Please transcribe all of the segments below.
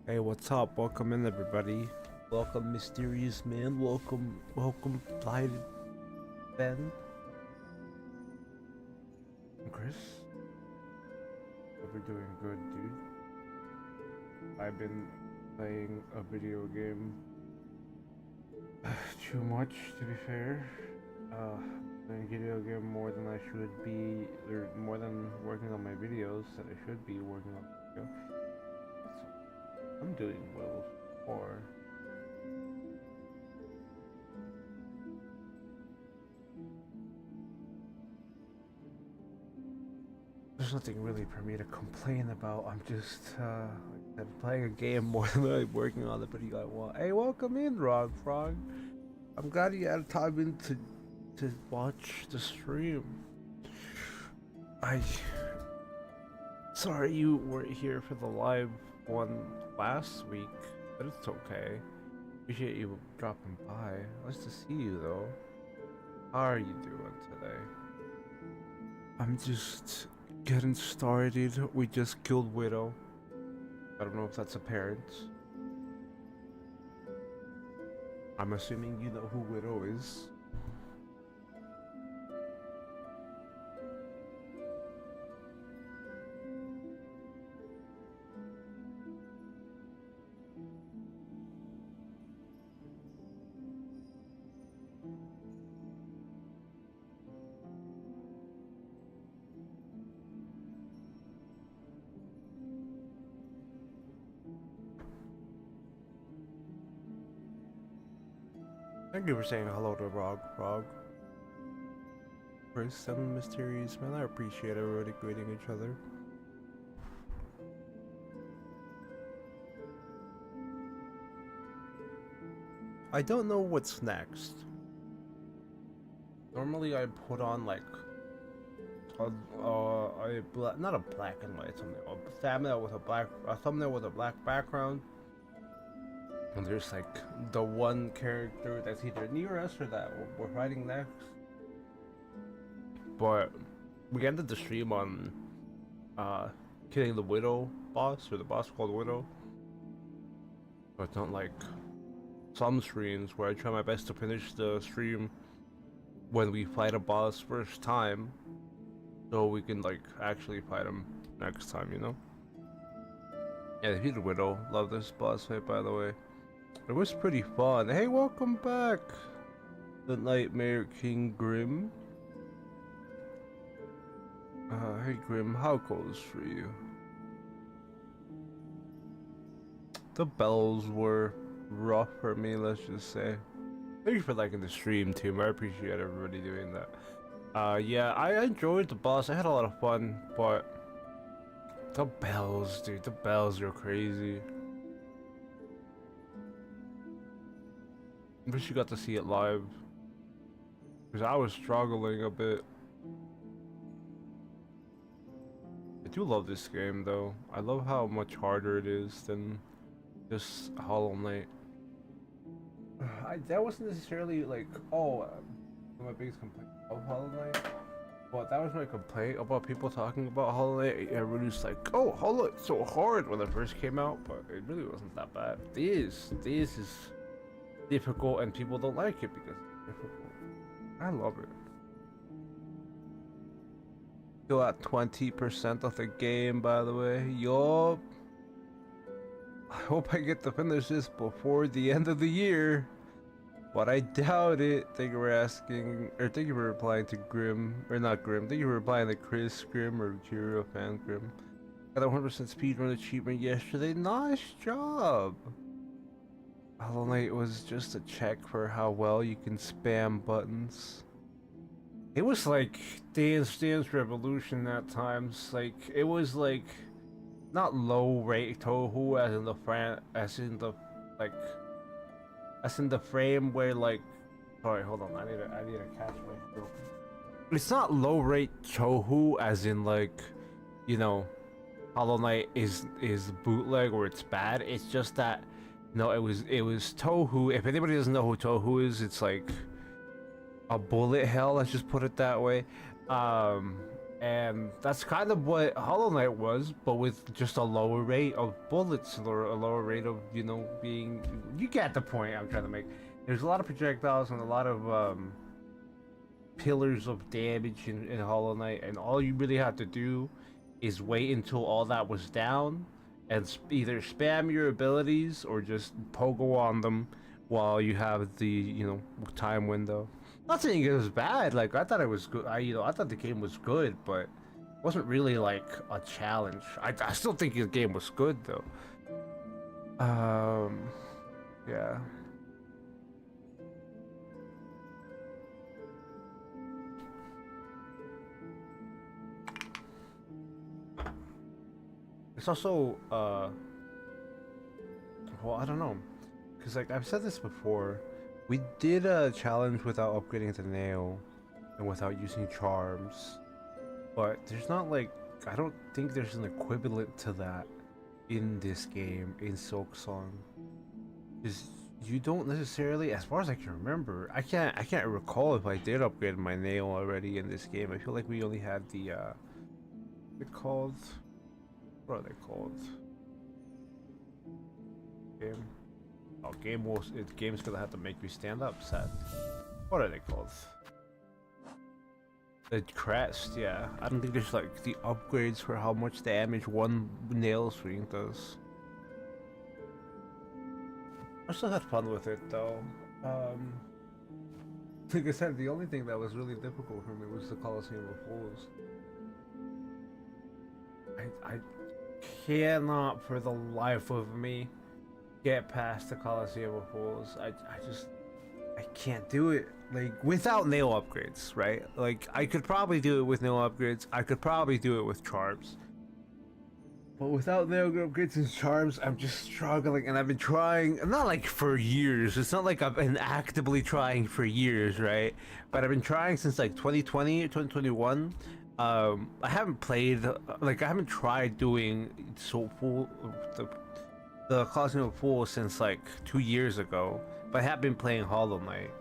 Hey, what's up? Welcome in, everybody. Welcome, Mysterious Man. Welcome, Blighted Ben. And Chris. Hope you're doing good, dude. I've been playing a video game too much, to be fair. Playing a video game more than I should be, or more than working on my videos that I should be working on. Video. So I'm doing well so far. There's nothing really for me to complain about. I'm just I'm playing a game more than I'm working on the video I want. Hey, welcome in, Rog Frog. I'm glad you had time in to watch the stream. Sorry you weren't here for the live one last week, but it's okay. Appreciate you dropping by. Nice to see you though. How are you doing today? I'm just getting started. We just killed Widow. I don't know if that's apparent. I'm assuming you know who Widow is. Thank you for saying hello to Rog. Chris and Mysterious Man, I appreciate everybody greeting each other. I don't know what's next. Normally I put on like not a black and white thumbnail, a thumbnail with a black background. And there's like the one character that's either near us or that we're fighting next. But we ended the stream on killing the Widow boss, or the boss called Widow. So it's not like some streams where I try my best to finish the stream when we fight a boss first time, so we can like actually fight him next time, you know? Yeah, the Heated Widow. Love this boss fight, by the way. It was pretty fun. Hey, welcome back, the Nightmare King Grim. Hey Grim, how goes for you? The bells were rough for me, let's just say. Thank you for liking the stream too. I appreciate everybody doing that. Yeah, I enjoyed the boss. I had a lot of fun, but the bells, dude, the bells are crazy. I wish you got to see it live, because I was struggling a bit. I do love this game though. I love how much harder it is than just Hollow Knight. That wasn't necessarily like, my biggest complaint of Hollow Knight, but that was my complaint about people talking about Hollow Knight. Everybody's like, oh, Hollow Knight's so hard when it first came out, but it really wasn't that bad. This is difficult, and people don't like it because it's difficult. I love it. Still at 20% of the game, by the way. Yup. I hope I get to finish this before the end of the year, but I doubt it. Thank you for asking, or thank you for replying to Grim, or not Grim. Thank you for replying to Chris Grim or Cheerio Fan Grim. Got a 100% speedrun achievement yesterday. Nice job. Hollow Knight was just a check for how well you can spam buttons. It was like Dance Dance Revolution at times. Like, it was like not low rate Tohu as in the frame where like, sorry, hold on, I need to catch my throat. It's not low rate Tohu as in like, you know, Hollow Knight is bootleg or it's bad. It's just that no, it was Tohu. If anybody doesn't know who Tohu is, it's like a bullet hell, let's just put it that way. And that's kind of what Hollow Knight was, but with just a lower rate of bullets, or a lower rate of, you know, being. You get the point I'm trying to make. There's a lot of projectiles and a lot of pillars of damage in Hollow Knight, and all you really have to do is wait until all that was down, and either spam your abilities or just pogo on them while you have the, you know, time window. Not saying it was bad. Like, I thought it was good. I thought the game was good, but it wasn't really like a challenge. I still think the game was good though. Um, yeah. It's also well, I don't know, because like I've said this before, we did a challenge without upgrading the nail and without using charms, but there's not like, I don't think there's an equivalent to that in this game in Silksong. Because you don't necessarily, as far as I can remember, I can't recall if I did upgrade my nail already in this game. I feel like we only had the what's it called? What are they called? Game. Oh, game's gonna have to make me stand up. Sad. What are they called? The crest. Yeah, I don't think there's like the upgrades for how much damage one nail swing does. I still had fun with it though. Like I said, the only thing that was really difficult for me was the Colosseum of Fools. I cannot for the life of me get past the Colosseum of Fools. I can't do it. Like, without nail upgrades, right? Like, I could probably do it with nail upgrades. I could probably do it with charms. But without nail upgrades and charms, I'm just struggling. And I've been trying, not like for years. It's not like I've been actively trying for years, right? But I've been trying since like 2020 or 2021. I haven't played, like, I haven't tried doing the Colosseum of Fools since like 2 years ago. But I have been playing Hollow Knight.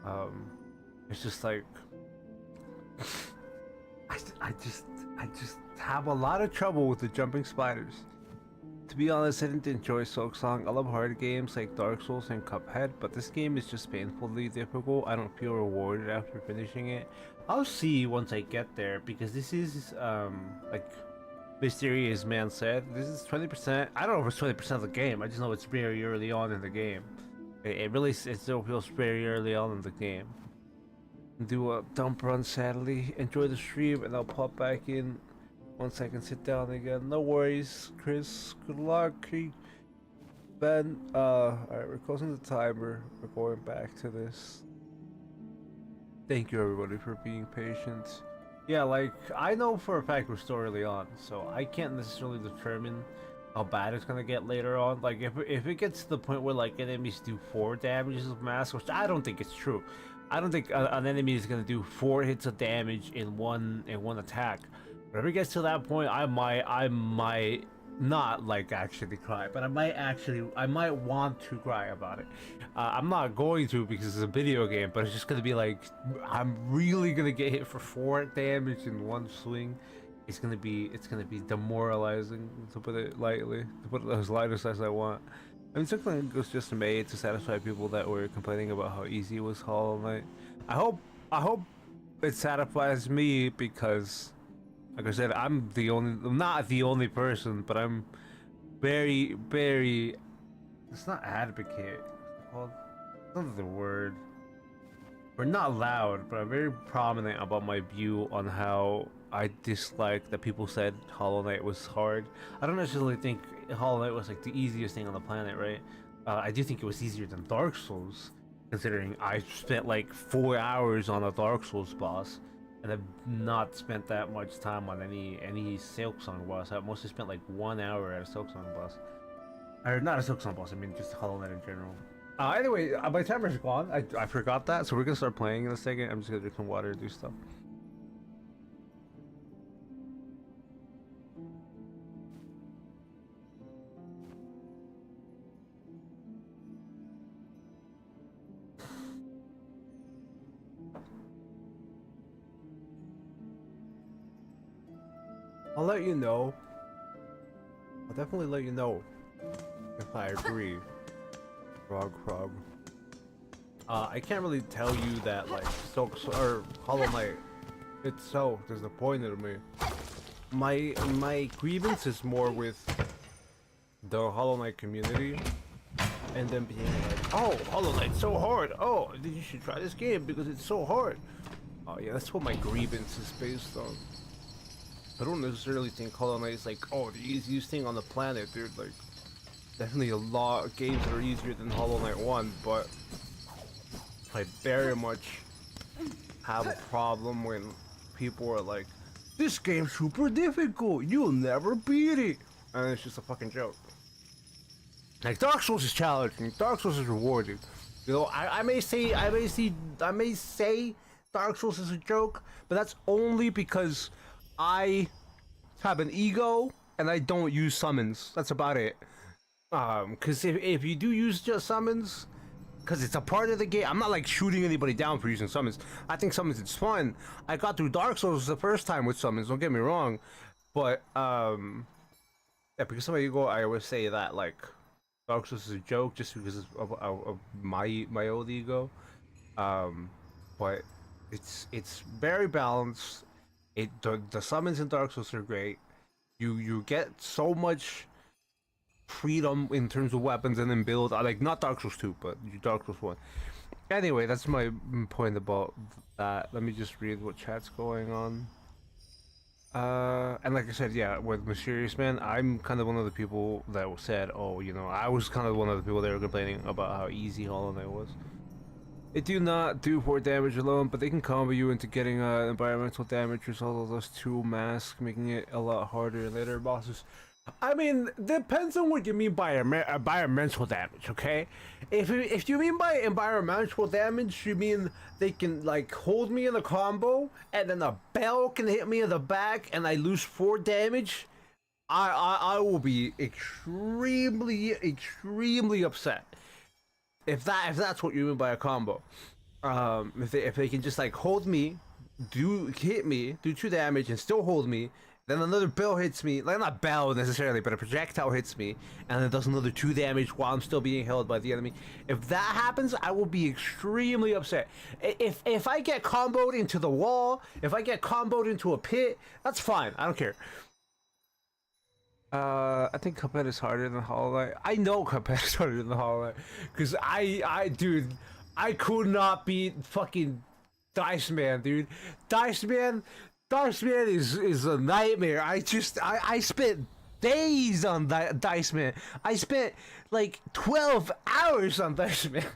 Um, it's just like I, I just have a lot of trouble with the jumping spiders. To be honest, I didn't enjoy Silksong. I love hard games like Dark Souls and Cuphead, but this game is just painfully difficult. I don't feel rewarded after finishing it. I'll see once I get there, because this is like Mysterious Man said, this is 20%. I don't know if it's 20% of the game. I just know it's very early on in the game. It still feels very early on in the game. Do a dump run sadly. Enjoy the stream and I'll pop back in once I can sit down again. No worries, Chris. Good luck. Ben, alright, we're closing the timer. We're going back to this. Thank you everybody for being patient. Yeah, like, I know for a fact we're still early on, so I can't necessarily determine how bad it's gonna get later on. Like, if it gets to the point where like enemies do 4 damages of mass, which I don't think it's true. I don't think an enemy is gonna do 4 hits of damage in one attack. But if it gets to that point, I might not like actually cry, but I might want to cry about it. I'm not going to because it's a video game, but it's just gonna be like, I'm really gonna get hit for 4 damage in one swing. It's gonna be demoralizing, to put it lightly, to put it as light as I want. I mean, Silksong was just made to satisfy people that were complaining about how easy it was Hollow Knight. I hope it satisfies me, because, like I said, I'm not the only person, but I'm very, very. It's not advocate. Well, it's not the word. We're not loud, but I'm very prominent about my view on how I dislike that people said Hollow Knight was hard. I don't necessarily think Hollow Knight was like the easiest thing on the planet, right? I do think it was easier than Dark Souls, considering I spent like 4 hours on a Dark Souls boss, and I've not spent that much time on any Silksong boss. I mostly spent like 1 hour at a Silksong boss, or not a Silksong boss. I mean just Hollow Knight in general. Anyway, my timer's gone. I forgot that, so we're gonna start playing in a second. I'm just gonna drink some water and do stuff. I'll let you know. I'll definitely let you know if I agree. Frog. I can't really tell you that like Silksong or Hollow Knight itself disappointed me. My grievance is more with the Hollow Knight community, and then being like, oh, Hollow Knight's so hard. Oh, you should try this game because it's so hard. Oh yeah, that's what my grievance is based on. I don't necessarily think Hollow Knight is like, oh, the easiest thing on the planet, dude. Like, definitely a lot of games that are easier than Hollow Knight 1, but I very much have a problem when people are like, this game's super difficult, you'll never beat it. And it's just a fucking joke. Like, Dark Souls is challenging, Dark Souls is rewarding. You know, I may say Dark Souls is a joke, but that's only because I have an ego and I don't use summons. That's about it. Cause if you do use just summons, cause it's a part of the game, I'm not like shooting anybody down for using summons. I think summons is fun. I got through Dark Souls the first time with summons, don't get me wrong. But yeah, because of my ego, I always say that like Dark Souls is a joke just because of my old ego. But it's very balanced. The summons in Dark Souls are great. You get so much freedom in terms of weapons and then build. I like not Dark Souls 2, but Dark Souls 1. Anyway, that's my point about that. Let me just read what chat's going on. And like I said, yeah, with Mysterious Man, I'm kind of one of the people that said, oh, you know, I was kind of one of the people that were complaining about how easy Hollow Knight was. They do not do 4 damage alone, but they can combo you into getting environmental damage result of those 2 masks, making it a lot harder in later bosses. I mean, depends on what you mean by environmental damage, okay? If you mean by environmental damage, you mean they can like hold me in a combo, and then a bell can hit me in the back, and I lose 4 damage. I will be extremely upset. If that's what you mean by a combo, if they can just like hold me, hit me, do 2 damage, and still hold me, then another bell hits me, like not bell necessarily, but a projectile hits me, and then does another 2 damage while I'm still being held by the enemy. If that happens, I will be extremely upset. If I get comboed into the wall, if I get comboed into a pit, that's fine. I don't care. I think Cuphead is harder than Hollow Knight. I know Cuphead is harder than Hollow Knight, cause dude, I could not beat fucking Dice Man, dude. Dice Man is a nightmare. I spent days on Dice Man. I spent like 12 hours on Dice Man.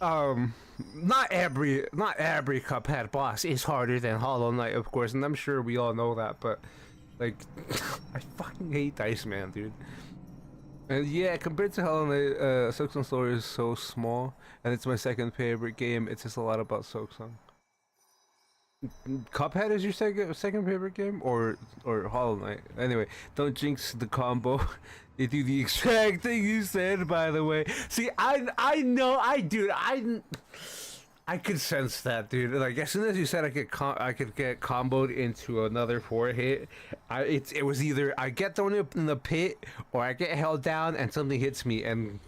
Not every Cuphead boss is harder than Hollow Knight, of course, and I'm sure we all know that, but. Like, I fucking hate Dice Man, dude. And yeah, compared to Hollow Knight, Silksong story is so small, and it's my second favorite game. It says a lot about Silksong. Cuphead is your second favorite game, or Hollow Knight? Anyway, don't jinx the combo. They do the exact thing you said, by the way. See, I know, I could sense that, dude. Like as soon as you said I could get comboed into another 4 hit, it was either I get thrown in the pit or I get held down and something hits me, and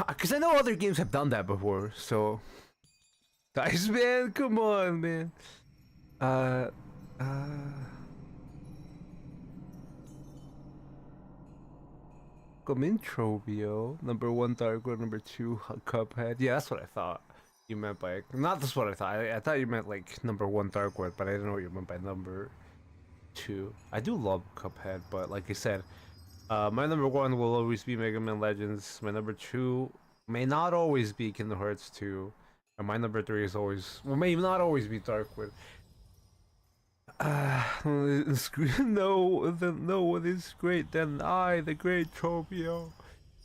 because I know other games have done that before. So, Dice Man, come on, man. Introvio, number 1 Darkwood, number 2 Cuphead. Yeah, that's what I thought you meant by, not that's what I thought. I thought you meant like number 1 Darkwood, but I didn't know what you meant by number 2. I do love Cuphead, but like I said, my number 1 will always be Mega Man Legends. My number 2 may not always be Kingdom Hearts 2, and my number 3 is always, well, may not always be Darkwood. No one is great than I, the great Tropio.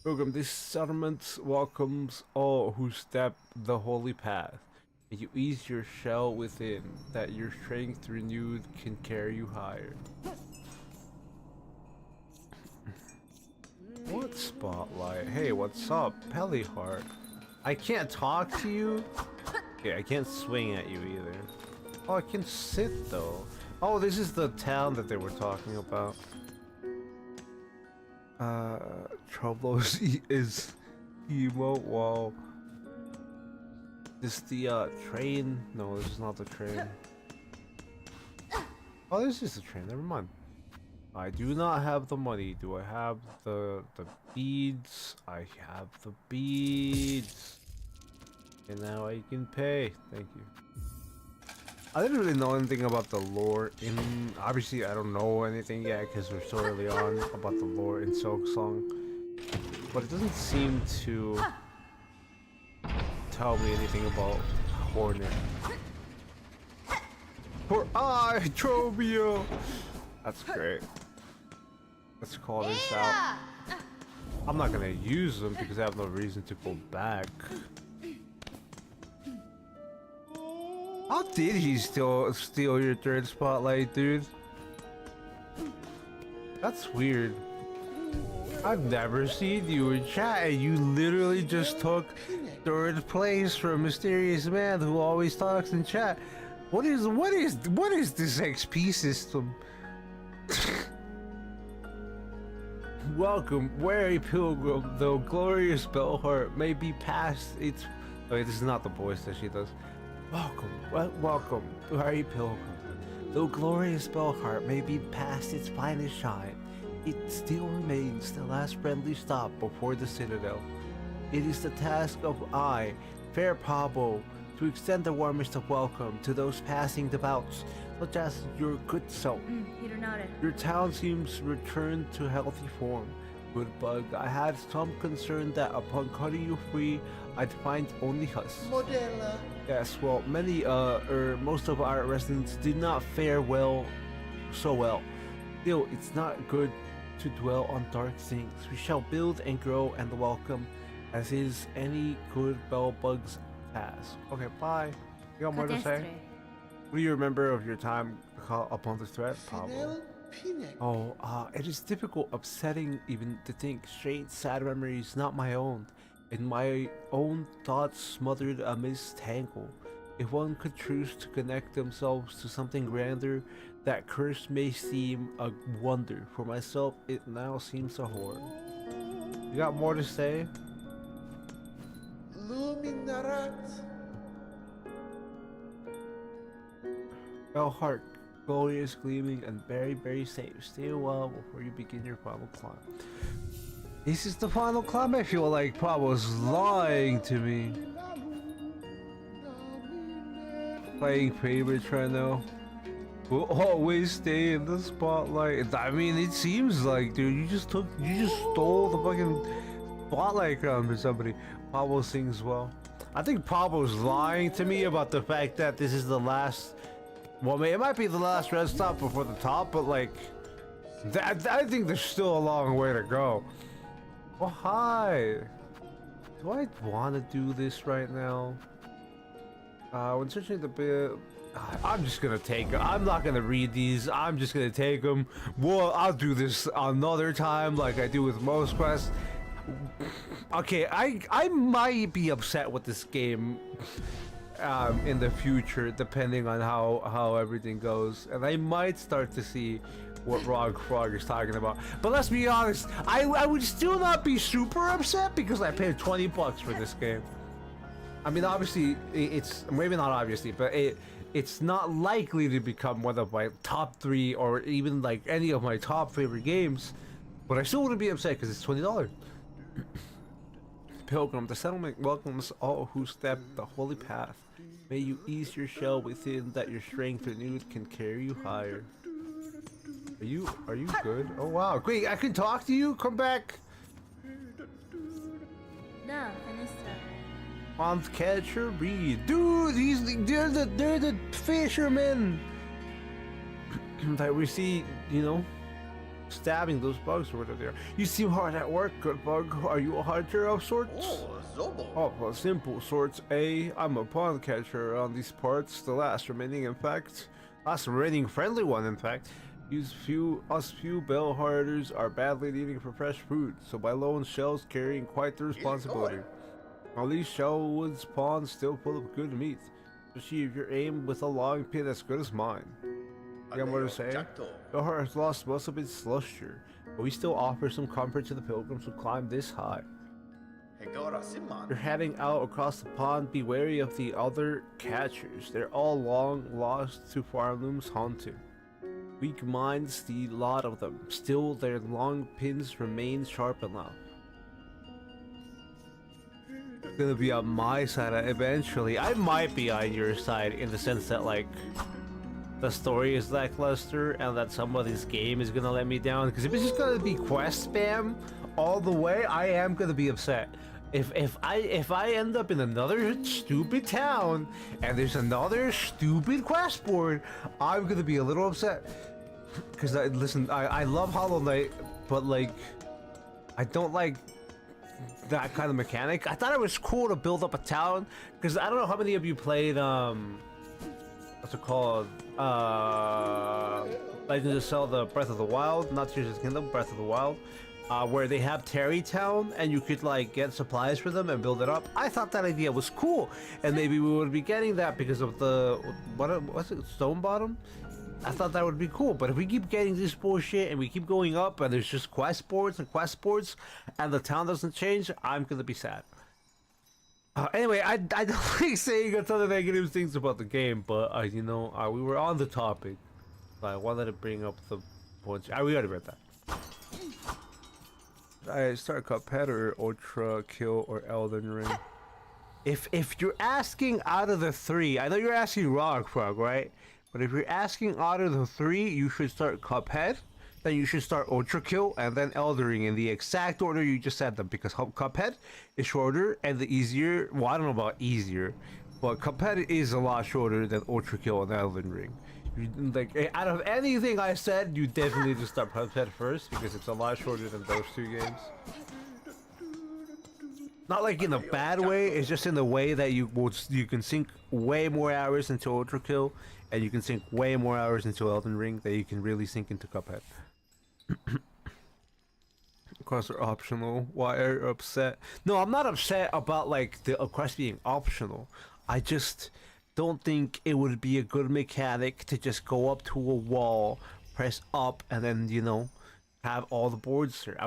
Welcome, this settlement welcomes all who step the holy path. You ease your shell within, that your strength renewed can carry you higher. What spotlight? Hey, what's up, Pellyheart? I can't talk to you? Okay, I can't swing at you either. Oh, I can sit though. Oh, this is the town that they were talking about. Troublos is emo. Wow. This the train? No, this is not the train. Oh, this is the train. Never mind. I do not have the money. Do I have the beads? I have the beads. And now I can pay. Thank you. I didn't really know anything about the lore in... Obviously, I don't know anything yet because we're so early on about the lore in Silksong. But it doesn't seem to tell me anything about Hornet. For Trobio! That's great. Let's call this out. I'm not gonna use them because I have no reason to go back. How did he steal your third spotlight, dude? That's weird. I've never seen you in chat and you literally just took third place from a mysterious man who always talks in chat. What is this XP system? Welcome, wary pilgrim, though glorious Bellheart may be past its... Okay, this is not the voice that she does. Welcome, wary pilgrim. Though glorious Bellheart may be past its finest shine, it still remains the last friendly stop before the Citadel. It is the task of I, fair Pablo, to extend the warmest of welcome to those passing the bouts, such as your good self. Your town seems returned to healthy form. Good bug, I had some concern that upon cutting you free, I'd find only husks. Modella. Yes, well, most of our residents did not fare so well. Still, it's not good to dwell on dark things. We shall build and grow and welcome, as is any good bell bug's task. Okay, bye. You got more to say? What do you remember of your time upon the threat, Pablo? Oh, it is difficult, upsetting even to think. Strange, sad memories, not my own. And my own thoughts smothered amidst tangle. If one could choose to connect themselves to something grander, that curse may seem a wonder. For myself, it now seems a horror. You got more to say? Luminarat. Bellheart, glorious, gleaming, and very, very safe. Stay a while before you begin your final climb. This is the final climb. I feel like Pablo's lying to me. Playing favorites right now. We'll always stay in the spotlight. I mean, it seems like, dude, you just stole the fucking spotlight crown for somebody. Pablo sings well. I think Pablo's lying to me about the fact that this is the last. Well, it might be the last red stop before the top, but like, I think there's still a long way to go. Oh, hi. Do I want to do this right now? When searching the bit, I'm just gonna take them. I'm not gonna read these. I'm just gonna take them. Well, I'll do this another time, like I do with most quests. Okay, I might be upset with this game in the future, depending on how everything goes, and I might start to see what Rog Frog is talking about. But let's be honest, I would still not be super upset because I paid $20 for this game. I mean, obviously, it's maybe not obviously, but it's not likely to become one of my top 3 or even like any of my top favorite games. But I still wouldn't be upset because it's $20. Pilgrim, the settlement welcomes all who step the holy path. May you ease your shell within, that your strength renewed can carry you higher. Are you good? Oh wow, great! I can talk to you. Come back. No, Finistra. On catcher reed, dude. They're the fishermen that we see. You know, stabbing those bugs or whatever they are. You seem hard at work, good bug. Are you a hunter of sorts? Oh, Zobo. Oh, well, simple sorts. I'm a pond catcher on these parts. The last remaining friendly one, in fact. Us few bellhearters are badly needing for fresh food, so my lone shell's carrying quite the responsibility. At least Shellwood's pond's still full of good meat, especially if you're aimed with a long pin as good as mine. You got more to say? Your heart has lost most of its luster, but we still offer some comfort to the pilgrims who climb this high. You're heading out across the pond. Be wary of the other catchers. They're all long lost to Farloom's haunting. Weak minds, the lot of them. Still, their long pins remain sharp enough. It's gonna be on my side eventually. I might be on your side in the sense that, like, the story is lackluster and that some of this game is gonna let me down. Because if it's just gonna be quest spam all the way, I am gonna be upset. If I end up in another stupid town and there's another stupid quest board, I'm gonna be a little upset. Because I love Hollow Knight, but like, I don't like that kind of mechanic. I thought it was cool to build up a town, because I don't know how many of you played what's it called, Legend of Zelda Breath of the Wild, not Tears of the Kingdom, Breath of the Wild, where they have Terry Town and you could like get supplies for them and build it up. I thought that idea was cool, and maybe we would be getting that because of the what's it, Stone Bottom. I thought that would be cool, but if we keep getting this bullshit and we keep going up and there's just quest boards and the town doesn't change, I'm gonna be sad. Anyway, I don't like saying a ton of negative things about the game, but you know, we were on the topic. I wanted to bring up the points. We already read that. I start Cuphead or Ultra Kill or Elden Ring. If you're asking out of the three, I know you're asking Rock Frog, right? But if you're asking out of the three, you should start Cuphead, then you should start Ultra Kill, and then Elden Ring in the exact order you just said them, because Cuphead is shorter and the easier. Well, I don't know about easier, but Cuphead is a lot shorter than Ultra Kill and Elden Ring. Like, out of anything I said, you definitely just start Cuphead first, because it's a lot shorter than those two games. Not like in a bad way, it's just in the way that you can sink way more hours into Ultra Kill, and you can sink way more hours into Elden Ring than you can really sink into Cuphead. Quests are optional. Why are you upset? No, I'm not upset about like the quest being optional. I just don't think it would be a good mechanic to just go up to a wall, press up, and then, you know, have all the boards there.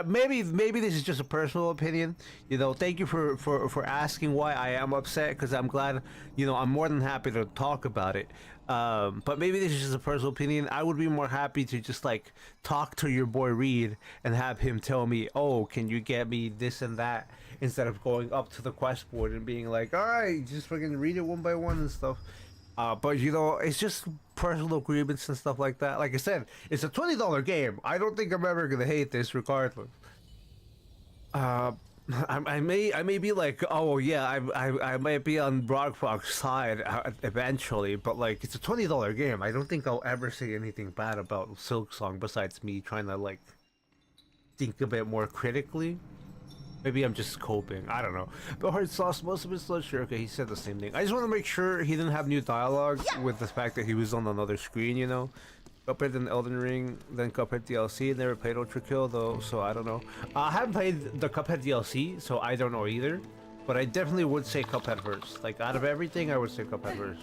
Maybe this is just a personal opinion. You know, thank you for asking why I am upset, because I'm glad, you know, I'm more than happy to talk about it. But maybe this is just a personal opinion. I would be more happy to just like talk to your boy Reed and have him tell me, oh, can you get me this and that, instead of going up to the quest board and being like, all right, just fucking read it one by one and stuff. But you know, it's just personal agreements and stuff like that. Like I said, it's a $20 game. I don't think I'm ever gonna hate this regardless. I may be like, oh yeah, I might be on Rockfrog's side eventually, but like, it's a $20 game. I don't think I'll ever say anything bad about Silksong besides me trying to like think a bit more critically. Maybe I'm just coping. I don't know. But Hearts lost most of his luster. Okay, he said the same thing. I just want to make sure he didn't have new dialogue with the fact that he was on another screen, you know? Cuphead and Elden Ring, then Cuphead DLC. Never played Ultra Kill though, so I don't know. I haven't played the Cuphead DLC, so I don't know either. But I definitely would say Cuphead first. Like, out of everything, I would say Cuphead first.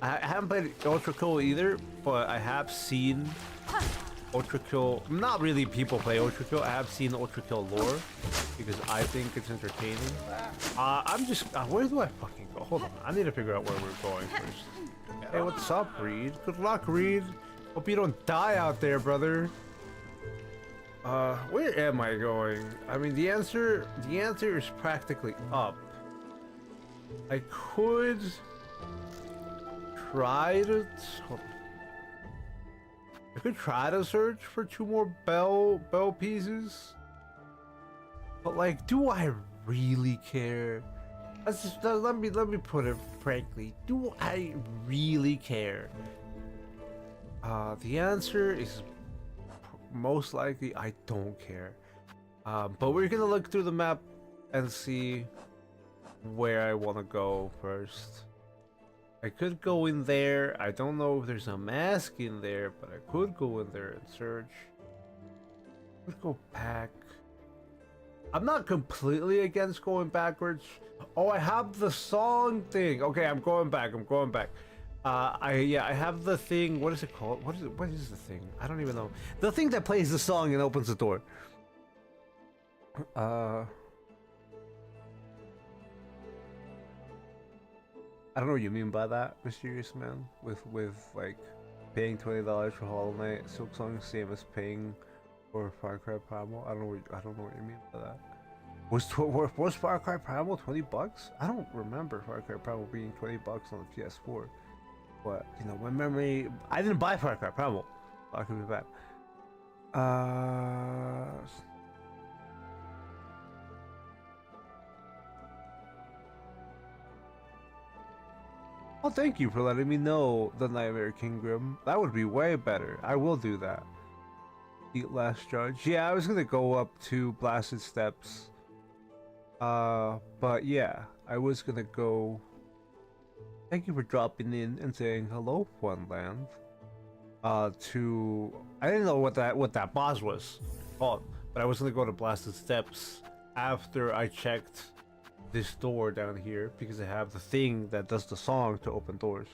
I haven't played Ultra Kill either, but I have seen Ultra Kill. Not really people play Ultra Kill. I have seen Ultra Kill lore because I think it's entertaining. I'm just where do I fucking go? Hold on, I need to figure out where we're going first. Hey, what's up, Reed? Good luck, Reed. Hope you don't die out there, brother. Where am I going? I mean, the answer is practically up. I could try to. I could try to search for 2 more bell pieces, but like, do I really care? Let me put it frankly. Do I really care? The answer is most likely I don't care. But we're gonna look through the map and see where I want to go first. I could go in there. I don't know if there's a mask in there, but I could go in there and search. Let's go back. I'm not completely against going backwards. Oh, I have the song thing. Okay, I'm going back. I have the thing. What is it called? What is the thing? I don't even know. The thing that plays the song and opens the door. I don't know what you mean by that, mysterious man. With like paying $20 for Hollow Knight, Silksong, same as paying for Far Cry Primal. I don't know what you mean by that. Was Far Cry Primal $20? I don't remember Far Cry Primal being $20 on the PS4. But you know, my memory. I didn't buy Far Cry Primal. I could be bad. Well, thank you for letting me know the Nightmare Kingdom. That would be way better. I will do that. Eat Last Judge. Yeah, I was gonna go up to Blasted Steps. But yeah, I was gonna go. Thank you for dropping in and saying hello, Funland. I didn't know what that boss was called, but I was gonna go to Blasted Steps after I checked this door down here because I have the thing that does the song to open doors.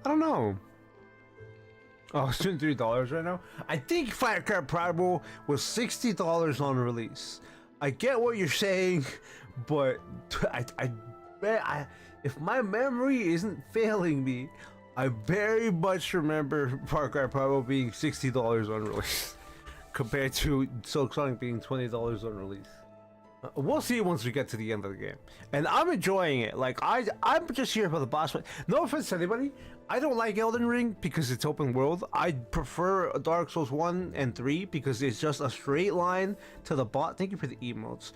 I don't know. Oh, it's $23 right now. I think Fire Cry Primal was $60 on release. I get what you're saying, but if my memory isn't failing me, I very much remember Far Cry Primal being $60 on release compared to Silksong being $20 on release. We'll see once we get to the end of the game, and I'm enjoying it. Like I'm just here for the boss fight. No offense to anybody, I don't like Elden Ring because it's open world. I prefer Dark Souls 1 and 3 because it's just a straight line to the boss. Thank you for the emotes.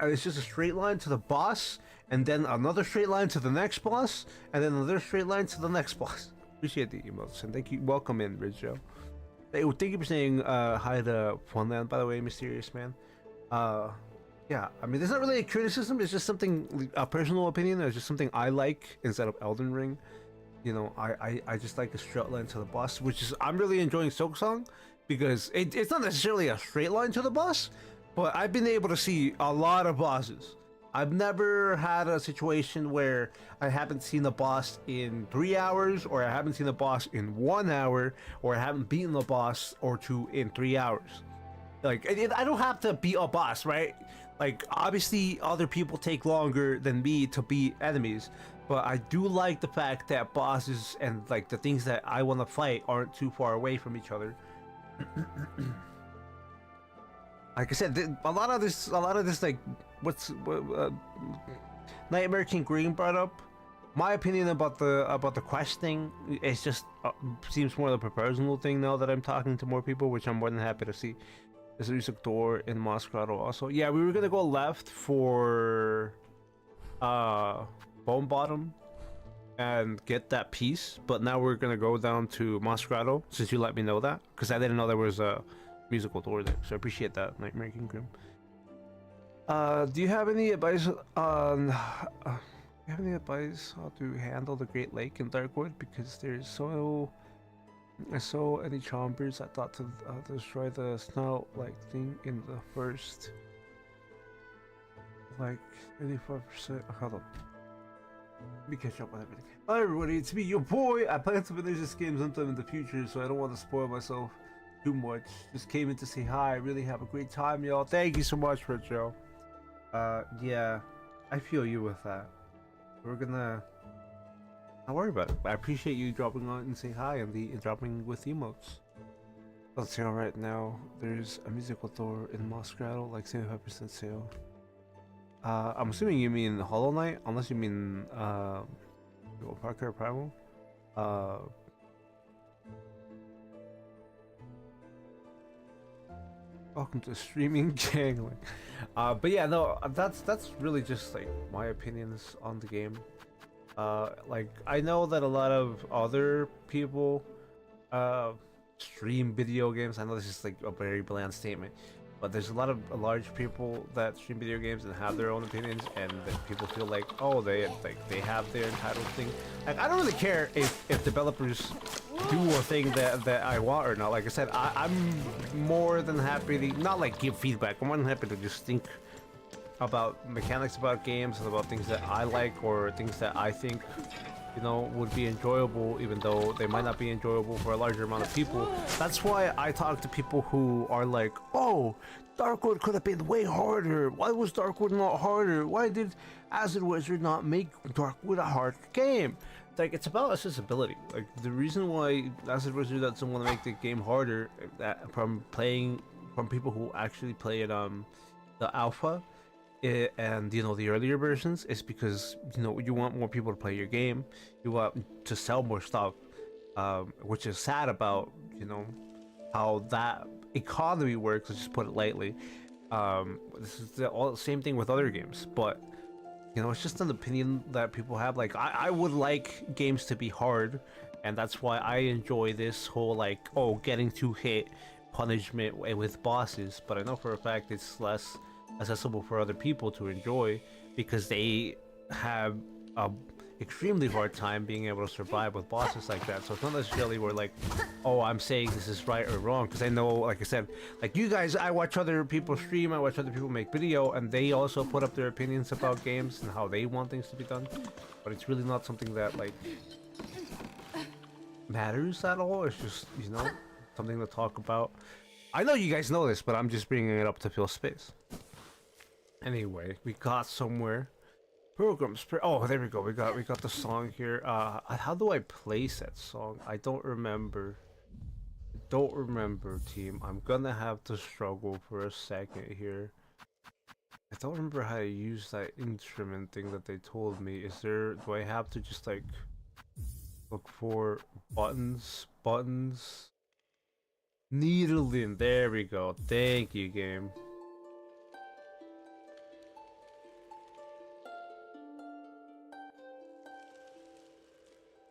It's just a straight line to the boss, and then another straight line to the next boss, and then another straight line to the next boss. Appreciate the emotes, and thank you. Welcome in, Rizzo. Thank you for saying hi to Funland, by the way, mysterious man. Yeah, I mean, there's not really a criticism. It's just something, a personal opinion. It's just something I like instead of Elden Ring. You know, I just like a straight line to the boss, which is, I'm really enjoying Silksong because it's not necessarily a straight line to the boss, but I've been able to see a lot of bosses. I've never had a situation where I haven't seen the boss in 3 hours, or I haven't seen the boss in 1 hour, or I haven't beaten the boss or two in 3 hours. Like, I don't have to beat a boss, right? Like, obviously, other people take longer than me to beat enemies, but I do like the fact that bosses and, like, the things that I want to fight aren't too far away from each other. Like I said, a lot of this, like, Nightmare King Green brought up. My opinion about the quest thing is just seems more like a personal thing now that I'm talking to more people, which I'm more than happy to see. There's a music door in Moss Grotto also. Yeah, we were gonna go left for Bone Bottom and get that piece, but now we're gonna go down to Moss Grotto since you let me know that, because I didn't know there was a musical door there. So I appreciate that, Nightmare King Grim. Do you have any advice on how to handle the Great Lake in Darkwood? Because there's so many chompers. I thought to destroy the snout-like thing in the first, like, 35%. Hold on. Let me catch up on everything. Hi everybody, it's me, your boy. I plan to finish this game sometime in the future, so I don't want to spoil myself too much. Just came in to say hi. Really have a great time, y'all. Thank you so much, Richo. Yeah, I feel you with that. We're gonna... Don't worry about it. I appreciate you dropping on and saying hi and dropping with emotes. On sale right now. There's a musical door in Moss Grotto, like 75% sale. I'm assuming you mean Hollow Knight, unless you mean Far Cry Primal. Welcome to streaming jangling. But yeah, no, that's really just like my opinions on the game. Like, I know that a lot of other people stream video games. I know this is like a very bland statement, but there's a lot of large people that stream video games and have their own opinions, and that people feel like, oh, they have their entitled thing. Like, I don't really care if developers do a thing that I want or not. Like I said, I'm more than happy to not like give feedback. I'm more than happy to just think about mechanics about games and about things that I like or things that I think, you know, would be enjoyable, even though they might not be enjoyable for a larger amount of people. That's why I talk to people who are like, oh, Darkwood could have been way harder. Why was Darkwood not harder? Why did Acid Wizard not make Darkwood a hard game? Like, it's about accessibility. Like, the reason why Acid Wizard doesn't want to make the game harder from people who actually play it the alpha and, you know, the earlier versions is because, you know, you want more people to play your game. You want to sell more stuff, which is sad about, you know, how that economy works. Let's just put it lightly. This is the same thing with other games, but you know, it's just an opinion that people have. Like, I would like games to be hard, and that's why I enjoy this whole, like, oh, getting to hit punishment with bosses. But I know for a fact it's less accessible for other people to enjoy because they have a extremely hard time being able to survive with bosses like that. So it's not necessarily where like, oh, I'm saying this is right or wrong, because I know, like I said, like you guys, I watch other people stream, I watch other people make video, and they also put up their opinions about games and how they want things to be done, but it's really not something that like matters at all. It's just, you know, something to talk about. I know you guys know this, but I'm just bringing it up to fill space. Anyway, we got somewhere. Programs. Oh, there we go. We got the song here. How do I place that song? I don't remember. Team. I'm gonna have to struggle for a second here. I don't remember how to use that instrument thing that they told me. Do I have to just like look for buttons? Needling. There we go. Thank you, game.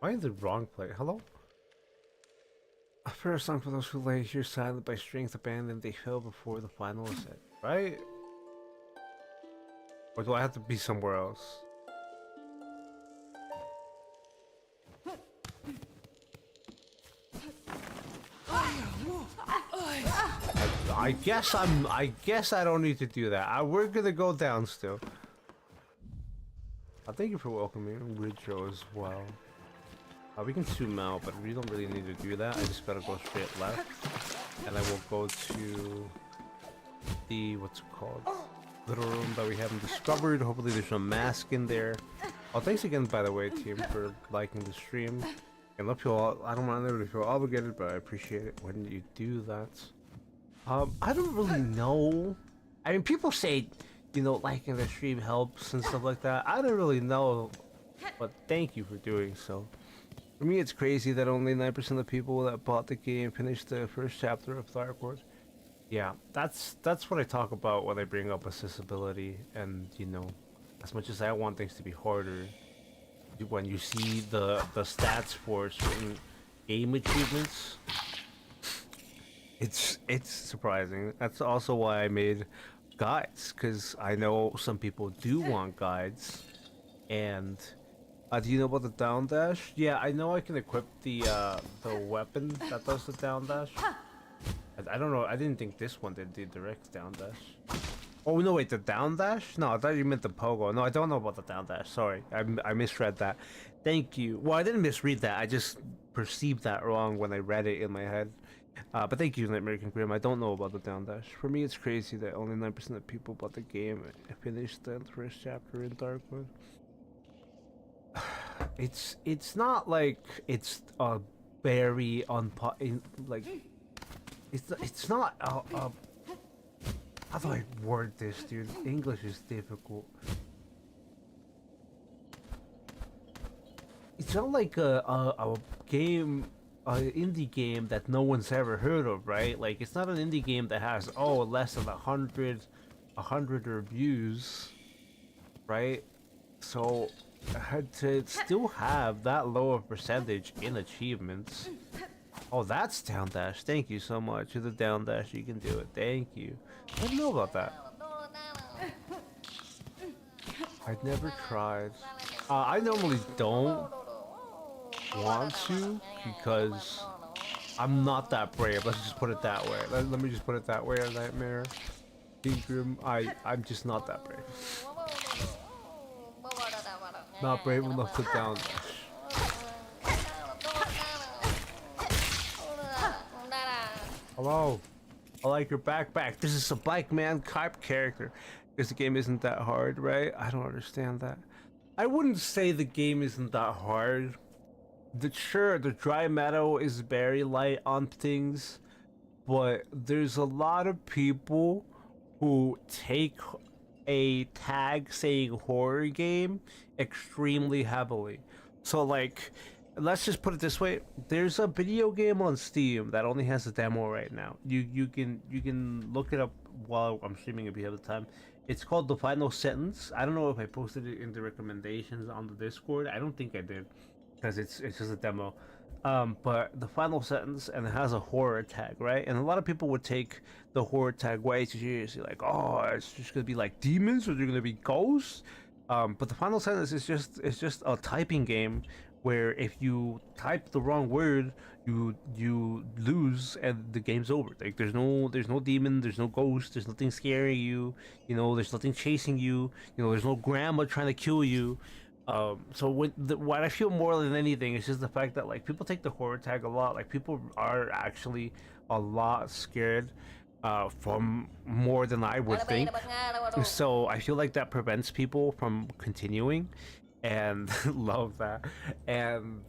Am I in the wrong place? Hello? A fair song for those who lay here silent by strength abandoned, they fell before the final set. Right? Or do I have to be somewhere else? I guess I don't need to do that. We're gonna go down still. Thank you for welcoming Ridjo as well. We can zoom out, but we don't really need to do that. I just gotta go straight left, and I will go to the what's it called, little room that we haven't discovered. Hopefully, there's no mask in there. Oh, thanks again, by the way, team, for liking the stream. And love you all. I don't want anybody to feel obligated, but I appreciate it when you do that. I don't really know. I mean, people say, you know, liking the stream helps and stuff like that. I don't really know, but thank you for doing so. For me, it's crazy that only 9% of people that bought the game finished the first chapter of Darkwood. Yeah, that's what I talk about when I bring up accessibility, and you know, as much as I want things to be harder, when you see the stats for certain game achievements, it's surprising. That's also why I made guides, because I know some people do want guides, and. Do you know about the down dash? Yeah, I know I can equip the weapon that does the down dash. I don't know. I didn't think this one did the direct down dash. Oh no, wait, the down dash? No, I thought you meant the pogo. No, I don't know about the down dash. Sorry, I misread that. Thank you. Well, I didn't misread that. I just perceived that wrong when I read it in my head. But thank you, American Grim. I don't know about the down dash. For me, it's crazy that only 9% of people bought the game and finished the first chapter in Darkwood. It's not like it's a very like it's not how do I word this, dude? English is difficult. It's not like a game, an indie game that no one's ever heard of, right? Like, it's not an indie game that has less than 100 reviews, right? So to still have that low of percentage in achievements. Oh, that's down dash. Thank you so much. With the down dash, you can do it. Thank you. I didn't know about that. I've never tried. I normally don't. want to because I'm not that brave. Let's just put it that way. Let me just put it that way. A nightmare. Ingram, I'm just not that brave. Not brave enough to down dash. Hello. I like your backpack. This is a bike man type character. Because the game isn't that hard, right? I don't understand that. I wouldn't say the game isn't that hard. Sure, the dry meadow is very light on things, but there's a lot of people who take a tag saying horror game extremely heavily. So like, let's just put it this way: there's a video game on Steam that only has a demo right now. You can look it up while I'm streaming if you have the time. It's called The Final Sentence. I don't know if I posted it in the recommendations on the Discord. I don't think I did, because it's just a demo. But The Final Sentence, and it has a horror tag, right? And a lot of people would take the horror tag way too seriously, like, oh, it's just gonna be like demons, or they're gonna be ghosts. But The Final Sentence is just a typing game where if you type the wrong word, you lose and the game's over. Like there's no demon, there's no ghost, there's nothing scaring you, there's nothing chasing you, there's no grandma trying to kill you. So what I feel more than anything is just the fact that like people take the horror tag a lot. Like people are actually a lot scared from more than I would think. So I feel like that prevents people from continuing, and love that. And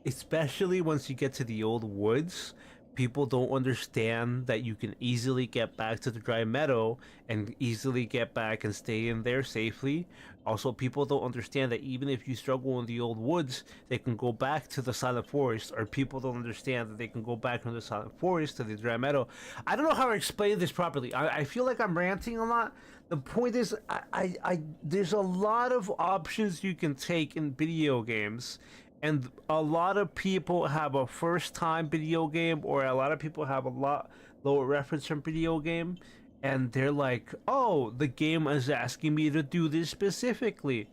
especially once you get to the old woods, people don't understand that you can easily get back to the dry meadow and easily get back and stay in there safely. Also, people don't understand that even if you struggle in the old woods, they can go back to the silent forest, or people don't understand that they can go back from the silent forest to the dry meadow. I don't know how to explain this properly. I feel like I'm ranting a lot. The point is, there's a lot of options you can take in video games, and a lot of people have a first-time video game, or a lot of people have a lot lower reference from video game, and they're like, oh, the game is asking me to do this specifically.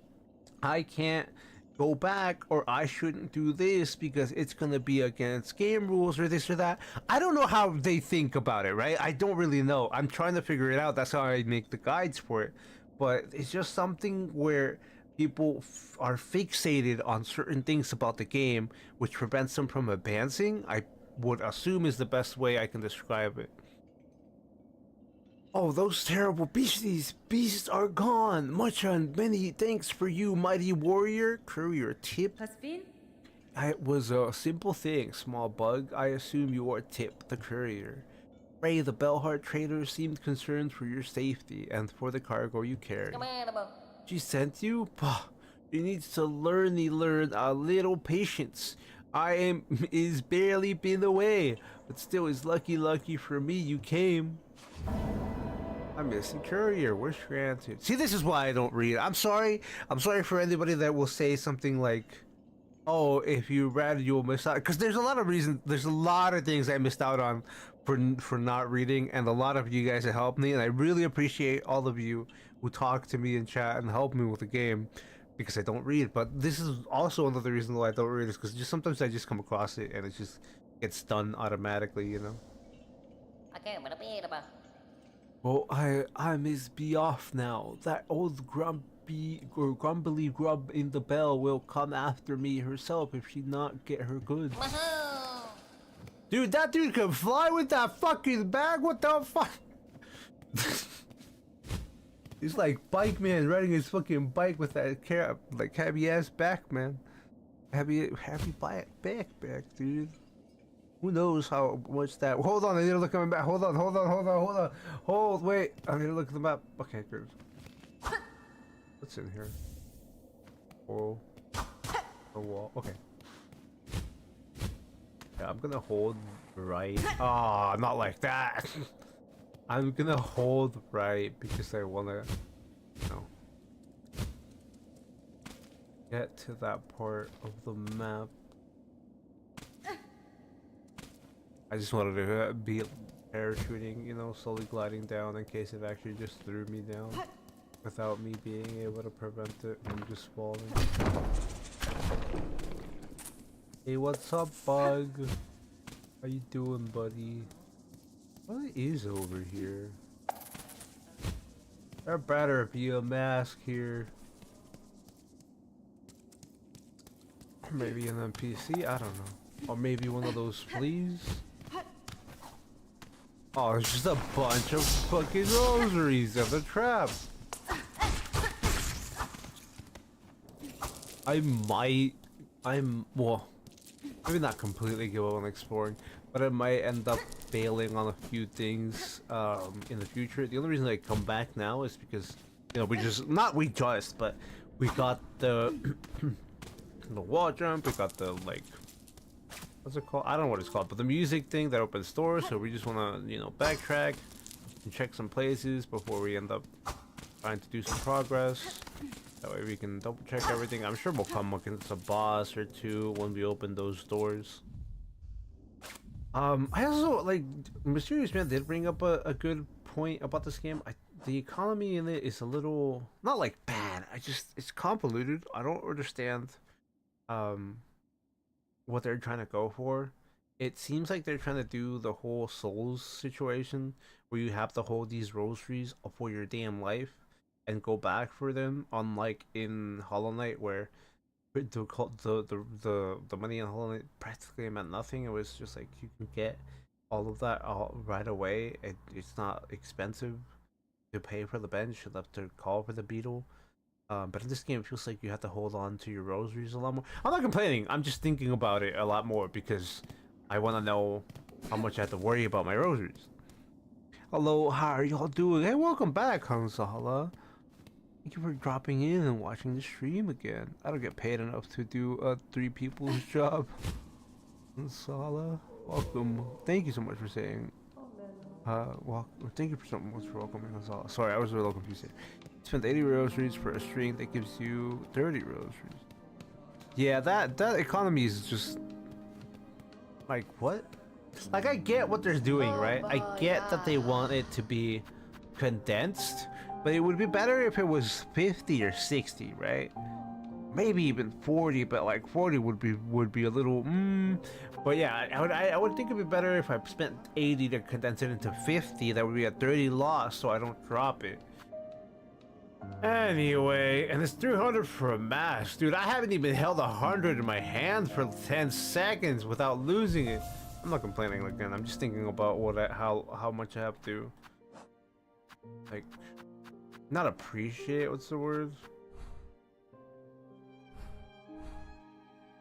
I can't go back, or I shouldn't do this because it's gonna be against game rules, or this or that. I don't know how they think about it, right? I don't really know. I'm trying to figure it out. That's how I make the guides for it. But it's just something where people are fixated on certain things about the game, which prevents them from advancing. I would assume is the best way I can describe it. Oh, those terrible beasts are gone. Much and many thanks for you, mighty warrior. Courier tip. It was a simple thing, small bug. I assume you are Tip, the courier. Ray, the Bellheart trader, seemed concerned for your safety and for the cargo you carry. She sent you? Bah, you need to learn a little patience. Is barely been away, but still is lucky for me you came. I'm missing courier. Where's your answer? See, this is why I don't read. I'm sorry for anybody that will say something like, oh, if you read, you'll miss out. Because there's a lot of reasons. There's a lot of things I missed out on for not reading, and a lot of you guys have helped me, and I really appreciate all of you who talk to me in chat and help me with the game, because I don't read. But this is also another reason why I don't read, is because just sometimes I just come across it and it just gets done automatically, Well, I must be off now. That old grumbly grub in the bell will come after me herself if she not get her goods. Dude, that dude can fly with that fucking bag. What the fuck? He's like Bike Man riding his fucking bike with that heavy ass back, man. Heavy back, dude. Who knows how much that... Hold on, I need to look at my map. Hold on. Wait. I need to look at the map. Okay, good. What's in here? Oh. A wall. Okay. Yeah, I'm gonna hold right. Ah, not like that. I'm gonna hold right because I wanna, get to that part of the map. I just wanted to be parachuting, slowly gliding down in case it actually just threw me down without me being able to prevent it from just falling. Hey, what's up, Bug? How you doing, buddy? What is over here? There better be a mask here. Or maybe an NPC, I don't know. Or maybe one of those fleas. Oh, it's just a bunch of fucking rosaries of the trap. Well, maybe not completely give up on exploring, but I might end up failing on a few things in the future. The only reason I come back now is because, you know, but we got the the wall jump, we got the, like, what's it called? I don't know what it's called, but the music thing that opens doors, so we just want to, you know, backtrack and check some places before we end up trying to do some progress. That way we can double check everything. I'm sure we'll come against a boss or two when we open those doors. I also, like, Mysterious Man did bring up a good point about this game. The economy in it is a little, not like bad, it's convoluted. I don't understand what they're trying to go for. It seems like they're trying to do the whole Souls situation where you have to hold these rosaries for your damn life and go back for them, unlike in Hollow Knight where the money in Hollow Knight practically meant nothing. It was just like you can get all of that right away. It's not expensive to pay for the bench. You have to call for the beetle. But in this game, it feels like you have to hold on to your rosaries a lot more. I'm not complaining. I'm just thinking about it a lot more because I want to know how much I have to worry about my rosaries. Hello, how are y'all doing? Hey, welcome back, Hansala. Thank you for dropping in and watching the stream again. I don't get paid enough to do 3 people's job. Hansala, welcome. Thank you so much for saying. Thank you so much for welcoming Hansala. Sorry, I was a little confused here. Spend 80 rosaries for a string that gives you 30 rosaries. Yeah, that economy is just like, what? Like, I get what they're doing, right? I get that they want it to be condensed, but it would be better if it was 50 or 60, right? Maybe even 40, but like 40 would be a little But yeah, I would think it'd be better if I spent 80 to condense it into 50. That would be a 30 loss, so I don't drop it. Anyway, and it's 300 for a mask. Dude, I haven't even held 100 in my hand for 10 seconds without losing it. I'm not complaining again. I'm just thinking about how much I have to, like, not appreciate, what's the word?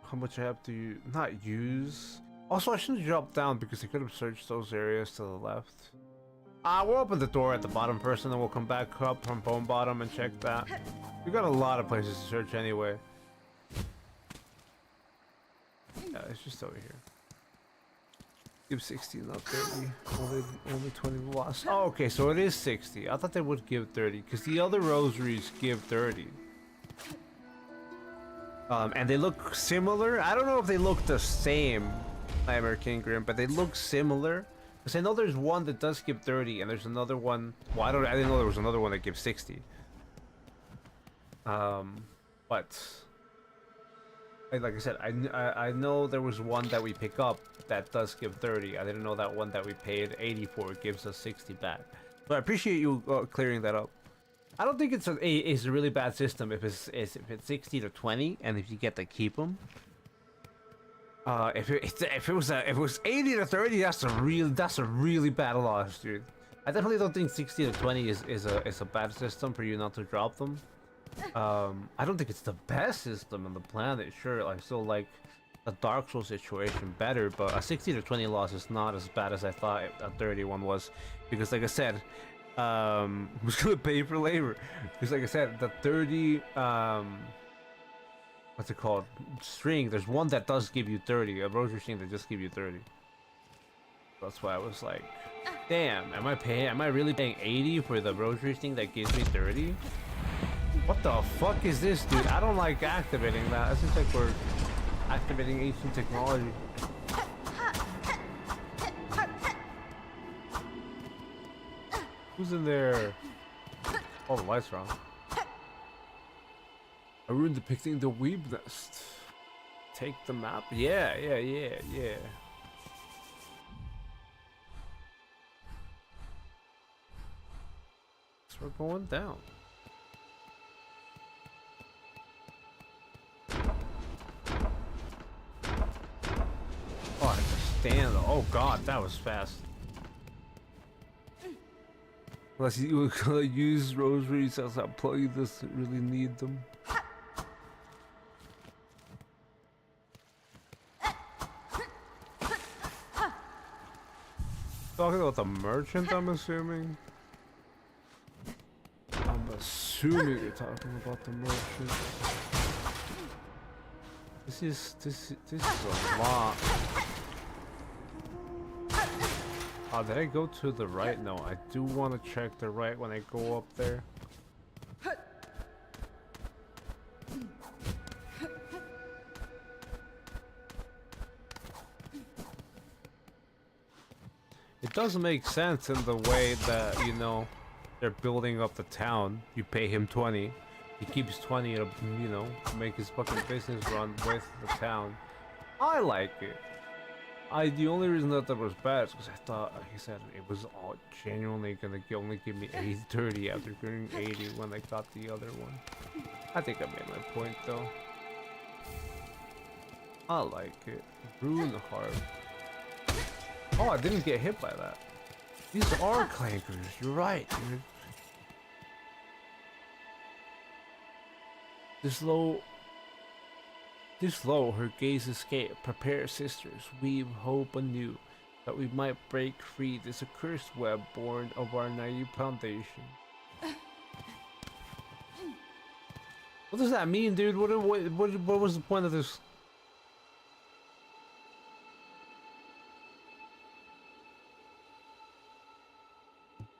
How much I have to not use. Also, I shouldn't drop down because I could have searched those areas to the left. We'll open the door at the bottom first, and then we'll come back up from Bone Bottom and check that. We got a lot of places to search anyway. Yeah, it's just over here. Give 60, not 30. Only 20 lost. Oh, okay, so it is 60. I thought they would give 30, because the other rosaries give 30. And they look similar. I don't know if they look the same, Nightmare King Grim, but they look similar. Because I know there's one that does give 30, and there's another one. Well, I didn't know there was another one that gives 60. But like I said, I know there was one that we pick up that does give 30. I didn't know that one that we paid 80 for gives us 60 back. So I appreciate you clearing that up. I don't think it's a really bad system if it's 60 to 20, and if you get to keep them. If it was 80 to 30, that's a really bad loss, dude. I definitely don't think 60 to 20 is a bad system for you not to drop them. I don't think it's the best system on the planet. Sure, I still like the Dark Souls situation better, but a 60 to 20 loss is not as bad as I thought a 31 was, because like I said, who's gonna pay for labor? Because like I said, the 30 what's it called, string, there's one that does give you 30, a rosary string that just give you 30. That's why I was like, damn, am I really paying 80 for the rosary string that gives me 30? What the fuck is this, dude? I don't like activating that. It seems like we're activating ancient technology. Who's in there? Oh, the light's wrong. A rune depicting the weeb nest. take the map? Yeah. So we're going down. Oh, I understand. Oh god, that was fast. Unless you use rosaries as a plug, you just really need them. Talking about the merchant, I'm assuming. I'm assuming you're talking about the merchant. This is a lot. Oh, did I go to the right? No, I do want to check the right when I go up there. It does make sense in the way that, you know, they're building up the town. You pay him 20. He keeps 20 to, you know, make his fucking business run with the town. I like it. The only reason that was bad is because I thought, like I said, it was all genuinely gonna only give me 30 after getting 80 when I got the other one. I think I made my point though. I like it. Rune Harp. Oh, I didn't get hit by that. These are clankers. You're right, dude. This low, her gaze escape. Prepare, sisters, weave hope anew, that we might break free this accursed web born of our naive foundation. What does that mean, dude? What was the point of this?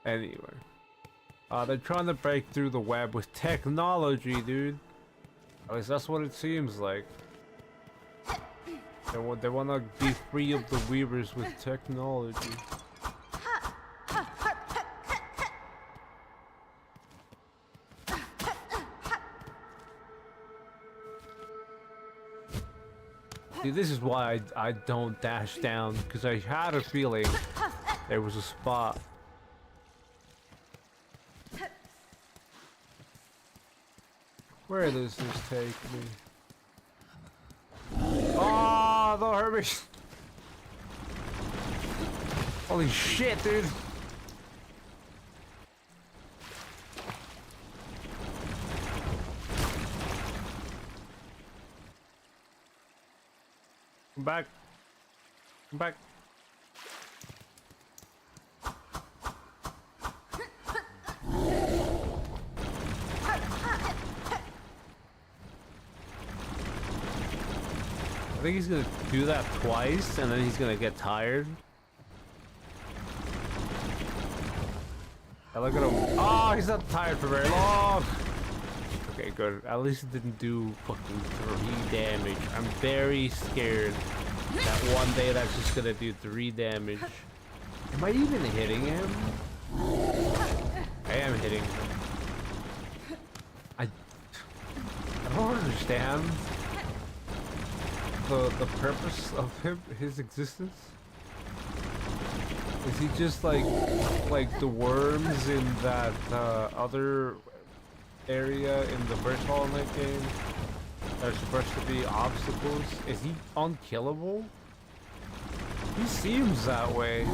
Anyway. They're trying to break through the web with technology, dude. At least that's what it seems like. They want to be free of the weavers with technology. See, this is why I don't dash down, because I had a feeling there was a spot. Where does this take me? Oh, don't hurt me! Holy shit, dude! Come back. Come back. I think he's gonna do that twice and then he's gonna get tired. I look at him. Oh, he's not tired for very long. Okay, good. At least it didn't do fucking 3 damage. I'm very scared that one day that's just gonna do 3 damage. Am I even hitting him? I am hitting him. I don't understand the purpose of his existence. Is he just like the worms in that other area in the first Hollow Knight game that are supposed to be obstacles? Is he unkillable? He seems that way.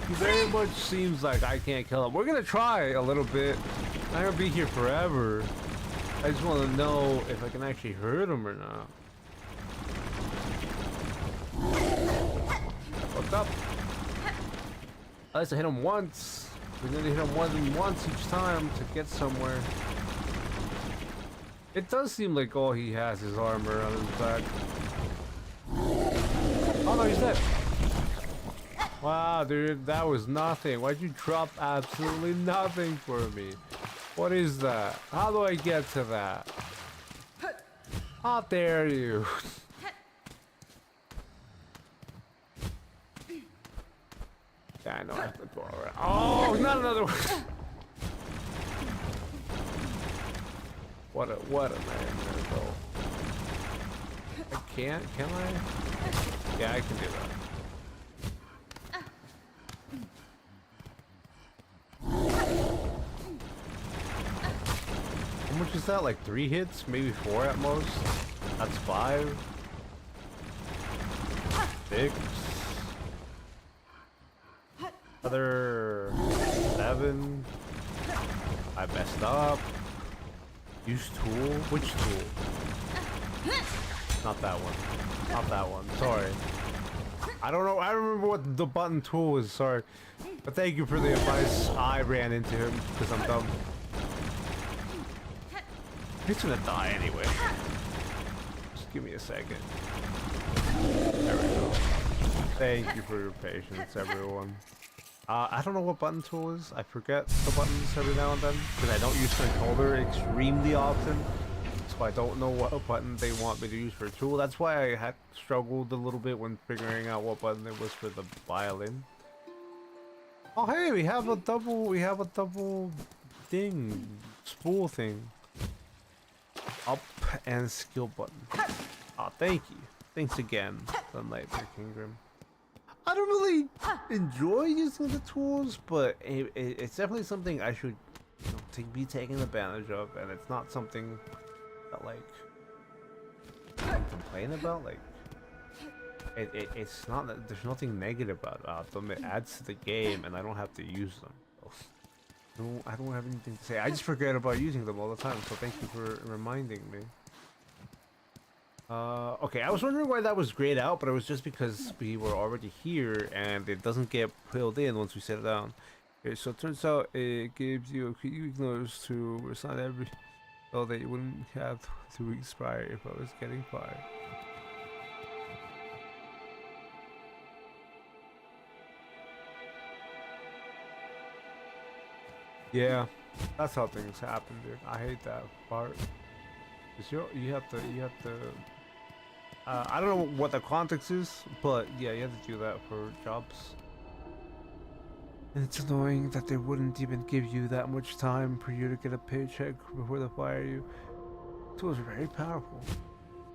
He very much seems like I can't kill him. We're gonna try a little bit. I'm gonna be here forever. I just want to know if I can actually hurt him or not. What's up? At least I hit him once. We need to hit him more than once each time to get somewhere. It does seem like all he has is armor on his back. Oh no, he's dead. Wow, dude, that was nothing. Why'd you drop absolutely nothing for me? What is that? How do I get to that? How dare you? Yeah, I know I have to go around. Oh, not another one. What a nightmare, though. can't, can I? Yeah, I can do that. How much is that? Like 3 hits? Maybe 4 at most? That's 5. 6. Other 7. I messed up. Use tool? Which tool? Not that one. Not that one. Sorry. I don't know. I don't remember what the button tool is. Sorry. But thank you for the advice. I ran into him because I'm dumb. He's gonna die anyway. Just give me a second. There we go. Thank you for your patience, everyone. I don't know what button tool is. I forget the buttons every now and then because I don't use controller extremely often. So I don't know what button they want me to use for a tool. That's why I had struggled a little bit when figuring out what button it was for the violin. Oh hey, we have a double thing, spool thing. Up and skill button. Oh, thank you. Thanks again, Sunlight Kingdom. I don't really enjoy using the tools, but it's definitely something I should be taking advantage of, and it's not something that like I complain about. Like it's not that there's nothing negative about them. It adds to the game, and I don't have to use them. So, no, I don't have anything to say. I just forget about using them all the time. So thank you for reminding me. Okay, I was wondering why that was grayed out, but it was just because we were already here and it doesn't get filled in once we set it down. Okay, so it turns out it gives you a quick notice to resign every, so that you wouldn't have to expire if I was getting fired. Yeah, that's how things happen, dude. I hate that part. Cause you have to. I don't know what the context is, but yeah, you have to do that for jobs. And it's annoying that they wouldn't even give you that much time for you to get a paycheck before they fire you. Tools are very powerful.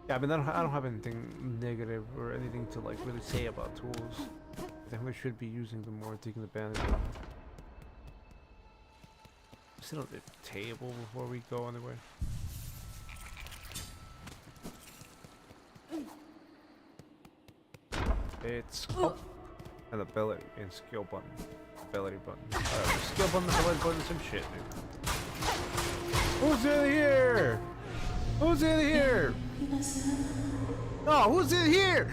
Yeah, I mean, I don't have anything negative or anything to like really say about tools. I definitely should be using them more, taking advantage of them. Sit on the table before we go anyway. It's up and ability and skill button, ability button. Skill button, ability button, some shit, dude. Who's in here? Who's in here? Oh, who's in here?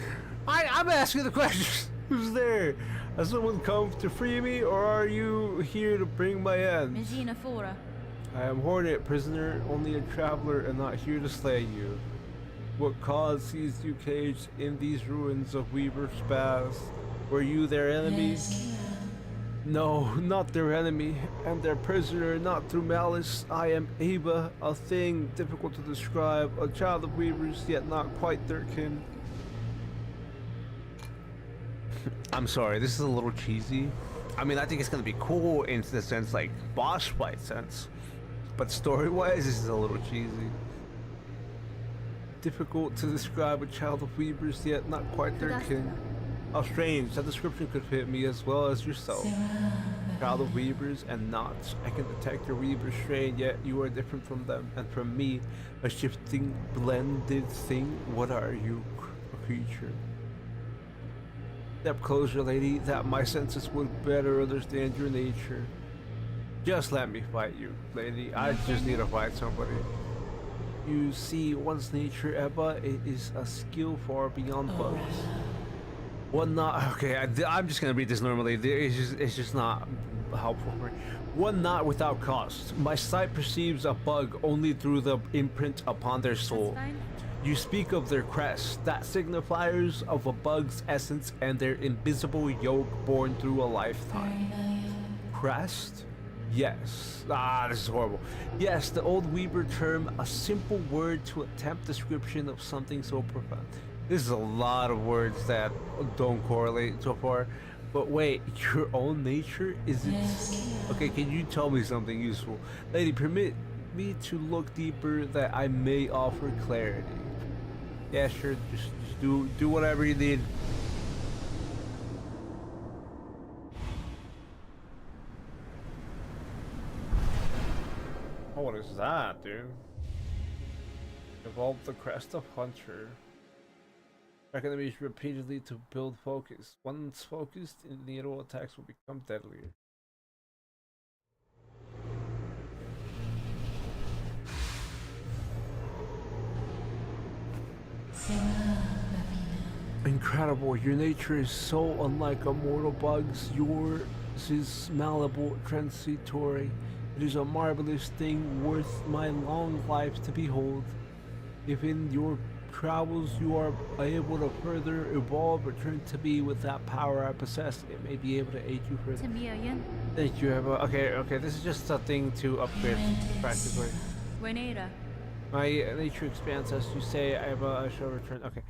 I'm asking the questions. Who's there? Has someone come to free me, or are you here to bring my end? I am Hornet, prisoner, only a traveler, and not here to slay you. What cause sees you caged in these ruins of Weaver's Pass? Were you their enemy? No, not their enemy, and their prisoner, not through malice. I am Ava, a thing difficult to describe, a child of Weavers, yet not quite their kin. I'm sorry, this is a little cheesy. I mean, I think it's gonna be cool in the sense, like, boss fight sense. But story-wise, this is a little cheesy. Difficult to describe a child of Weavers, yet not quite their kin. How strange, that description could fit me as well as yourself. Child of Weavers and not. I can detect your Weaver strain, yet you are different from them. And from me, a shifting, blended thing. What are you, creature? Step closer, lady, that my senses would better understand your nature. Just let me fight you, lady. I just need to fight somebody. You see, one's nature, Eva, it is a skill far beyond bugs. One not okay. I'm just gonna read this normally. It's just not helpful for me. One not without cost. My sight perceives a bug only through the imprint upon their soul. You speak of their crest, that signifiers of a bug's essence and their invisible yoke born through a lifetime. Crest? Yes. This is horrible. Yes, the old Weaver term, a simple word to attempt description of something so profound. This is a lot of words that don't correlate so far. But wait, your own nature? Is it... Okay, can you tell me something useful? Lady, permit me to look deeper that I may offer clarity. Yeah, sure. Just do whatever you need. Oh, what is that, dude? Evolve the crest of Hunter. Track enemies repeatedly to build focus. Once focused, needle attacks will become deadlier. Incredible. Your nature is so unlike a mortal bug's. Yours is malleable, transitory. It is a marvelous thing worth my long life to behold. If in your travels you are able to further evolve, return to me with that power I possess. It may be able to aid you further. Thank you, Eva. Okay, this is just a thing to upgrade, practically. My nature expands as you say, Eva, I shall return. Okay.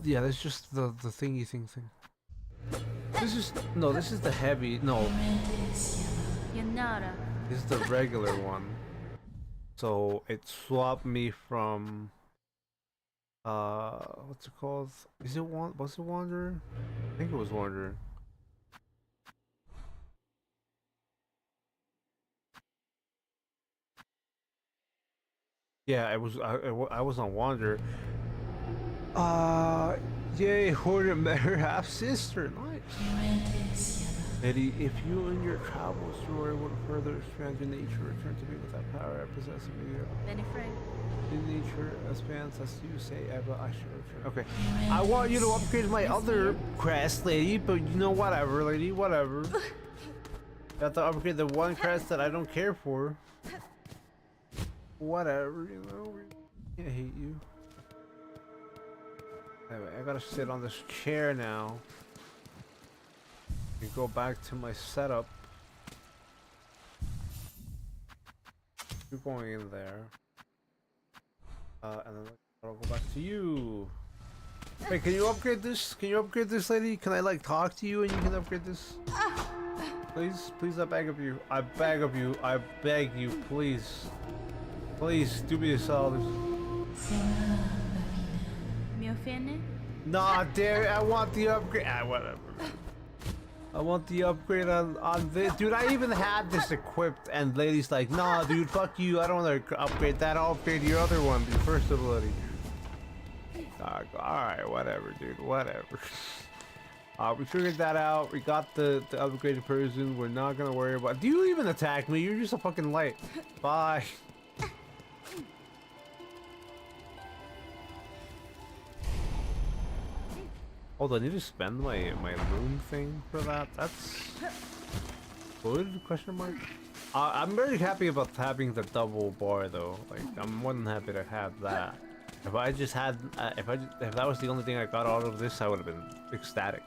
Yeah, that's just the thingy thing. This is, no, this is the heavy, no. This is the regular one. So, it swapped me from... what's it called? Is it was it Wanderer? I think it was Wanderer. Yeah, I was on Wanderer. Yay, Hoarder met her half sister. Nice. Eddie, if you in your travels you are able to further expand your nature, return to me with that power I possess immediately. In nature expands as you say, Eva, I should return. Okay. I want you to upgrade my other crest, lady, but you know, whatever, lady, whatever. You have to upgrade the one crest that I don't care for. Whatever, you know. I hate you. Anyway, I gotta sit on this chair now. And go back to my setup. You're going in there. And then I'll go back to you. Wait, can you upgrade this? Can you upgrade this, lady? Can I like talk to you and you can upgrade this? Please, please, I beg of you. I beg of you. I beg you, please. Please, do me a solid. Nah, dare I want the upgrade. Whatever. I want the upgrade on this. Dude, I even had this equipped and lady's like, nah, dude, fuck you. I don't want to upgrade that. I'll upgrade your other one, the first ability. Alright, whatever, dude. Whatever. We figured that out. We got the upgraded version. We're not gonna worry about. Do you even attack me? You're just a fucking light. Bye. Hold on, I need to spend my loom thing for that. That's good? Question mark. I'm very happy about having the double bar though. Like, I'm more than happy to have that. If I just had, if that was the only thing I got out of this, I would have been ecstatic.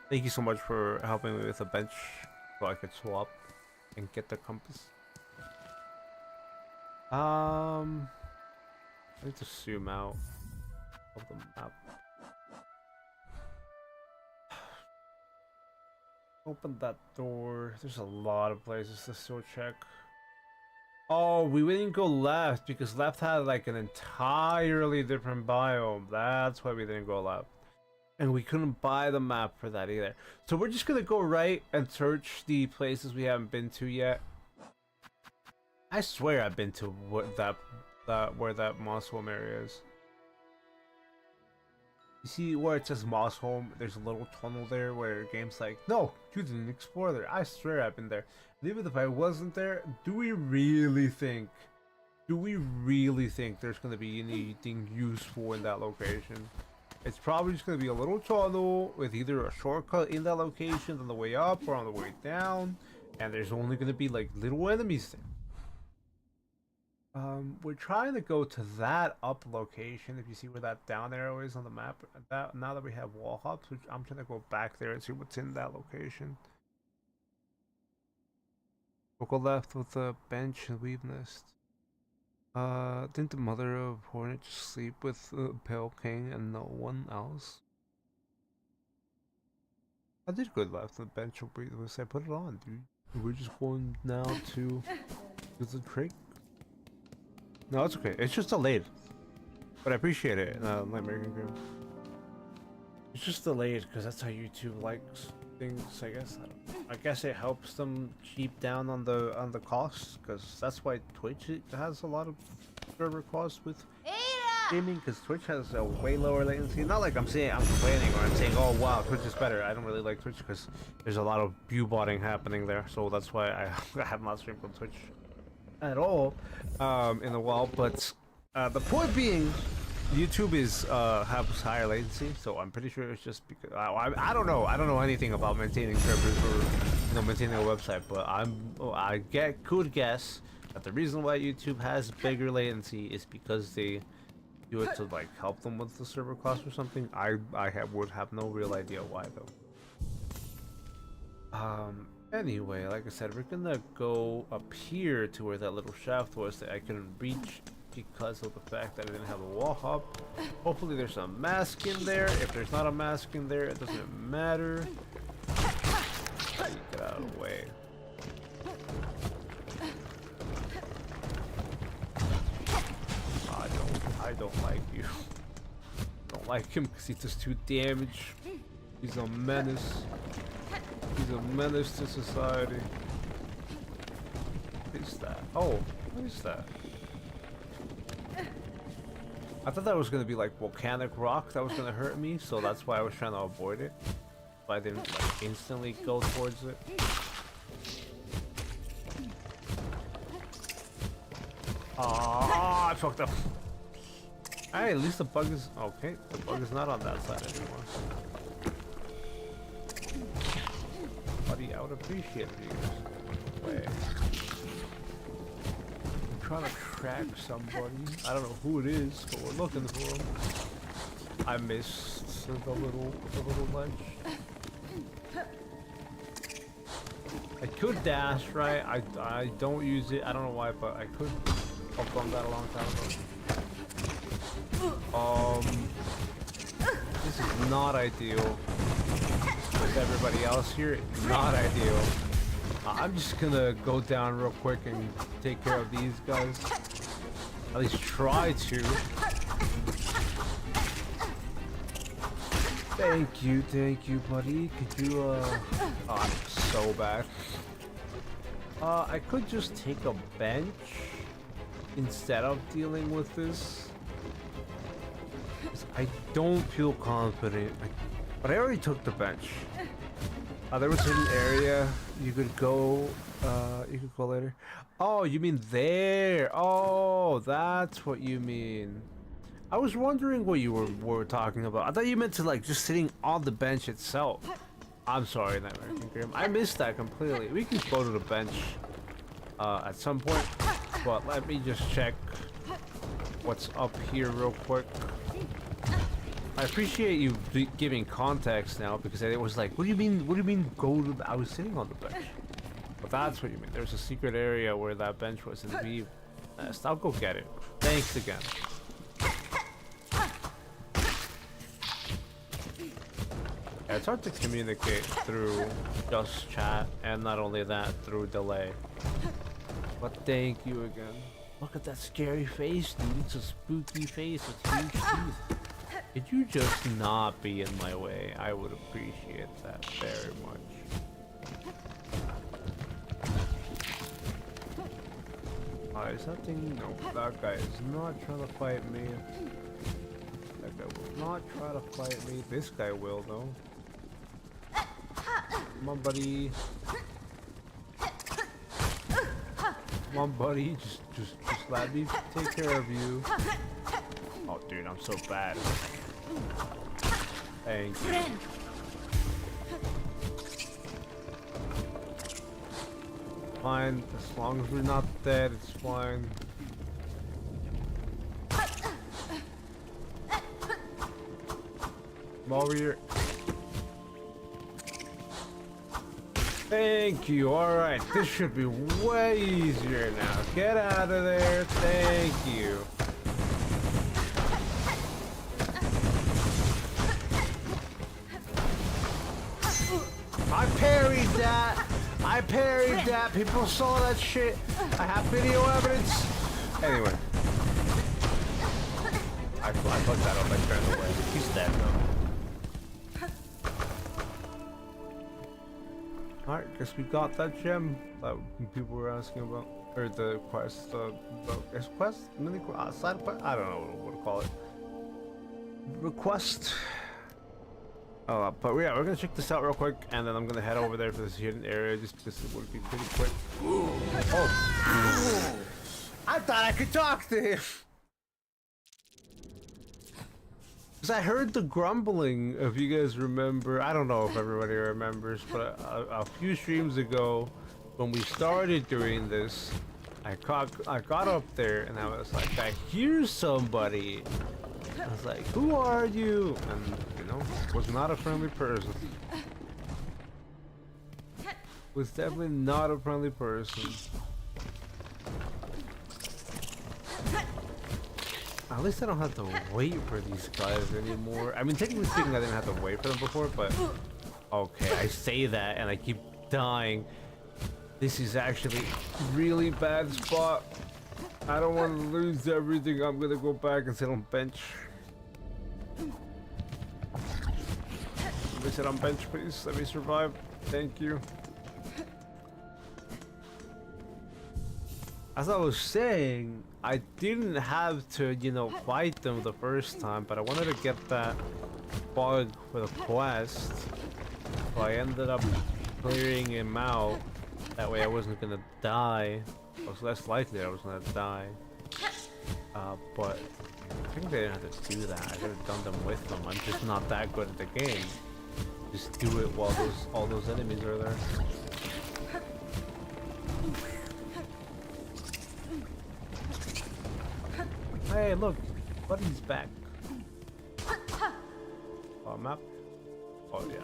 Thank you so much for helping me with a bench so I could swap and get the compass. I need to zoom out of the map. Open that door. There's a lot of places to still check. Oh, we didn't go left because left had like an entirely different biome. That's why we didn't go left. And we couldn't buy the map for that either. So we're just gonna go right and search the places we haven't been to yet. I swear I've been to where that Moss Home area is. You see where it says Moss Home? There's a little tunnel there where game's like, no, you didn't explore there. I swear I've been there. And even if I wasn't there, do we really think there's gonna be anything useful in that location? It's probably just gonna be a little tunnel with either a shortcut in that location on the way up or on the way down, and there's only gonna be like little enemies there. We're trying to go to that up location. If you see where that down arrow is on the map, now that we have wall hops, which I'm trying to go back there and see what's in that location. We'll go left with the bench and weave nest. Didn't the mother of Hornet just sleep with Pale King and no one else? I did go left the bench and weave nest. I put it on, dude. We're just going now to the trick. No, it's okay. It's just delayed. But I appreciate it, Nightmare Game. It's just delayed because that's how YouTube likes things. I guess. I guess it helps them keep down on the costs, because that's why Twitch has a lot of server costs with gaming, because Twitch has a way lower latency. Not like I'm saying I'm complaining or I'm saying, oh wow, Twitch is better. I don't really like Twitch because there's a lot of view botting happening there, so that's why I have not streamed on Twitch at all in a while. But the point being, YouTube is has higher latency, so I'm pretty sure it's just because I don't know anything about maintaining servers or maintaining a website, but I could guess that the reason why YouTube has bigger latency is because they do it to like help them with the server cost or something. I would have no real idea why though. Anyway, like I said, we're gonna go up here to where that little shaft was that I couldn't reach because of the fact that I didn't have a wall hop. Hopefully there's a mask in there. If there's not a mask in there, it doesn't matter. Get out of the way. I don't like you. Don't like him because he does 2 damage. He's a menace. He's a menace to society. What is that? Oh, what is that? I thought that was gonna be like volcanic rock that was gonna hurt me, so that's why I was trying to avoid it. But I didn't like instantly go towards it. Ah, I fucked up. Hey, at least the bug is okay. The bug is not on that side anymore. Buddy, I would appreciate it. Wait. I'm trying to track somebody. I don't know who it is, but we're looking for him. I missed the little ledge. I could dash, right? I don't use it. I don't know why, but I could have done that a long time ago. This is not ideal. With everybody else here, not ideal. I'm just gonna go down real quick and take care of these guys. At least try to. Thank you, buddy. Could you, oh, I'm so bad. I could just take a bench instead of dealing with this. I don't feel confident, but I already took the bench. There was an area you could go later. Oh, you mean there? Oh, that's what you mean. I was wondering what you were talking about. I thought you meant to like just sitting on the bench itself. I'm sorry, Nightmare Grim. I missed that completely. We can go to the bench at some point, but let me just check what's up here real quick. I appreciate you giving context now, because it was like, what do you mean? What do you mean go to the? I was sitting on the bench. But that's what you mean. There's a secret area where that bench was in the V nest. I'll go get it. Thanks again. Yeah, it's hard to communicate through just chat, and not only that, through delay. But thank you again. Look at that scary face, dude. It's a spooky face with huge teeth. Could you just not be in my way? I would appreciate that very much. Is that thing? No, that guy is not trying to fight me. That guy will not try to fight me. This guy will, though. Come on, buddy. Come on, buddy. Just let me take care of you. Oh, dude, I'm so bad. Thank you. Fine, as long as we're not dead, it's fine. Come over here. Thank you. Alright, this should be way easier now. Get out of there. Thank you. I parried that. I parried that. People saw that shit. I have video evidence. Anyway. I fucked that up. I turned away. He's dead though. Alright, guess we got that gem that people were asking about. Or the quest, quest? Mini quest? Side quest? I don't know what to call it. Request. Oh, but yeah, we're gonna check this out real quick, and then I'm gonna head over there for this hidden area just because it would be pretty quick. Oh! I thought I could talk to him! Because I heard the grumbling, if you guys remember. I don't know if everybody remembers, but a few streams ago, when we started doing this, I got up there and I was like, I hear somebody. I was like, who are you? And you know, was not a friendly person. Was definitely not a friendly person. At least I don't have to wait for these guys anymore. I mean, technically speaking, I didn't have to wait for them before, but okay, I say that and I keep dying. This is actually really bad spot. I don't want to lose everything. I'm gonna go back and sit on bench. Let me sit on bench, please. Let me survive. Thank you. As I was saying, I didn't have to, you know, fight them the first time, but I wanted to get that bug for the quest. So I ended up clearing him out. That way I wasn't gonna die. It was less likely I was gonna die. But I think they didn't have to do that. I could have done them with them. I'm just not that good at the game. Just do it while all those enemies are there. Hey, look, Buddy's back. Oh, map. Oh yeah.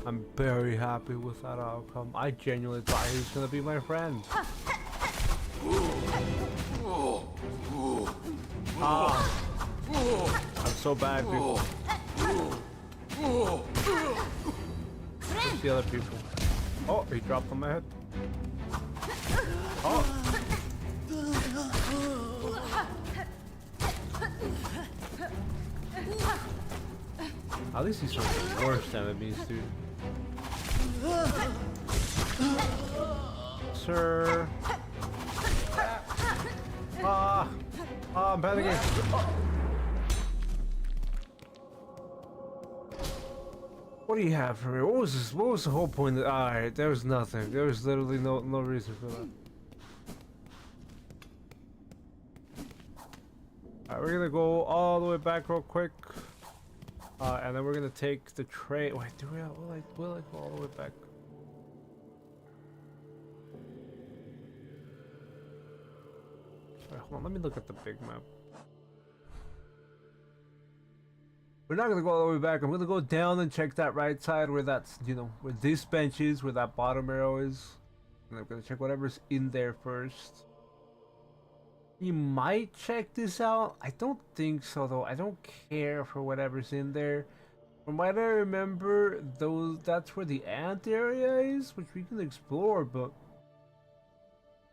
I'm very happy with that outcome. I genuinely thought he was gonna be my friend. Ah, I'm so bad, dude. Where's the other people? Oh, he dropped on my head. Oh. At least he's from the worst enemies, dude. Sir. I'm panicking. What do you have for me? What was this? What was the whole point? Alright, there was nothing. There was literally no reason for that. Alright, we're gonna go all the way back real quick. And then we're gonna take the train. Wait, will I go all the way back? Alright, hold on, let me look at the big map. We're not gonna go all the way back. I'm gonna go down and check that right side where that's, you know, where this bench is, where that bottom arrow is. And I'm gonna check whatever's in there first. You might check this out. I don't think so though. I don't care for whatever's in there. From what I remember, that's where the ant area is, which we can explore, but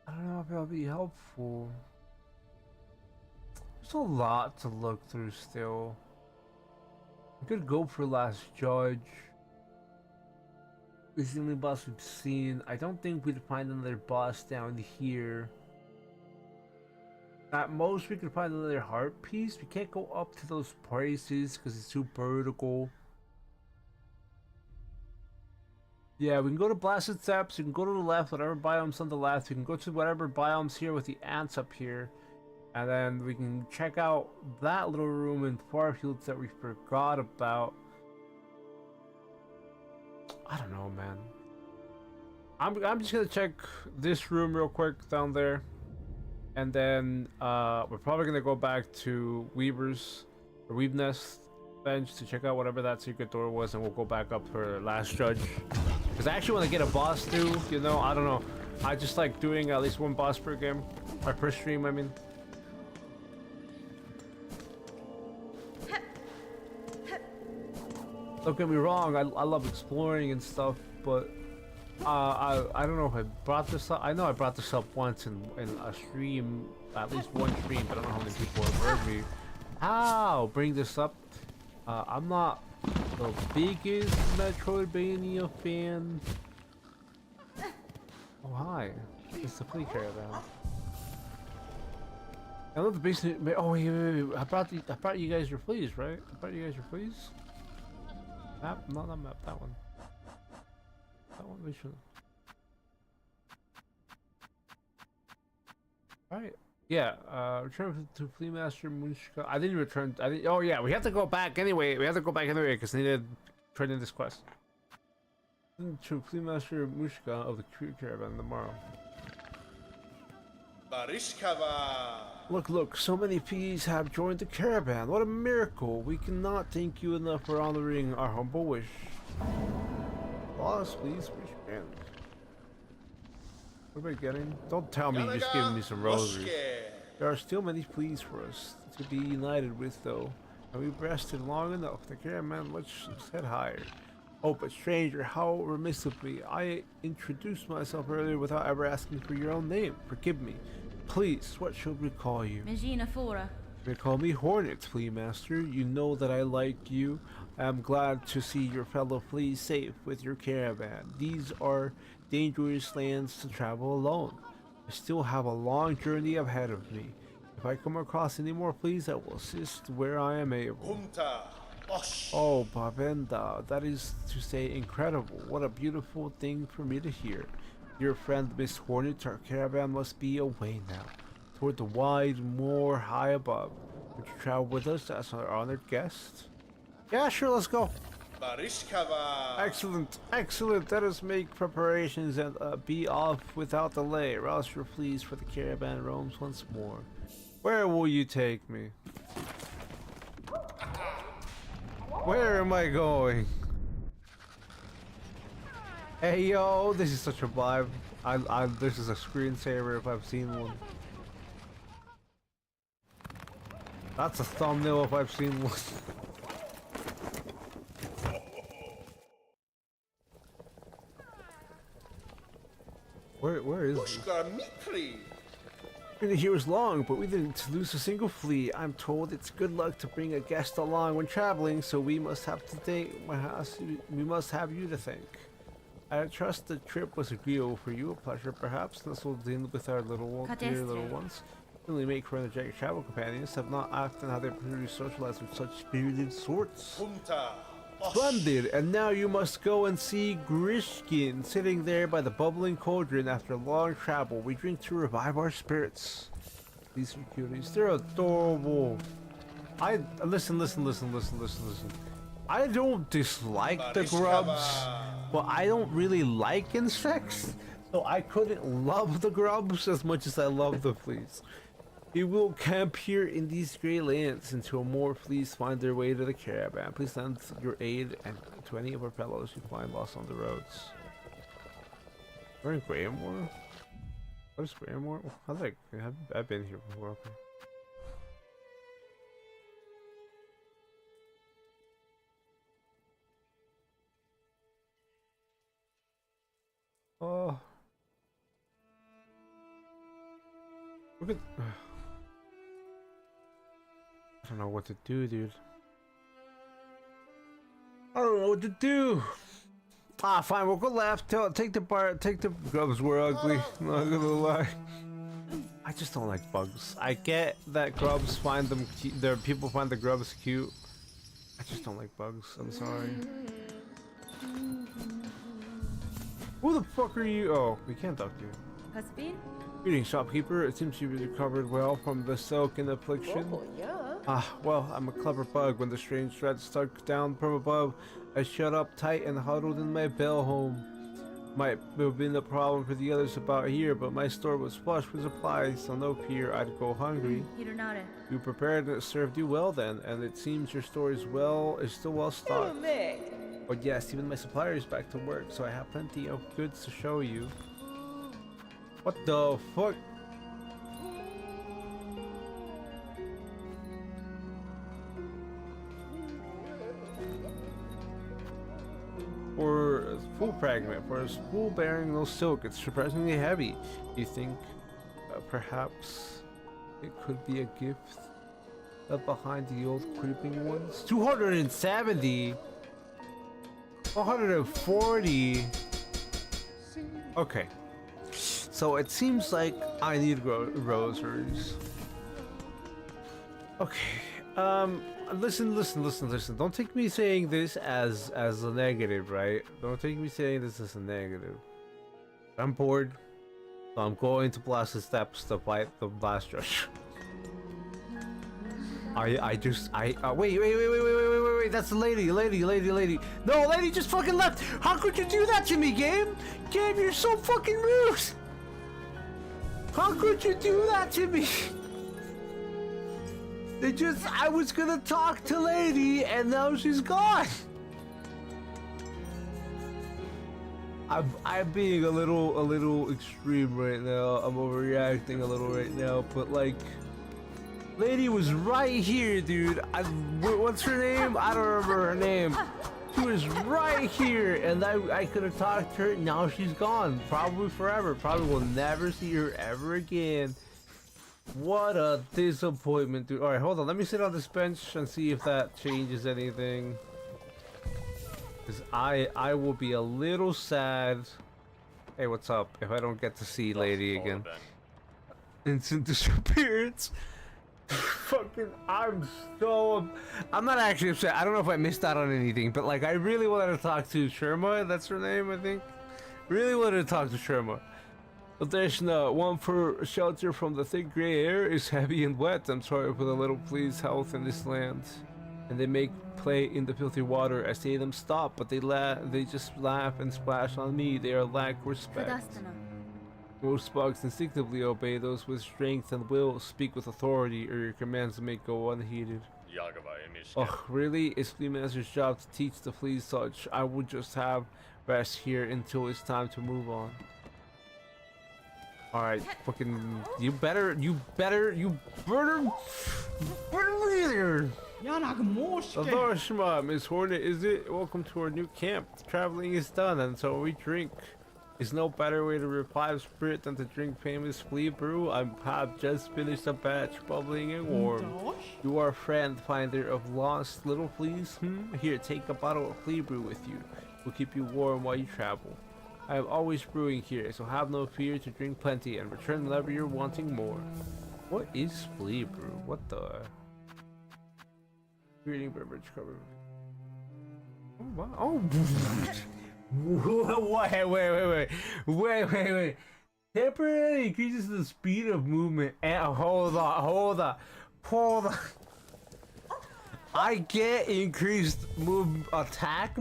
I don't know if it'll be helpful. There's a lot to look through still. We could go for Last Judge. This is the only boss we've seen. I don't think we'd find another boss down here. At most, we could find another heart piece. We can't go up to those places because it's too vertical. Yeah, we can go to Blasted Steps. We can go to the left, whatever biome's on the left. We can go to whatever biome's here with the ants up here. And then we can check out that little room in Farfields that we forgot about. I don't know, man. I'm just gonna check this room real quick down there. And then we're probably gonna go back to Weaver's or Weave Nest bench to check out whatever that secret door was, and we'll go back up for Last Judge. Because I actually want to get a boss too, you know, I don't know. I just like doing at least one boss per game. Or per stream, I mean. Don't get me wrong, I love exploring and stuff, but I don't know if I brought this up. I know I brought this up once in a stream, at least one stream, but I don't know how many people have heard me. I'll bring this up. I'm not the biggest Metroidvania fan. Oh hi, it's the flea caravan. I love the basement. Oh wait. I brought you guys your fleas, right? I brought you guys your fleas. Map? No, not map. That one. That one we should. Alright. Yeah, return to Flea Master Munchka. I didn't return. Oh yeah, we have to go back anyway. We have to go back anyway because I need to turn in this quest. To Flea Master Munchka of the Caravan tomorrow. Barishkava. Look, so many fleas have joined the caravan. What a miracle. We cannot thank you enough for honoring our humble wish. Lost fleas, man. What am I getting? Don't tell me you're just giving me some rosaries. There are still many fleas for us to be united with, though. And we've rested long enough. The caravan, let's head higher. Oh, but stranger, how remiss of me. I introduced myself earlier without ever asking for your own name. Forgive me. Please, what should we call you? Megina Fora. They call me Hornet, Flea Master. You know that I like you. I am glad to see your fellow fleas safe with your caravan. These are dangerous lands to travel alone. I still have a long journey ahead of me. If I come across any more fleas, I will assist where I am able. Oh, Bavenda, that is to say incredible. What a beautiful thing for me to hear. Dear friend, Miss Hornet, our caravan must be away now, toward the wide moor high above. Would you travel with us as our honored guest? Yeah, sure, let's go. Excellent. Let us make preparations and be off without delay. Rouse your fleas for the caravan roams once more. Where will you take me? Where am I going? Hey yo, this is such a vibe. This is a screensaver if I've seen one. That's a thumbnail if I've seen one. Where is he? Been here as long, but we didn't lose a single flea. I'm told it's good luck to bring a guest along when traveling, so we must have you to thank. I trust the trip was agreeable for you, a pleasure perhaps. Nestled in with our dear little ones. Really make for energetic travel companions. Have not often how they produce socialize with such spirited sorts. Splendid! And now you must go and see Grishkin sitting there by the bubbling cauldron after long travel. We drink to revive our spirits. These are cuties. They're adorable. Listen. I don't dislike the grubs, but I don't really like insects, so I couldn't love the grubs as much as I love the fleas. We will camp here in these grey lands until more fleas find their way to the caravan. Please lend your aid and to any of our fellows who find lost on the roads. We're in Graymore? What is Graymore? I've been here before. Okay. Oh. Look at. I don't know what to do, dude. I don't know what to do. Ah, fine. We'll go left. Take the bar. Take the grubs. Were ugly. Not gonna lie. I just don't like bugs. I get that grubs find them. There, people find the grubs cute. I just don't like bugs. I'm sorry. Who the fuck are you? Oh, we can't talk to you. Hasbin? Greetings, shopkeeper. It seems you've recovered well from the silken affliction. Oh, yeah. Ah, well, I'm a clever bug. When the strange threat struck down from above, I shut up tight and huddled in my bell home. Might have been a problem for the others about here, but my store was flush with supplies, so no fear I'd go hungry. You prepared and it served you well then, and it seems your store is still well stocked. But yes, even my supplier is back to work, so I have plenty of goods to show you. What the fuck? full fragment. For a spool bearing no silk, it's surprisingly heavy. You think perhaps it could be a gift behind the old creeping ones? 270? 140? Okay. So it seems like I need rosaries. Okay. Listen. Don't take me saying this as a negative, right? Don't take me saying this as a negative. I'm bored, so I'm going to blast the steps to fight the blast rush. Wait, that's the lady. No, lady just fucking left. How could you do that to me, game? Game, you're so fucking rude. How could you do that to me? I was gonna talk to lady and now she's gone. I'm being a little extreme right now. I'm overreacting a little right now, but like, lady was right here, dude. What's her name? I don't remember her name. She was right here, and I could have talked to her. Now she's gone, probably forever. Probably will never see her ever again. What a disappointment, dude. All right, hold on. Let me sit on this bench and see if that changes anything. Cause I will be a little sad. Hey, what's up? If I don't get to see lady again. Instant disappearance. Fucking, I'm not actually upset. I don't know if I missed out on anything, but like I really wanted to talk to Sherma. That's her name, I think. Really wanted to talk to Sherma. But there's no one for shelter from the thick gray air is heavy and wet. I'm sorry for the little please health in this land. And they make play in the filthy water. I say them stop, but they just laugh and splash on me. They are lack respect. Most bugs instinctively obey those with strength and will. Speak with authority, or your commands may go unheeded. Oh, really? It's Flea Master's job to teach the fleas such. I would just have rest here until it's time to move on. Alright, fucking, you better leave here. Shema, Miss Hornet, is it? Welcome to our new camp. Traveling is done, and so we drink. Is no better way to revive spirit than to drink famous flea brew. I have just finished a batch, bubbling and warm. You are a friend finder of lost little fleas? Here, take a bottle of flea brew with you. We'll keep you warm while you travel. I am always brewing here, so have no fear to drink plenty and return whenever you're wanting more. What is flea brew? What the? Reading beverage cover. Oh wow! Oh. Wait. Temporarily increases the speed of movement. And hold on. I get increased attack.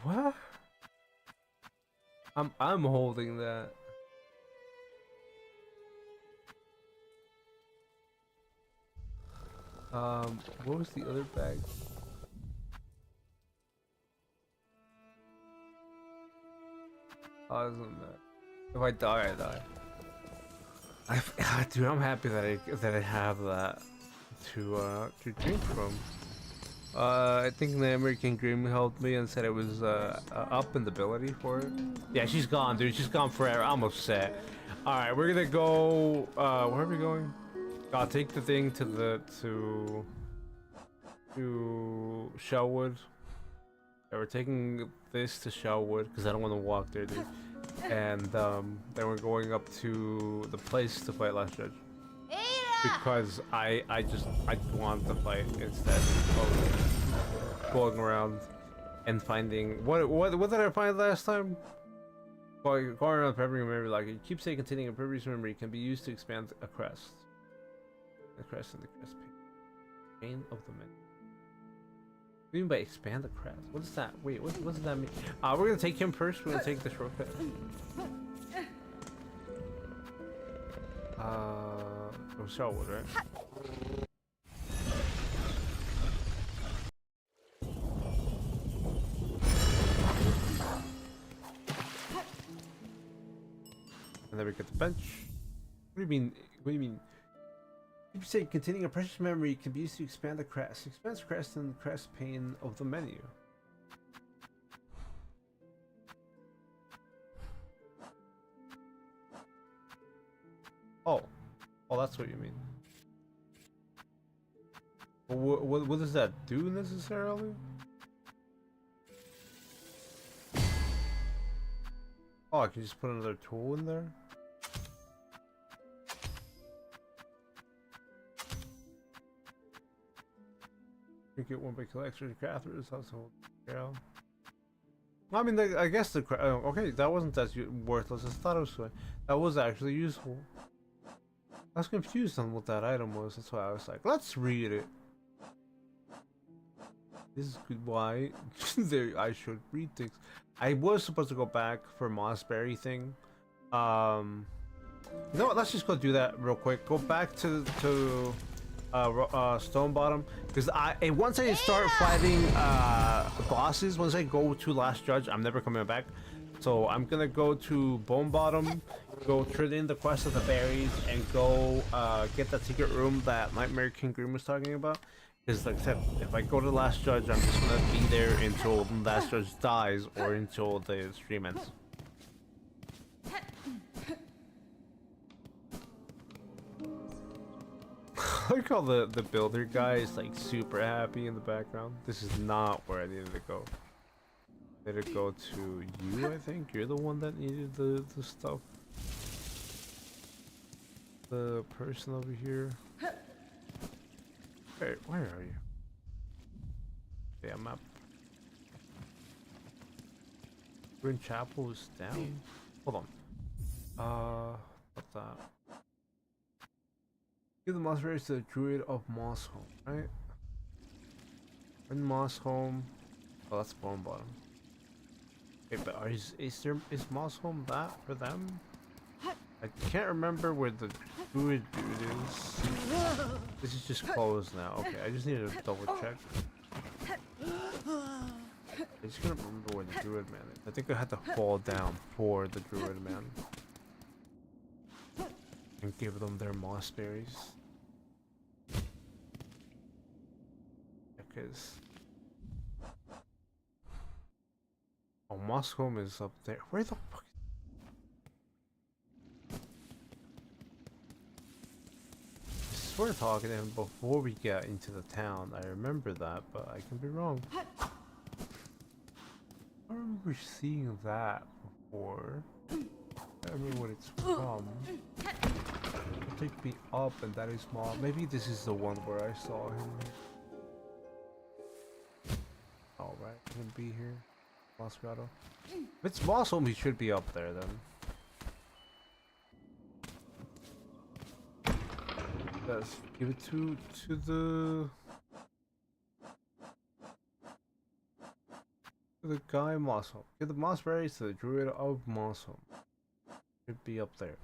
What? I'm holding that. What was the other bag? Oh, isn't that? If I die, I die. Dude, I'm happy that I have that to drink from. I think the American Dream helped me and said it was up in the ability for it. Yeah, she's gone, dude. She's gone forever. I'm upset. All right, we're gonna go. Where are we going? I'll take the thing to Shellwood. Yeah, we're taking this to Shellwood because I don't want to walk there, dude. And then we're going up to the place to fight Last Judge. Because I want to fight instead of going around and finding what did I find last time? Going around prepping memory, like it keeps saying containing a previous memory can be used to expand a crest. The crest and the crest pane of the menu. What do you mean by expand the crest? What is that? Wait, what does that mean? We're gonna take him first. We're gonna take the shortcut. From Shellwood, right? And then we get the bench. What do you mean? What do you mean? You say containing a precious memory can be used to expand the crest. Expands crest and crest pane of the menu. Oh, that's what you mean. What does that do necessarily? Oh, I can just put another tool in there? You get one by collectors, crafters, household. Yeah. I mean, I guess the okay, that wasn't as worthless as I thought it was going. That was actually useful. I was confused on what that item was. That's why I was like, let's read it. This is good. Why? There, I should read things. I was supposed to go back for Mossberry thing. You know what? Let's just go do that real quick. Go back to Stone Bottom, because once I start fighting bosses, once I go to Last Judge, I'm never coming back. So I'm gonna go to Bone Bottom, go turn in the quest of the berries, and go get that secret room that Nightmare King Grim was talking about. Because like I said, if I go to Last Judge, I'm just gonna be there until Last Judge dies or until the stream ends. I like how the builder guy is like super happy in the background. This is not where I needed to go. I needed to go to you, I think. You're the one that needed the stuff. The person over here. Wait, where are you? Yeah, map. Green Chapel is down. Hold on. What's that? Give the mossberries to the Druid of Mossholm, right? In Mossholm. Oh, that's Bone Bottom. Okay, but is Mossholm that for them? I can't remember where the Druid dude is. This is just closed now. Okay, I just need to double check. I just couldn't remember where the Druid man is. I think I had to fall down for the Druid man. And give them their mossberries. Because oh, Mossholm is up there. Where the fuck? I swear talking to him before we get into the town. I remember that, but I can be wrong. I remember seeing that before. I remember what it's from. Take me up, and that is small. Maybe this is the one where I saw him. Alright, he can be here. Moscato. If it's Mossholm, he should be up there then. Let's give it to the guy Mossholm. Give the mossberries to the Druid of Mossholm. Should be up there.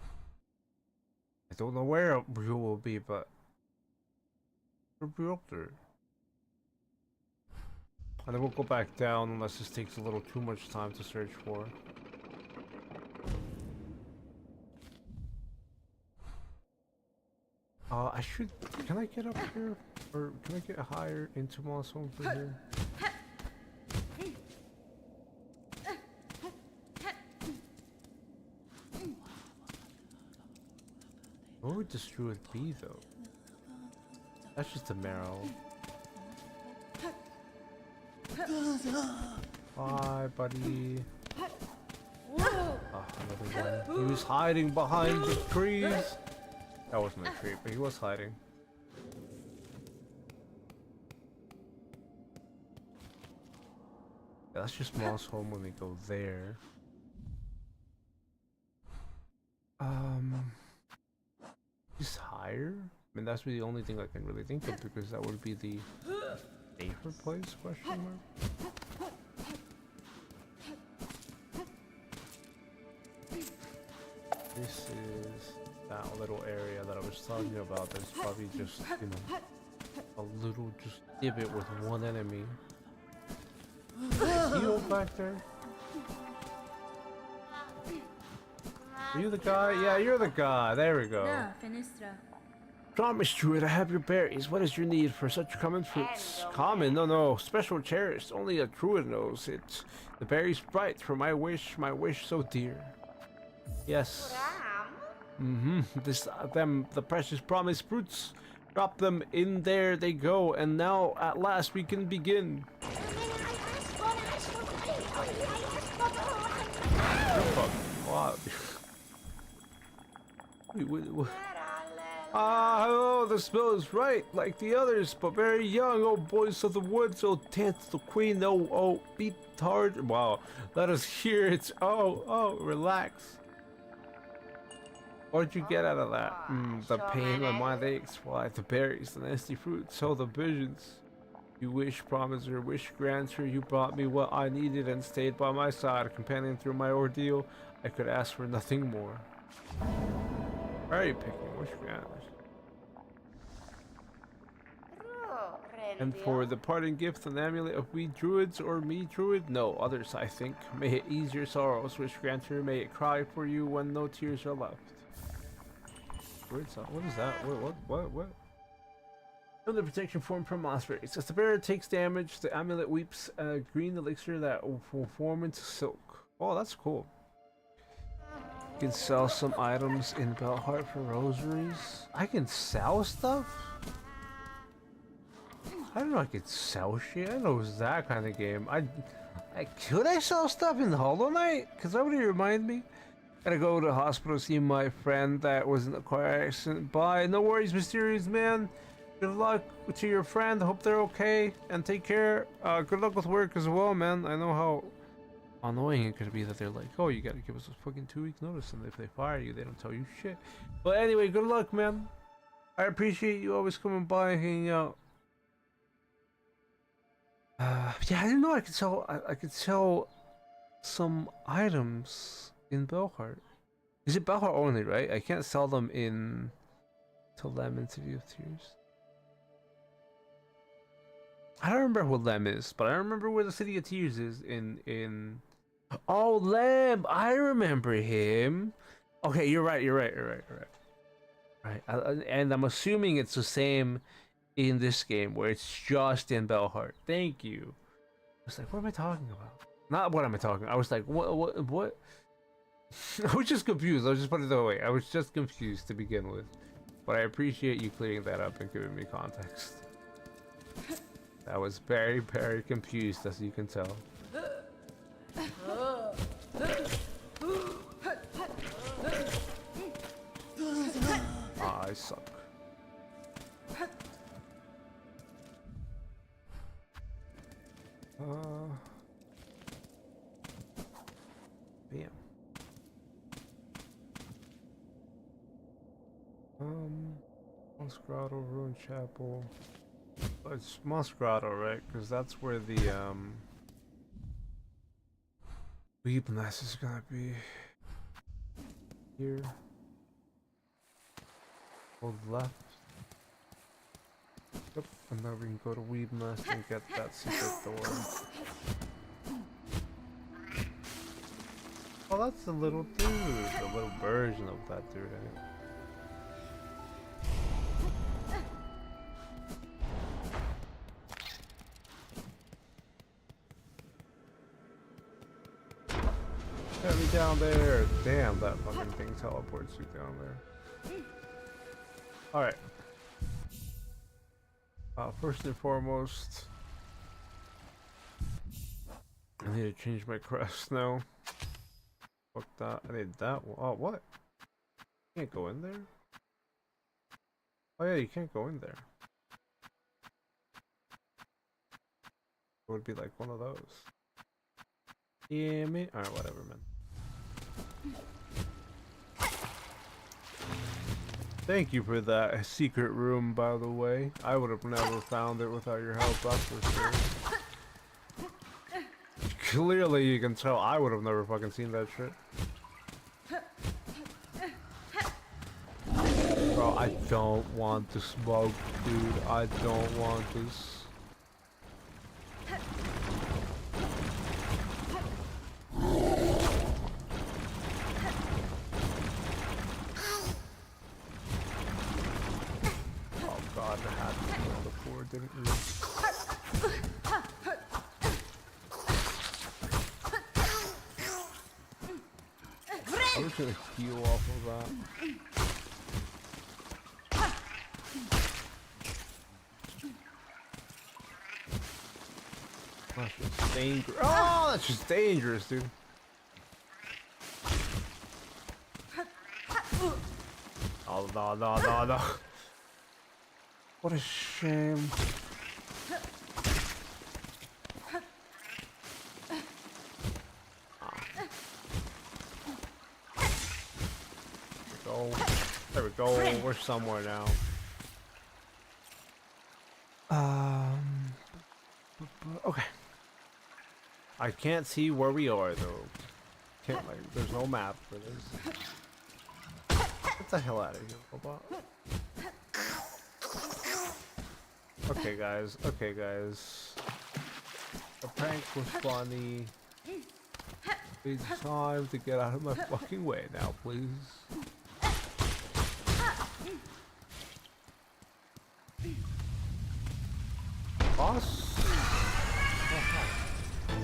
I don't know where you will be, but it'll be up there. And then we'll go back down unless this takes a little too much time to search for. I should. Can I get up here? Or can I get higher into Mossholm from here? Where would this druid be though? That's just a marrow. Bye, buddy. Oh, another one. He was hiding behind the trees. That wasn't a tree, but he was hiding. Yeah, that's just Mossholm when we go there. Just higher? I mean, that's really the only thing I can really think of, because that would be the safer place, question mark? This is that little area that I was talking about. There's probably just, you know, a little just divot with one enemy. Is he old back there? Are you the guy? Yeah, you're the guy. There we go. Promise, Druid, I have your berries. What is your need for such common fruits? Common? No. Special cherished. Only a Druid knows it. The berries bright for my wish so dear. Yes. The precious promised fruits. Drop them in there. They go, and now at last we can begin. Wow. Wait. Ah, oh, the smell is right, like the others, but very young. Oh, boys of the woods, oh, dance the queen. Oh, beat hard. Wow, let us hear it. Oh, relax. What did you get out of that? The pain when my legs fly, the berries, the nasty fruits, oh, the visions. You wish, promiser, wish, granter, you brought me what I needed and stayed by my side, a companion through my ordeal. I could ask for nothing more. Where are you picking? Wish, granter. And for the parting gift, an amulet of we druids or me druid? No, others, I think. May it ease your sorrows, wish granter. May it cry for you when no tears are left. What is that? What? The protection form from mossberries. As the bearer takes damage, the amulet weeps a green elixir that will form into silk. Oh, that's cool. You can sell some items in Belheart for rosaries. I can sell stuff? I don't know I could sell shit. I didn't know it was that kind of game. Could I sell stuff in Hollow Knight? Because that would remind me. Gotta go to the hospital to see my friend that was in a car accident. Bye. No worries, mysterious man. Good luck to your friend. Hope they're okay. And take care. Good luck with work as well, man. I know how annoying it could be that they're like, oh, you gotta give us a fucking 2 week notice. And if they fire you, they don't tell you shit. But anyway, good luck, man. I appreciate you always coming by and hanging out. Yeah, I didn't know I could sell some items in Belheart. Is it Belheart only, right? I can't sell them in Lem City of Tears. I don't remember who Lem is, but I remember where the City of Tears is in Oh, Lem! I remember him. Okay, you're right. Right. And I'm assuming it's the same in this game where it's just in Belheart. Thank you. I was like, what am I talking about? Not what am I talking about. I was like, what? I was just confused. I'll just put it that way. I was just confused to begin with. But I appreciate you clearing that up and giving me context. I was very, very confused, as you can tell. I suck. Bam. Moss Grotto, Ruined Chapel. Oh, it's Moss Grotto, right? Because that's where the Weep Nest is gonna be. Here. Hold left. Yep, and now we can go to Weeb Nest and get that secret door. Oh, that's the little dude, the little version of that dude, eh? Get me down there! Damn, that fucking thing teleports you down there. Alright. First and foremost, I need to change my crest now. Fuck that. I need that one. Oh, what? You can't go in there? Oh yeah, you can't go in there. It would be like one of those. Yeah, me. Alright, whatever, man. Thank you for that secret room, by the way. I would have never found it without your help, that's for sure. Clearly, you can tell I would have never fucking seen that shit. Bro, I don't want to smoke, dude. I don't want this. Didn't you? I'm just gonna heal off of that. That's just dangerous. Oh, that's just dangerous, dude. Oh, no, no, no, no. What a shame. There we go. We're somewhere now. Okay. I can't see where we are though. Can't like. There's no map for this. Get the hell out of here, robot. Okay, guys. Okay, guys. The prank was funny. It's time to get out of my fucking way now, please. Boss?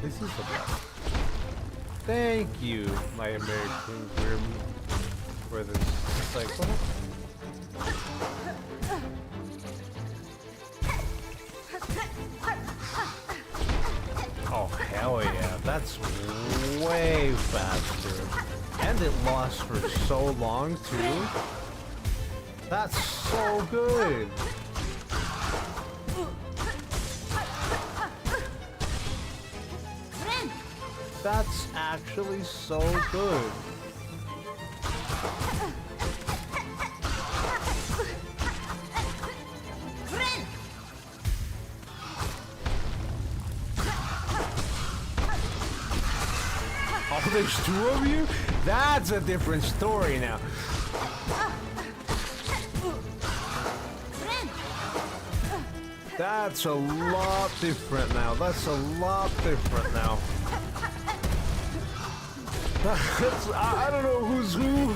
This is the best. Thank you, my American Grim, for this cycle. Oh, hell yeah. That's way faster. And it lasts for so long, too. That's so good. That's actually so good. Oh, there's two of you? That's a different story now. That's a lot different now. That's a lot different now. I don't know who's who.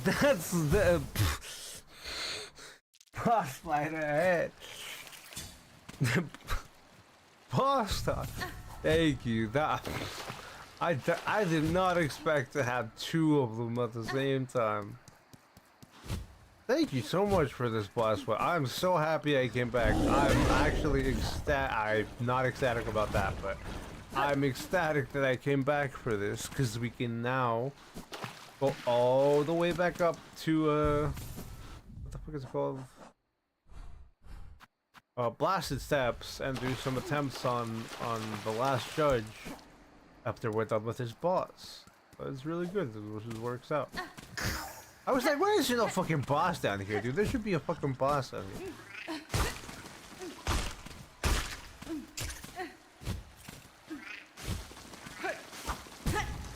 That's the boss fight ahead. Boss time. Thank you. That I did not expect to have two of them at the same time. Thank you so much for this boss fight. I'm so happy I came back. I'm actually I'm not ecstatic about that, but I'm ecstatic that I came back for this because we can now go all the way back up to what the fuck is it called? Blasted Steps and do some attempts on the last judge after we're done with his boss. It's really good. It works out. I was like, why is there no fucking boss down here, dude? There should be a fucking boss down here.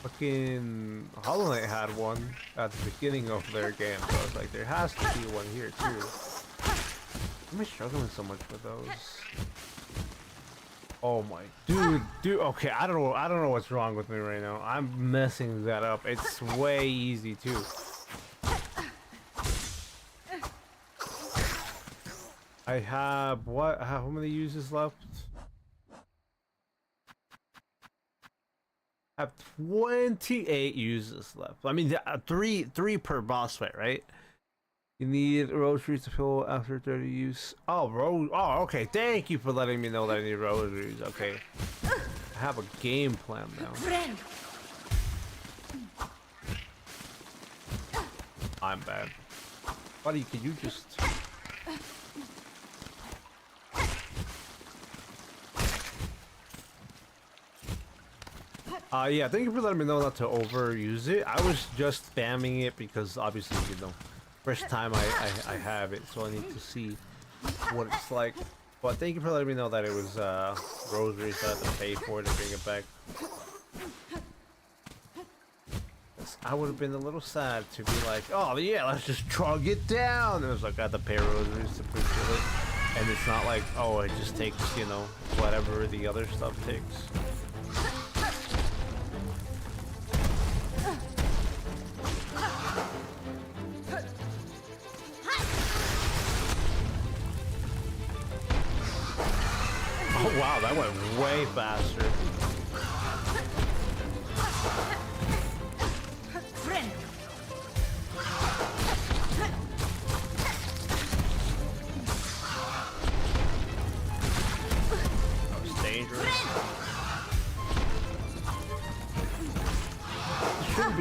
Fucking Hollow Knight had one at the beginning of their game, so I was like, there has to be one here too. Why am I struggling so much with those? Oh my dude, okay, I don't know what's wrong with me right now. I'm messing that up. It's way easy too. I have what? How many uses left? I have 28 uses left. I mean, three per boss fight, right? You need rosaries to fill after 30 use. Oh, okay. Thank you for letting me know that I need rosaries. Okay. I have a game plan now. I'm bad. Buddy, could you just... yeah, thank you for letting me know not to overuse it. I was just spamming it because obviously, you know, first time I have it, so I need to see what it's like. But thank you for letting me know that it was rosaries, so I had to pay for it and bring it back. I would have been a little sad to be like, oh yeah, let's just chug it down. It was like I had to pay rosaries to fulfill it. And it's not like, oh, it just takes, you know, whatever the other stuff takes. Oh wow, that went way faster.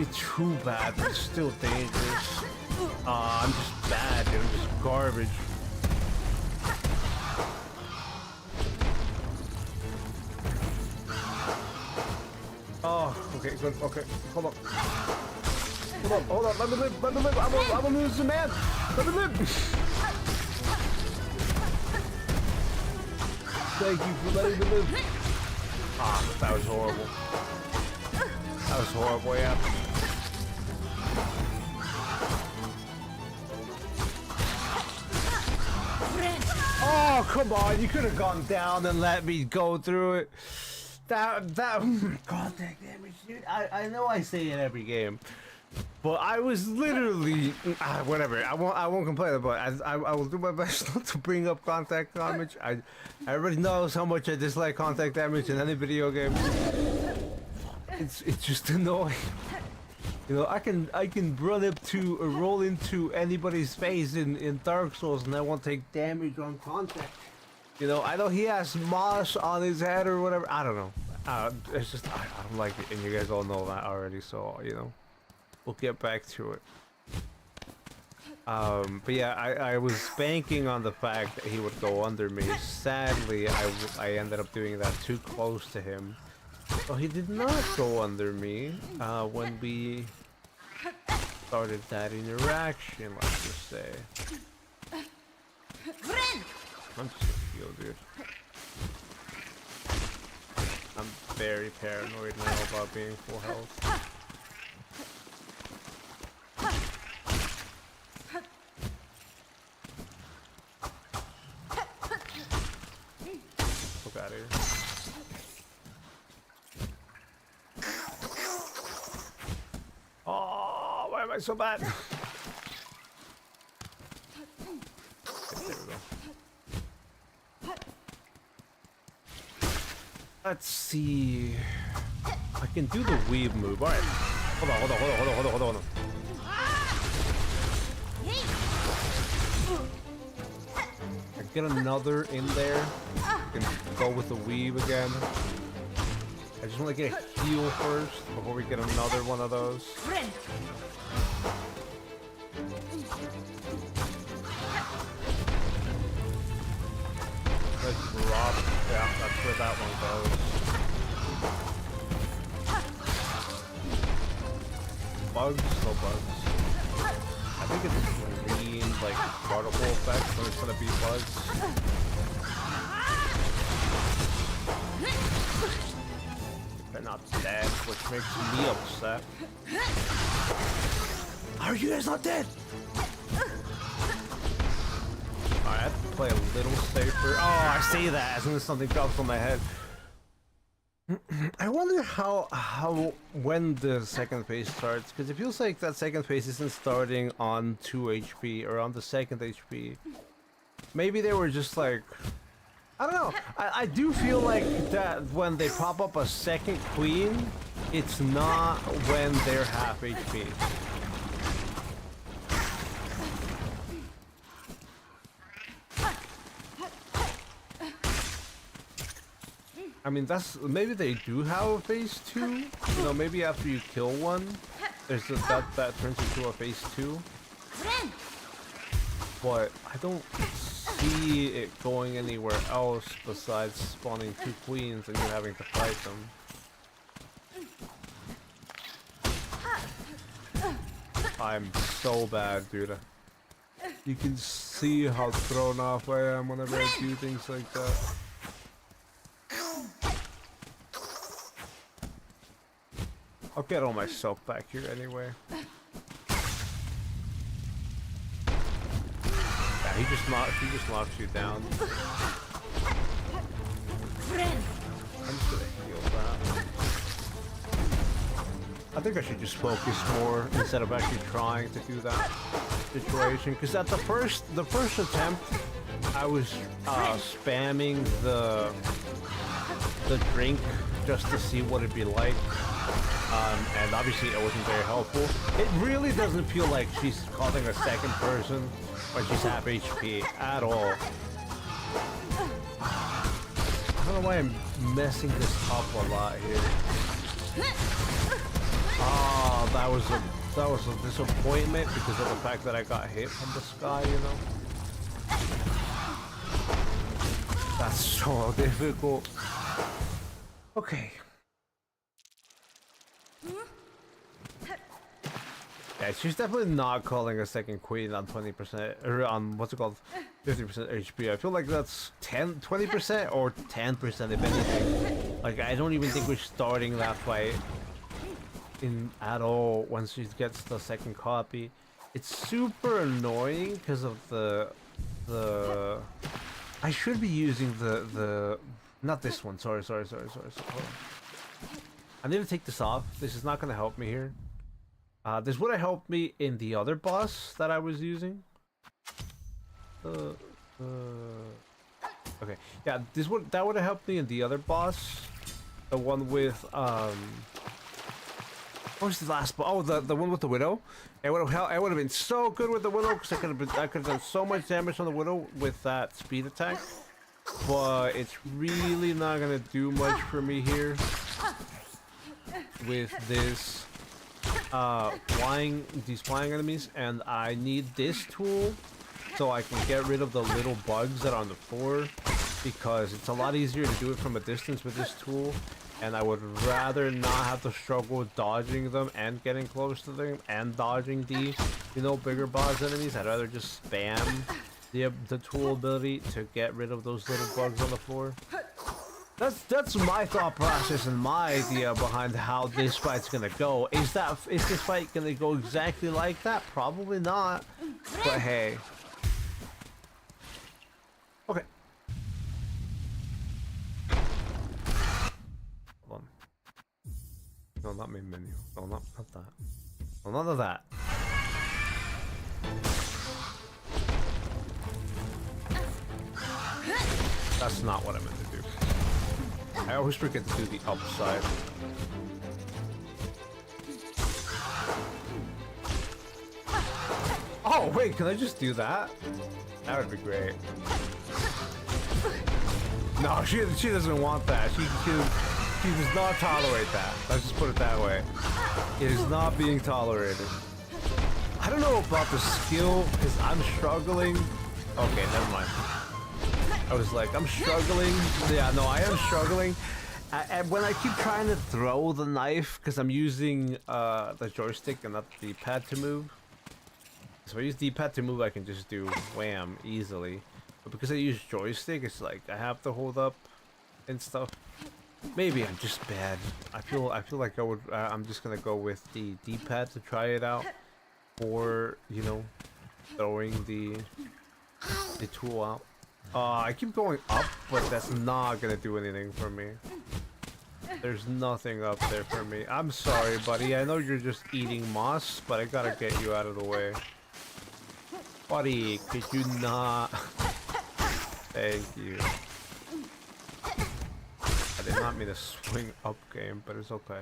be too bad, but it's still dangerous. I'm just bad, dude. I'm just garbage. Oh, okay, good. Okay, hold on. Hold on. Let me live. I'm a loser, man. Let me live. Thank you for letting me live. Ah, that was horrible. That was horrible, yeah. Oh, come on. You could have gone down and let me go through it. That contact damage, dude. I know I say it every game, but I was literally whatever. I won't complain about it. I will do my best not to bring up contact damage. Everybody knows how much I dislike contact damage in any video game. It's just annoying. You know, I can run up to or roll into anybody's face in Dark Souls and I won't take damage on contact. You know, I know he has moss on his head or whatever. I don't know. It's just I don't like it, and you guys all know that already. So you know, we'll get back to it. But yeah, I was banking on the fact that he would go under me. Sadly, I ended up doing that too close to him. So he did not go under me when we started that interaction. Let's just say. I'm just a heal, dude. I'm very paranoid now about being full health. Look out of here. Oh, why am I so bad? There we go. Let's see. I can do the weave move. All right. Hold on. I get another in there. I can go with the weave again. I just want to get a heal first before we get another one of those. Let's drop. Yeah, that's where that one goes. Bugs? No bugs. I think it's green, like, particle effect, so it's gonna be bugs. They're not dead, which makes me upset. Are you guys not dead? I have to play a little safer. Oh, I see that as soon as something drops on my head. I wonder when the second phase starts, because it feels like that second phase isn't starting on 2 HP or on the second HP. Maybe they were just like, I don't know. I do feel like that when they pop up a second queen, it's not when they're half HP. I mean, maybe they do have a phase 2. You know, maybe after you kill one, there's that turns into a phase 2. But I don't see it going anywhere else besides spawning 2 queens and you having to fight them. I'm so bad, dude. You can see how thrown off I am whenever I do things like that. I'll get all myself back here anyway. Yeah, he just knocks you down. I'm just gonna heal that. I think I should just focus more instead of actually trying to do that situation. Because at the first attempt, I was spamming the drink just to see what it'd be like. And obviously it wasn't very helpful. It really doesn't feel like she's causing a second person when she's half HP at all. I don't know why I'm messing this up a lot here. Oh, that was a disappointment because of the fact that I got hit from the sky, you know? That's so difficult. Okay. Yeah, she's definitely not calling a second queen on 20%, or on, what's it called, 50% HP. I feel like that's 20% or 10% if anything. Like, I don't even think we're starting that fight at all once she gets the second copy. It's super annoying because of the I should be using the not this one. Sorry. I need to take this off. This is not going to help me here. This would have helped me in the other boss that I was using. Okay, yeah, that would have helped me in the other boss, the one with what was the last boss? Oh, the one with the widow. It would have been so good with the widow because I could have done so much damage on the widow with that speed attack. But it's really not gonna do much for me here with this these flying enemies, and I need this tool so I can get rid of the little bugs that are on the floor, because it's a lot easier to do it from a distance with this tool, and I would rather not have to struggle with dodging them and getting close to them and dodging the, you know, bigger boss enemies. I'd rather just spam the tool ability to get rid of those little bugs on the floor. That's my thought process and my idea behind how this fight's gonna go. Is this fight gonna go exactly like that? Probably not. But hey. Okay. Hold on. No, not main menu. No, not that. No, none of that. That's not what I meant to do. I always forget to do the upside. Oh wait, can I just do that? That would be great. No, she doesn't want that. She does not tolerate that. Let's just put it that way. It is not being tolerated. I don't know about the skill because I'm struggling. Okay, never mind. I was like, I'm struggling. Yeah, no, I am struggling. And when I keep trying to throw the knife, because I'm using the joystick and not the D-pad to move. So I use D-pad to move, I can just do wham easily. But because I use joystick, it's like I have to hold up and stuff. Maybe I'm just bad. I feel like I would. I'm just gonna go with the D-pad to try it out, or you know, throwing the tool out. I keep going up, but that's not gonna do anything for me. There's nothing up there for me. I'm sorry, buddy. I know you're just eating moss, but I gotta get you out of the way. Buddy, could you not? Thank you. I did not mean to swing up game, but it's okay.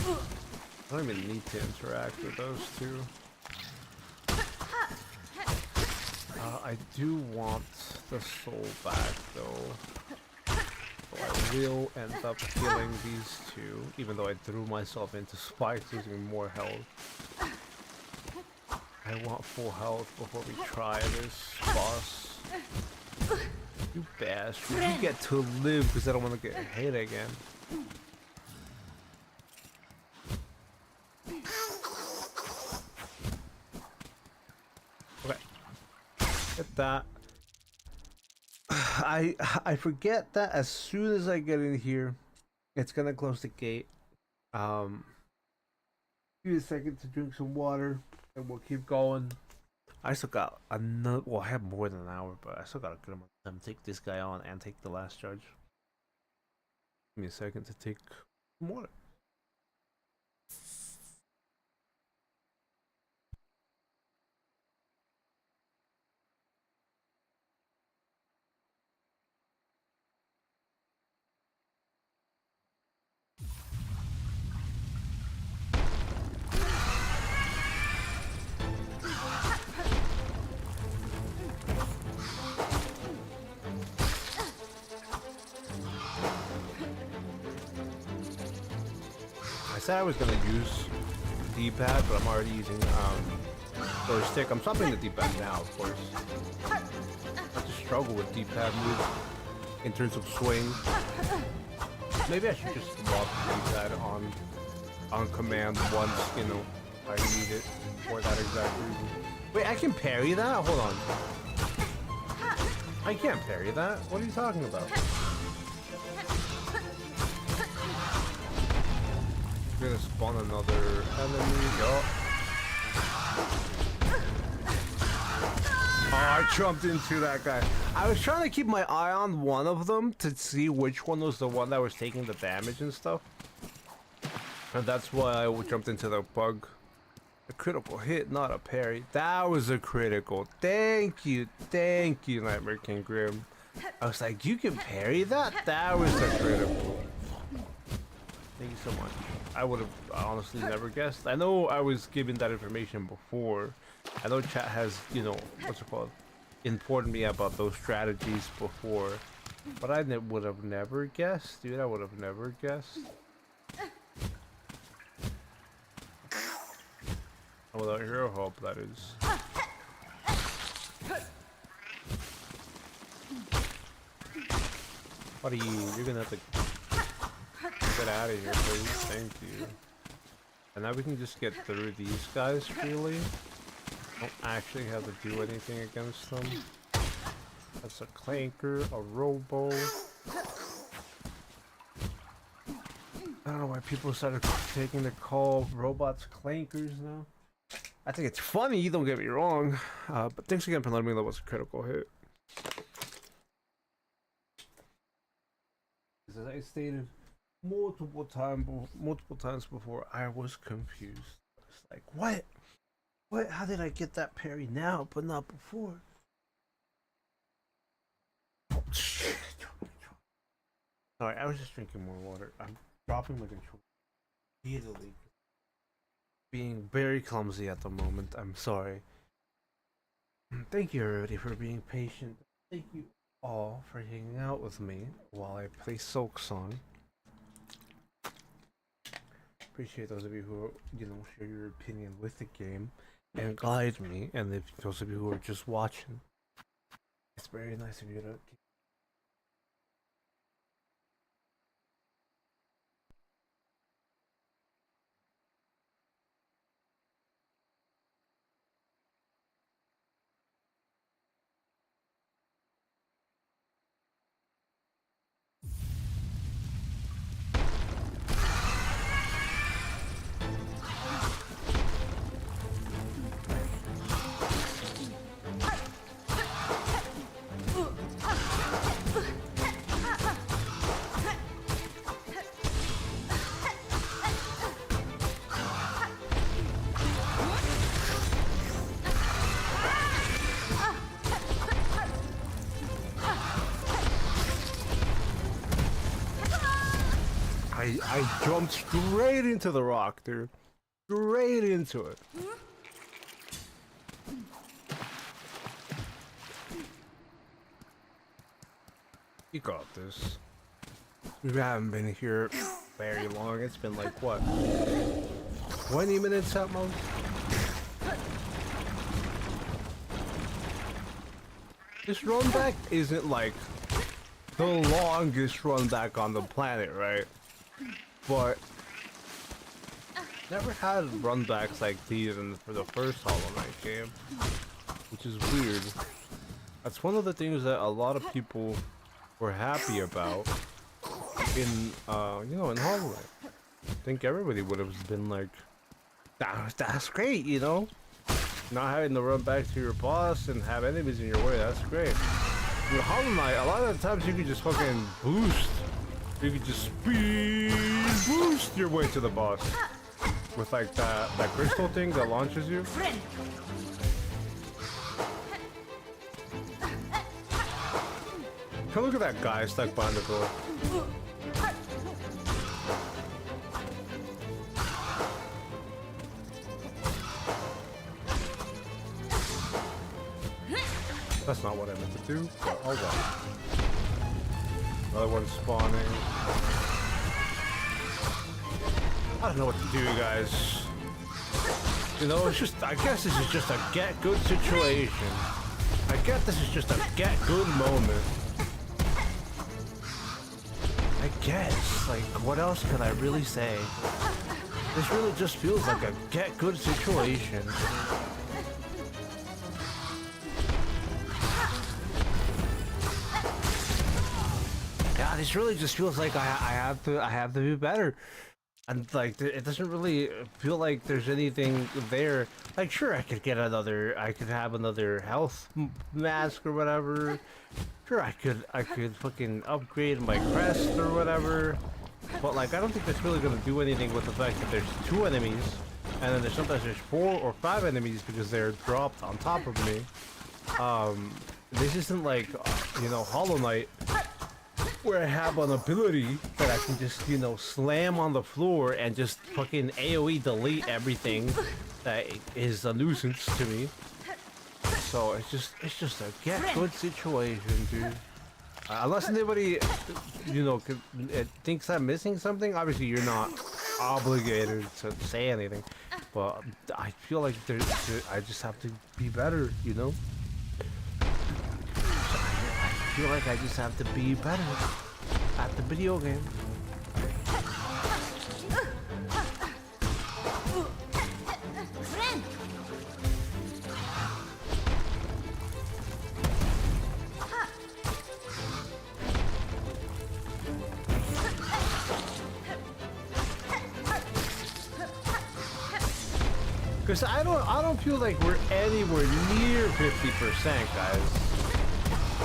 I don't even need to interact with those two. I do want the soul back though, so I will end up killing these two, even though I threw myself into spikes losing more health. I want full health before we try this boss. You bastard, you get to live because I don't want to get hit again. Get that. I forget that as soon as I get in here, it's gonna close the gate. Give me a second to drink some water, and we'll keep going. I still got another. Well, I have more than an hour, but I still got a good amount of time to take this guy on and take the last charge. Give me a second to take some water. said I was gonna use D-pad, but I'm already using joystick. I'm stopping the D-pad now, of course. I just struggle with D-pad moves in terms of swing. Maybe I should just swap the D-pad on command once, you know, I need it for that exact reason. Wait, I can parry that? Hold on. I can't parry that. What are you talking about? We're gonna spawn another enemy. Oh, I jumped into that guy. I was trying to keep my eye on one of them to see which one was the one that was taking the damage and stuff. And that's why I jumped into the bug. A critical hit, not a parry. That was a critical. Thank you, Nightmare King Grim. I was like, you can parry that? That was a critical. Thank you so much. I would have honestly never guessed. I know I was given that information before. I know chat has, you know, what's it called? Informed me about those strategies before. But I would have never guessed, dude. I would have never guessed. Without hero help, that is. Buddy, you're gonna have to get out of here, please. Thank you. And now we can just get through these guys freely. Don't actually have to do anything against them. That's a clanker, a robo. I don't know why people started taking the call robots clankers now. I think it's funny, don't get me wrong. But thanks again for letting me know what's a critical hit. As I stated multiple times before, I was confused. It's like, what? What? How did I get that parry now, but not before? Oh, shit. Sorry, I was just drinking more water. I'm dropping my controller repeatedly. Being very clumsy at the moment. I'm sorry. Thank you everybody for being patient. Thank you all for hanging out with me while I play Silksong. Appreciate those of you who, you know, share your opinion with the game and guide me, and if those of you who are just watching. It's very nice of you to I jumped straight into the rock, dude. Straight into it. You got this. We haven't been here very long. It's been like, what? 20 minutes at most? This run back isn't like the longest run back on the planet, right? But never had run backs like these for the first Hollow Knight game, which is weird. That's one of the things that a lot of people were happy about in you know, in Hollow Knight. I think everybody would have been like, that's great, you know? Not having to run back to your boss and have enemies in your way, that's great. In Hollow Knight, a lot of the times you can just fucking boost. You can just speed boost your way to the boss with like that crystal thing that launches you. Come look at that guy stuck behind the door. That's not what I meant to do. Oh well. Another one spawning. I don't know what to do, guys. You know, it's just, I guess this is just a get good situation. I guess this is just a get good moment. I guess, like, what else could I really say? This really just feels like a get good situation. Yeah, this really just feels like I have to be better. And like, it doesn't really feel like there's anything there. Like, sure, I could have another health mask or whatever. Sure, I could fucking upgrade my crest or whatever. But like, I don't think that's really gonna do anything with the fact that there's 2 enemies, and then sometimes there's 4 or 5 enemies because they're dropped on top of me. This isn't like, you know, Hollow Knight, where I have an ability that I can just, you know, slam on the floor and just fucking AoE delete everything that is a nuisance to me. So it's just a get good situation, dude. Unless anybody, you know, thinks I'm missing something, obviously you're not obligated to say anything. But I feel like I just have to be better, you know? I feel like I just have to be better at the video game. Because I don't feel like we're anywhere near 50%, guys.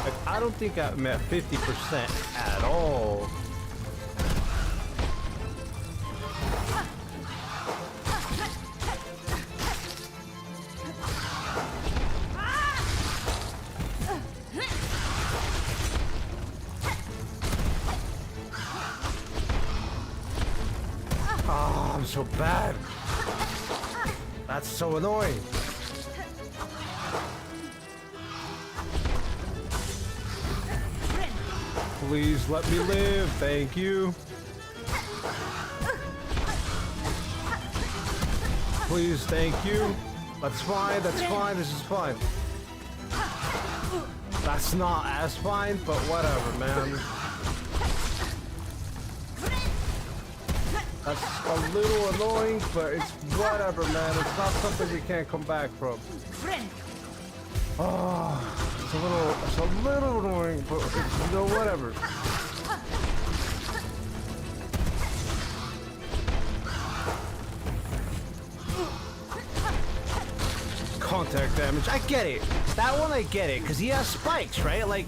Like, I don't think I'm at 50% at all. Oh, I'm so bad. That's so annoying. Please let me live, thank you. Please, thank you. That's fine, this is fine. That's not as fine, but whatever, man. That's a little annoying, but it's whatever, man. It's not something we can't come back from. Oh, it's a little annoying, but it's, you know, whatever. Contact damage, I get it. That one I get it, because he has spikes, right? Like,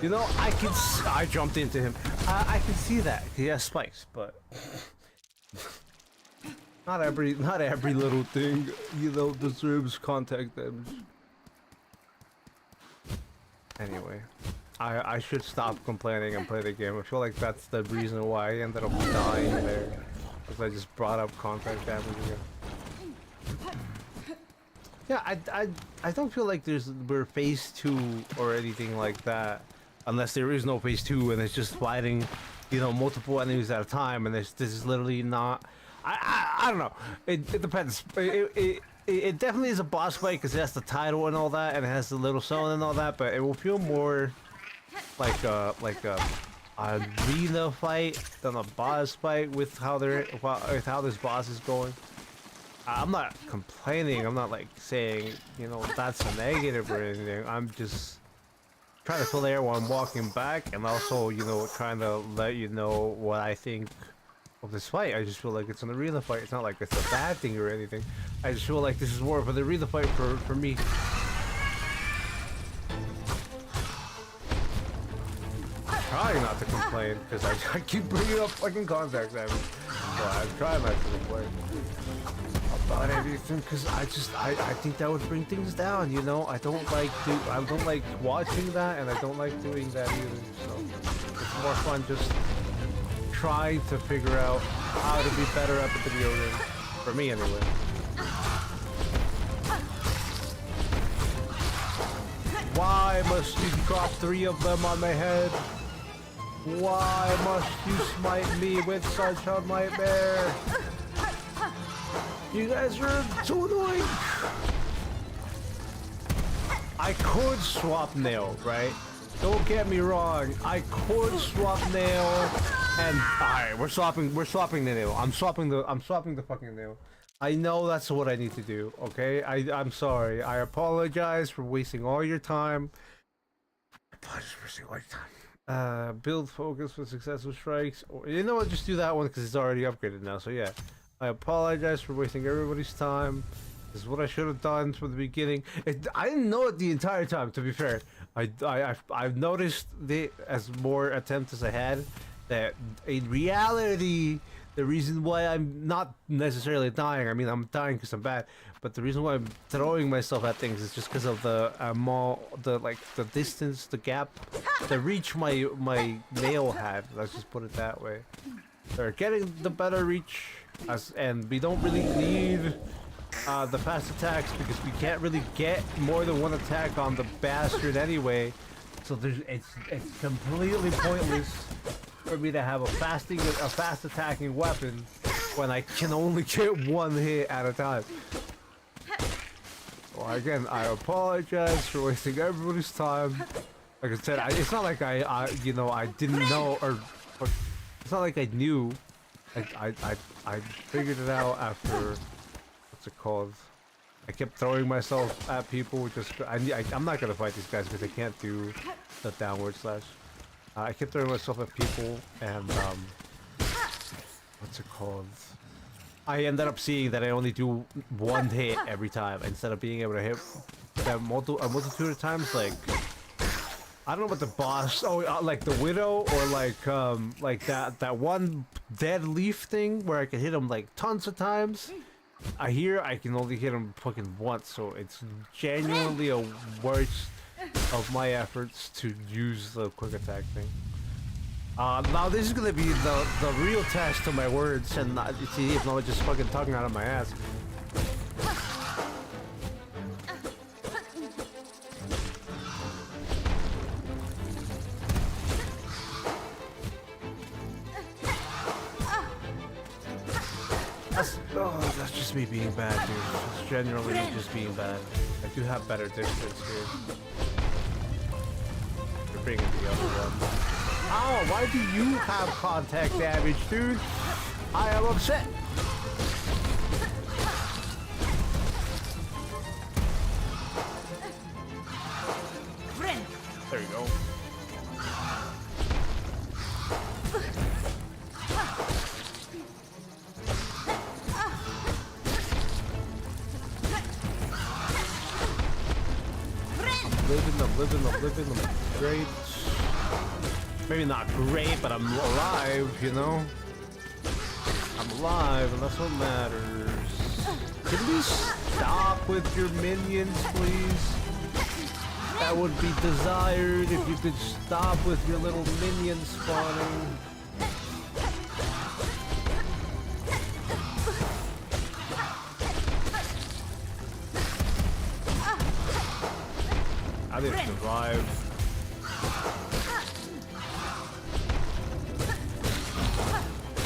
you know, I jumped into him. I can see that. He has spikes, but not every little thing, you know, deserves contact damage. Anyway, I should stop complaining and play the game. I feel like that's the reason why I ended up dying there, because I just brought up contact damage again. Yeah, I don't feel like we're phase 2 or anything like that, unless there is no phase 2 and it's just fighting, you know, multiple enemies at a time, and this is literally not. I don't know. It depends. It definitely is a boss fight because it has the title and all that, and it has the little zone and all that. But it will feel more like a arena fight than a boss fight with how this boss is going. I'm not complaining. I'm not like saying, you know, that's a negative or anything. I'm just trying to fill the air while I'm walking back, and also, you know, trying to let you know what I think of this fight. I just feel like it's an arena fight. It's not like it's a bad thing or anything. I just feel like this is more of an arena fight for me. I'm trying not to complain because I keep bringing up fucking contact damage. So I'm trying not to complain about everything because I think that would bring things down, you know. I don't like watching that, and I don't like doing that either. So it's more fun just trying to figure out how to be better at the video game. For me, anyway. Why must you drop 3 of them on my head? Why must you smite me with such a nightmare? You guys are too annoying. I could swap nail, right? Don't get me wrong. I could swap nail, and alright, we're swapping the nail. I'm swapping the fucking nail. I know that's what I need to do. Okay, I'm sorry. I apologize for wasting all your time. Build focus for successful strikes. Or you know what? Just do that one because it's already upgraded now. So yeah, I apologize for wasting everybody's time. This is what I should have done from the beginning. I didn't know it the entire time. To be fair, I've noticed as more attempts as I had that in reality, the reason why I'm not necessarily dying, I mean I'm dying because I'm bad, but the reason why I'm throwing myself at things is just because of the the distance, the gap, the reach my nail had. Let's just put it that way. They're getting the better reach, and we don't really need the fast attacks because we can't really get more than one attack on the bastard anyway. So it's completely pointless for me to have a fast attacking weapon when I can only get one hit at a time. Well, again, I apologize for wasting everybody's time. Like I said, it's not like I didn't know, or it's not like I knew. I figured it out after. What's it called? I kept throwing myself at people. I'm not gonna fight these guys because they can't do the downward slash. I kept throwing myself at people, and what's it called? I ended up seeing that I only do one hit every time instead of being able to hit that a multitude of times. Like, I don't know what the boss. Oh, like the widow, or like that one dead leaf thing where I can hit him like tons of times. I can only hit him fucking once, so it's genuinely a waste of my efforts to use the quick attack thing. Now this is gonna be the real test of my words, and see if I'm just fucking talking out of my ass. That's just me being bad, dude. It's generally just being bad. I do have better distance here. You're bringing the other one. Oh, why do you have contact damage, dude? I am upset. There you go. I'm living. I'm great. Maybe not great, but I'm alive, you know? I'm alive, and that's what matters. Can we stop with your minions, please? That would be desired if you could stop with your little minions spawning. I didn't survive.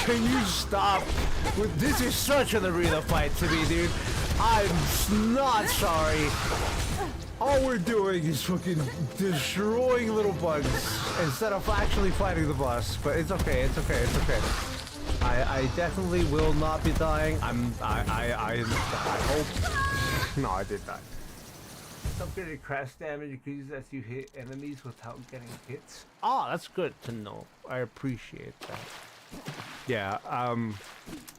Can you stop? This is such an arena fight to me, dude. I'm not sorry. All we're doing is fucking destroying little bugs instead of actually fighting the boss. But it's okay. It's okay. It's okay. I definitely will not be dying. I hope. No, I did not. Upgraded crash damage increases as you hit enemies without getting hits. Ah, that's good to know. I appreciate that. Yeah,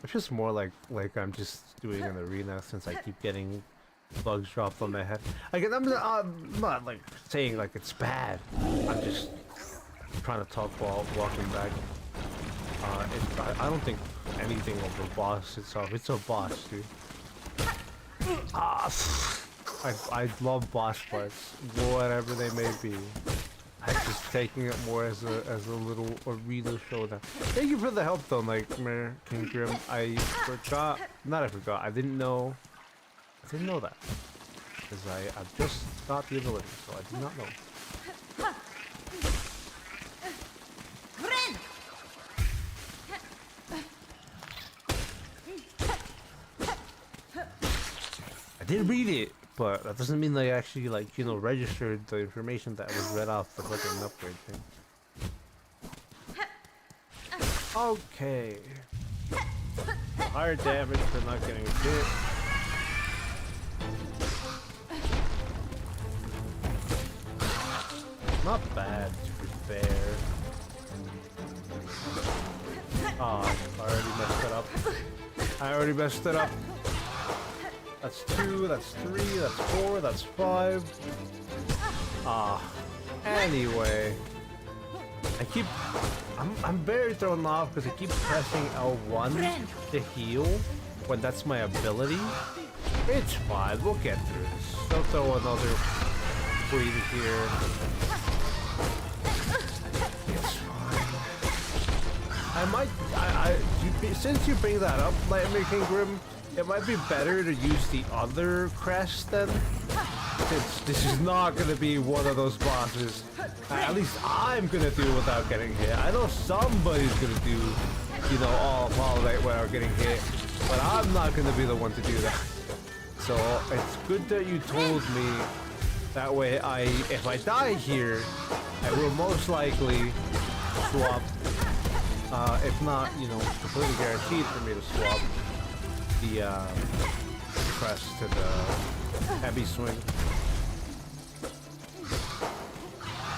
it's just more like I'm just doing an arena since I keep getting bugs dropped on my head. Again, I'm not like saying like it's bad. I'm just trying to talk while walking back. I don't think anything of the boss itself. It's a boss, dude. I love boss fights, whatever they may be. I'm just taking it more as a little arena showdown. Thank you for the help though, Nightmare King Grim. I didn't know that. Because I've just got the ability, so I did not know. did read it, but that doesn't mean they actually, like, you know, registered the information that was read off the fucking upgrade thing. Okay. Higher damage for not getting hit. Not bad, to be fair. Oh, I already messed it up. I already messed it up. That's 2, that's 3, that's 4, that's 5. Anyway. I'm very thrown off because I keep pressing L1 to heal when that's my ability. It's fine, we'll get through this. I'll throw another queen here. It's fine. Since you bring that up, Nightmare King Grim, it might be better to use the other crest then. Since this is not going to be one of those bosses. At least I'm going to do it without getting hit. I know somebody's going to do, you know, all of Hollow Knight without getting hit. But I'm not going to be the one to do that. So it's good that you told me. That way if I die here, I will most likely swap. If not, you know, completely guaranteed for me to swap the crest to the heavy swing.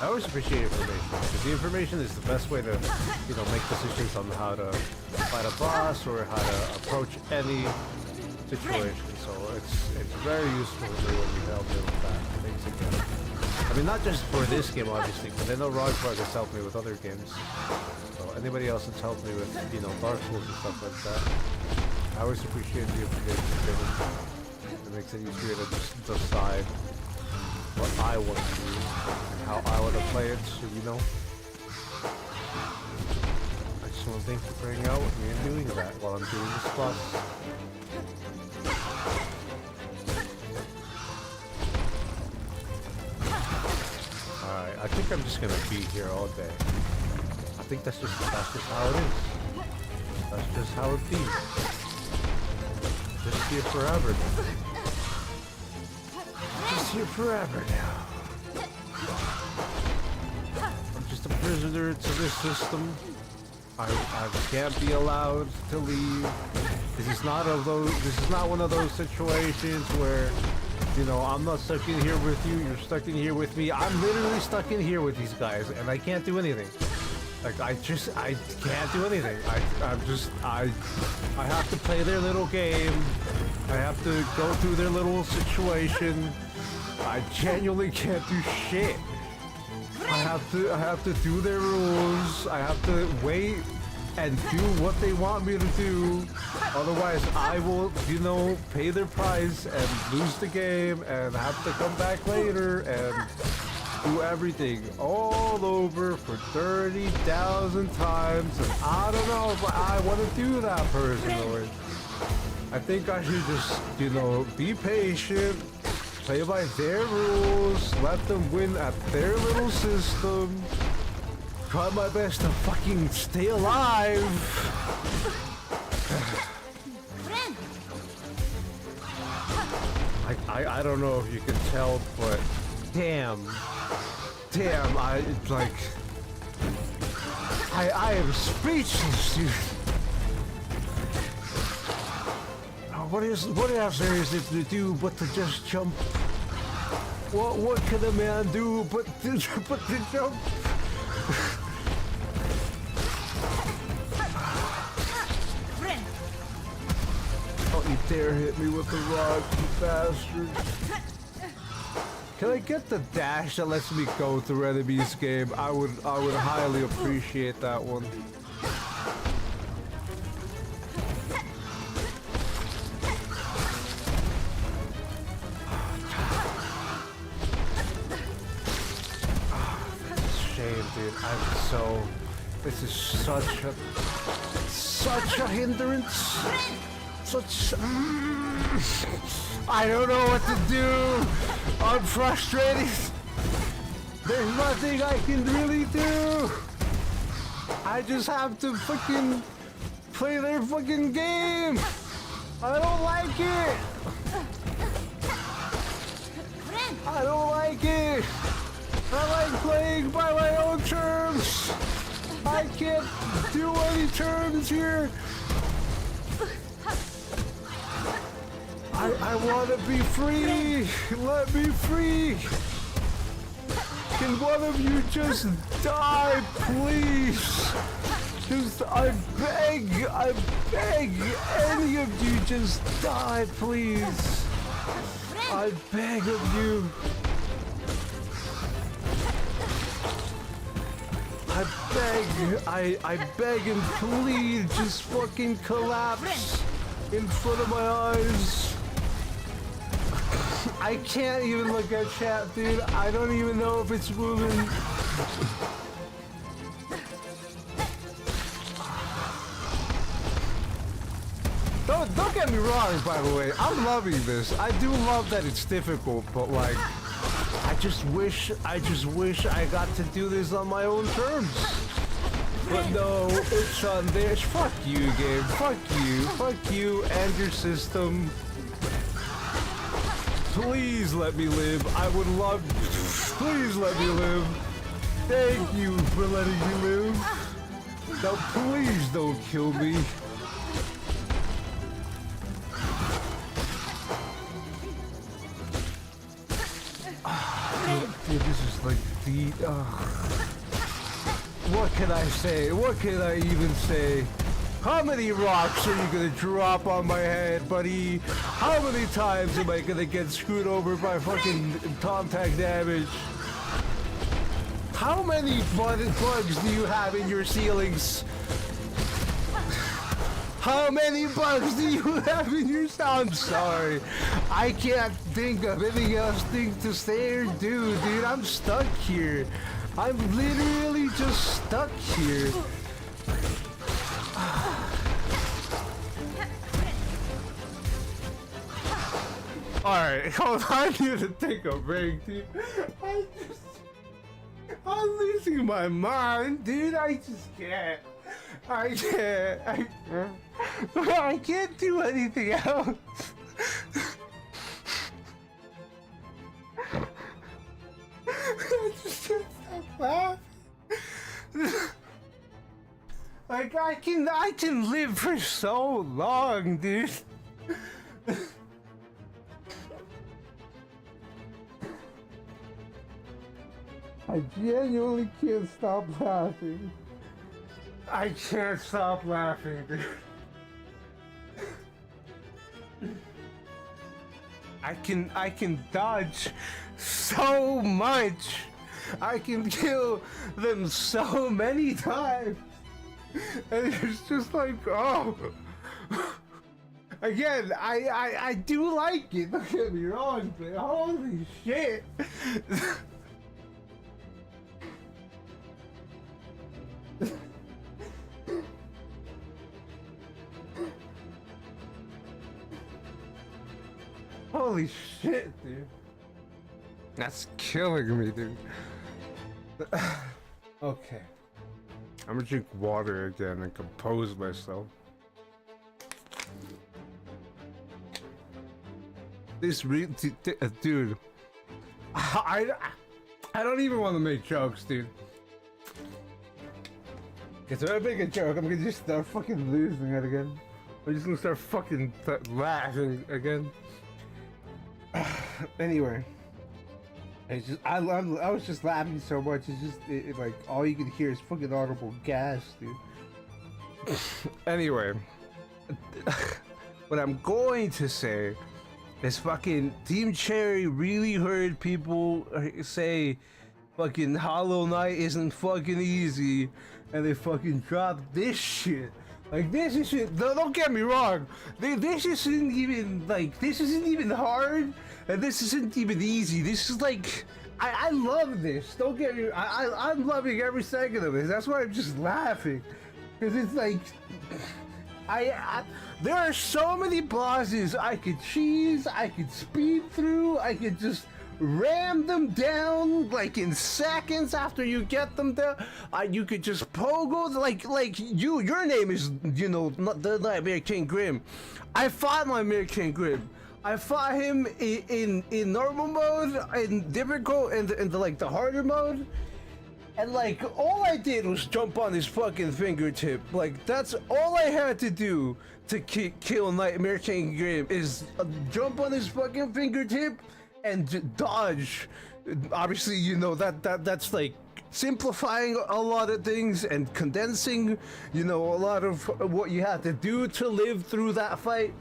I always appreciate information, because the information is the best way to, you know, make decisions on how to fight a boss or how to approach any situation. So it's very useful for me when you help me with that. Things again. I mean, not just for this game, obviously, but I know Rockfrog has helped me with other games. So anybody else that's helped me with, you know, Dark Souls and stuff like that, I always appreciate the information given. It makes it easier to just decide what I want to do and how I want to play it, so you know. I just want to thank you for hanging out with me and doing that while I'm doing this boss. Alright, I think I'm just gonna be here all day. I think that's just how it is. That's just how it be. Just here forever now. Just here forever now. I'm just a prisoner to this system. I can't be allowed to leave. This is not one of those situations where, you know, I'm not stuck in here with you, you're stuck in here with me. I'm literally stuck in here with these guys and I can't do anything. Like, I can't do anything. I have to play their little game. I have to go through their little situation. I genuinely can't do shit. I have to do their rules. I have to wait and do what they want me to do. Otherwise, I will, you know, pay their price and lose the game and have to come back later and do everything all over for 30,000 times. And I don't know if I want to do that personally. I think I should just, you know, be patient, play by their rules, let them win at their little system, try my best to fucking stay alive. I don't know if you can tell, but damn, I am speechless, dude. What else there is it to do but to just jump? What can a man do but to jump? Don't you dare hit me with the rock, you bastard. Can I get the dash that lets me go through enemies game? I would highly appreciate that one. Dude, this is such a hindrance. I don't know what to do. I'm frustrated. There's nothing I can really do. I just have to fucking play their fucking game. I don't like it. I don't like it. I like playing by my own terms. I can't do any terms here. I want to be free. Let me free. Can one of you just die, please? Just, I beg, any of you just die, please. I beg of you. I beg and plead, just fucking collapse in front of my eyes. I can't even look at chat, dude. I don't even know if it's moving. Don't get me wrong, by the way. I'm loving this. I do love that it's difficult, but like, I just wish I got to do this on my own terms. But no, it's on theirs. Fuck you, game. Fuck you and your system. Please let me live. I would love. Please let me live. Thank you for letting me live. Now please don't kill me. Dude, this is like the. What can I say? What can I even say? How many rocks are you gonna drop on my head, buddy? How many times am I gonna get screwed over by fucking contact damage? How many bugs do you have in your ceilings? How many bugs do you have in your I'm sorry. I can't think of anything else to say or do, dude. I'm stuck here. I'm literally just stuck here. Alright, hold on. I need to take a break, dude. I'm losing my mind, dude. I just can't. I can't do anything else. I just can't stop laughing. Like I can live for so long, dude. I genuinely can't stop laughing. I can't stop laughing, dude. I can dodge so much. I can kill them so many times. And it's just like, oh. Again, I do like it, don't get me wrong, but holy shit. Holy shit, dude. That's killing me, dude. Okay. I'm gonna drink water again and compose myself. This dude. I don't even want to make jokes, dude. Because if I make a joke, I'm gonna just start fucking losing it again. I'm just gonna start fucking laughing again. Anyway, it's just I was just laughing so much. It's just like all you can hear is fucking audible gas, dude. Anyway, what I'm going to say is fucking Team Cherry really heard people say fucking Hollow Knight isn't fucking easy, and they fucking dropped this shit. Like this is shit. Don't get me wrong. This isn't even like this isn't even hard, and this isn't even easy. This is like I love this. Don't get me. I'm loving every second of it. That's why I'm just laughing, because it's like there are so many bosses I could cheese, I could speed through, I could just ram them down like in seconds after you get them down. You could just pogo like your name is, you know, not the Nightmare King Grim. I fought Nightmare King Grim I fought him in normal mode, in difficult, and in the like the harder mode, and like all I did was jump on his fucking fingertip. Like that's all I had to do to kill Nightmare King Grim is jump on his fucking fingertip and dodge. Obviously, you know that's like simplifying a lot of things and condensing, you know, a lot of what you had to do to live through that fight.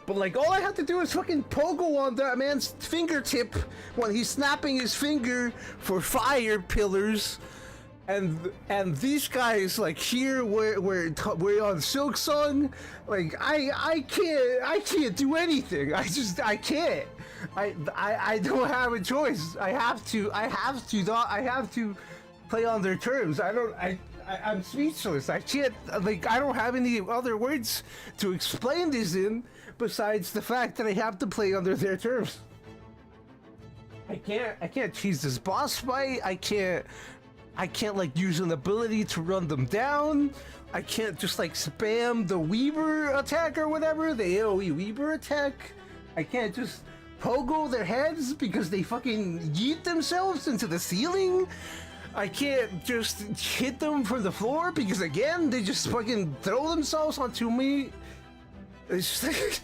But like all I had to do is fucking pogo on that man's fingertip when he's snapping his finger for fire pillars, and these guys like here we're on Silksong, like I can't do anything. I can't. I don't have a choice. I have to play on their terms. I'm speechless. I can't, like, I don't have any other words to explain this in besides the fact that I have to play under their terms. I can't cheese this boss fight. I can't like use an ability to run them down. I can't just like spam the Weaver attack or whatever, the AoE Weaver attack. I can't just pogo their heads because they fucking yeet themselves into the ceiling. I can't just hit them from the floor because again they just fucking throw themselves onto me. It's just like,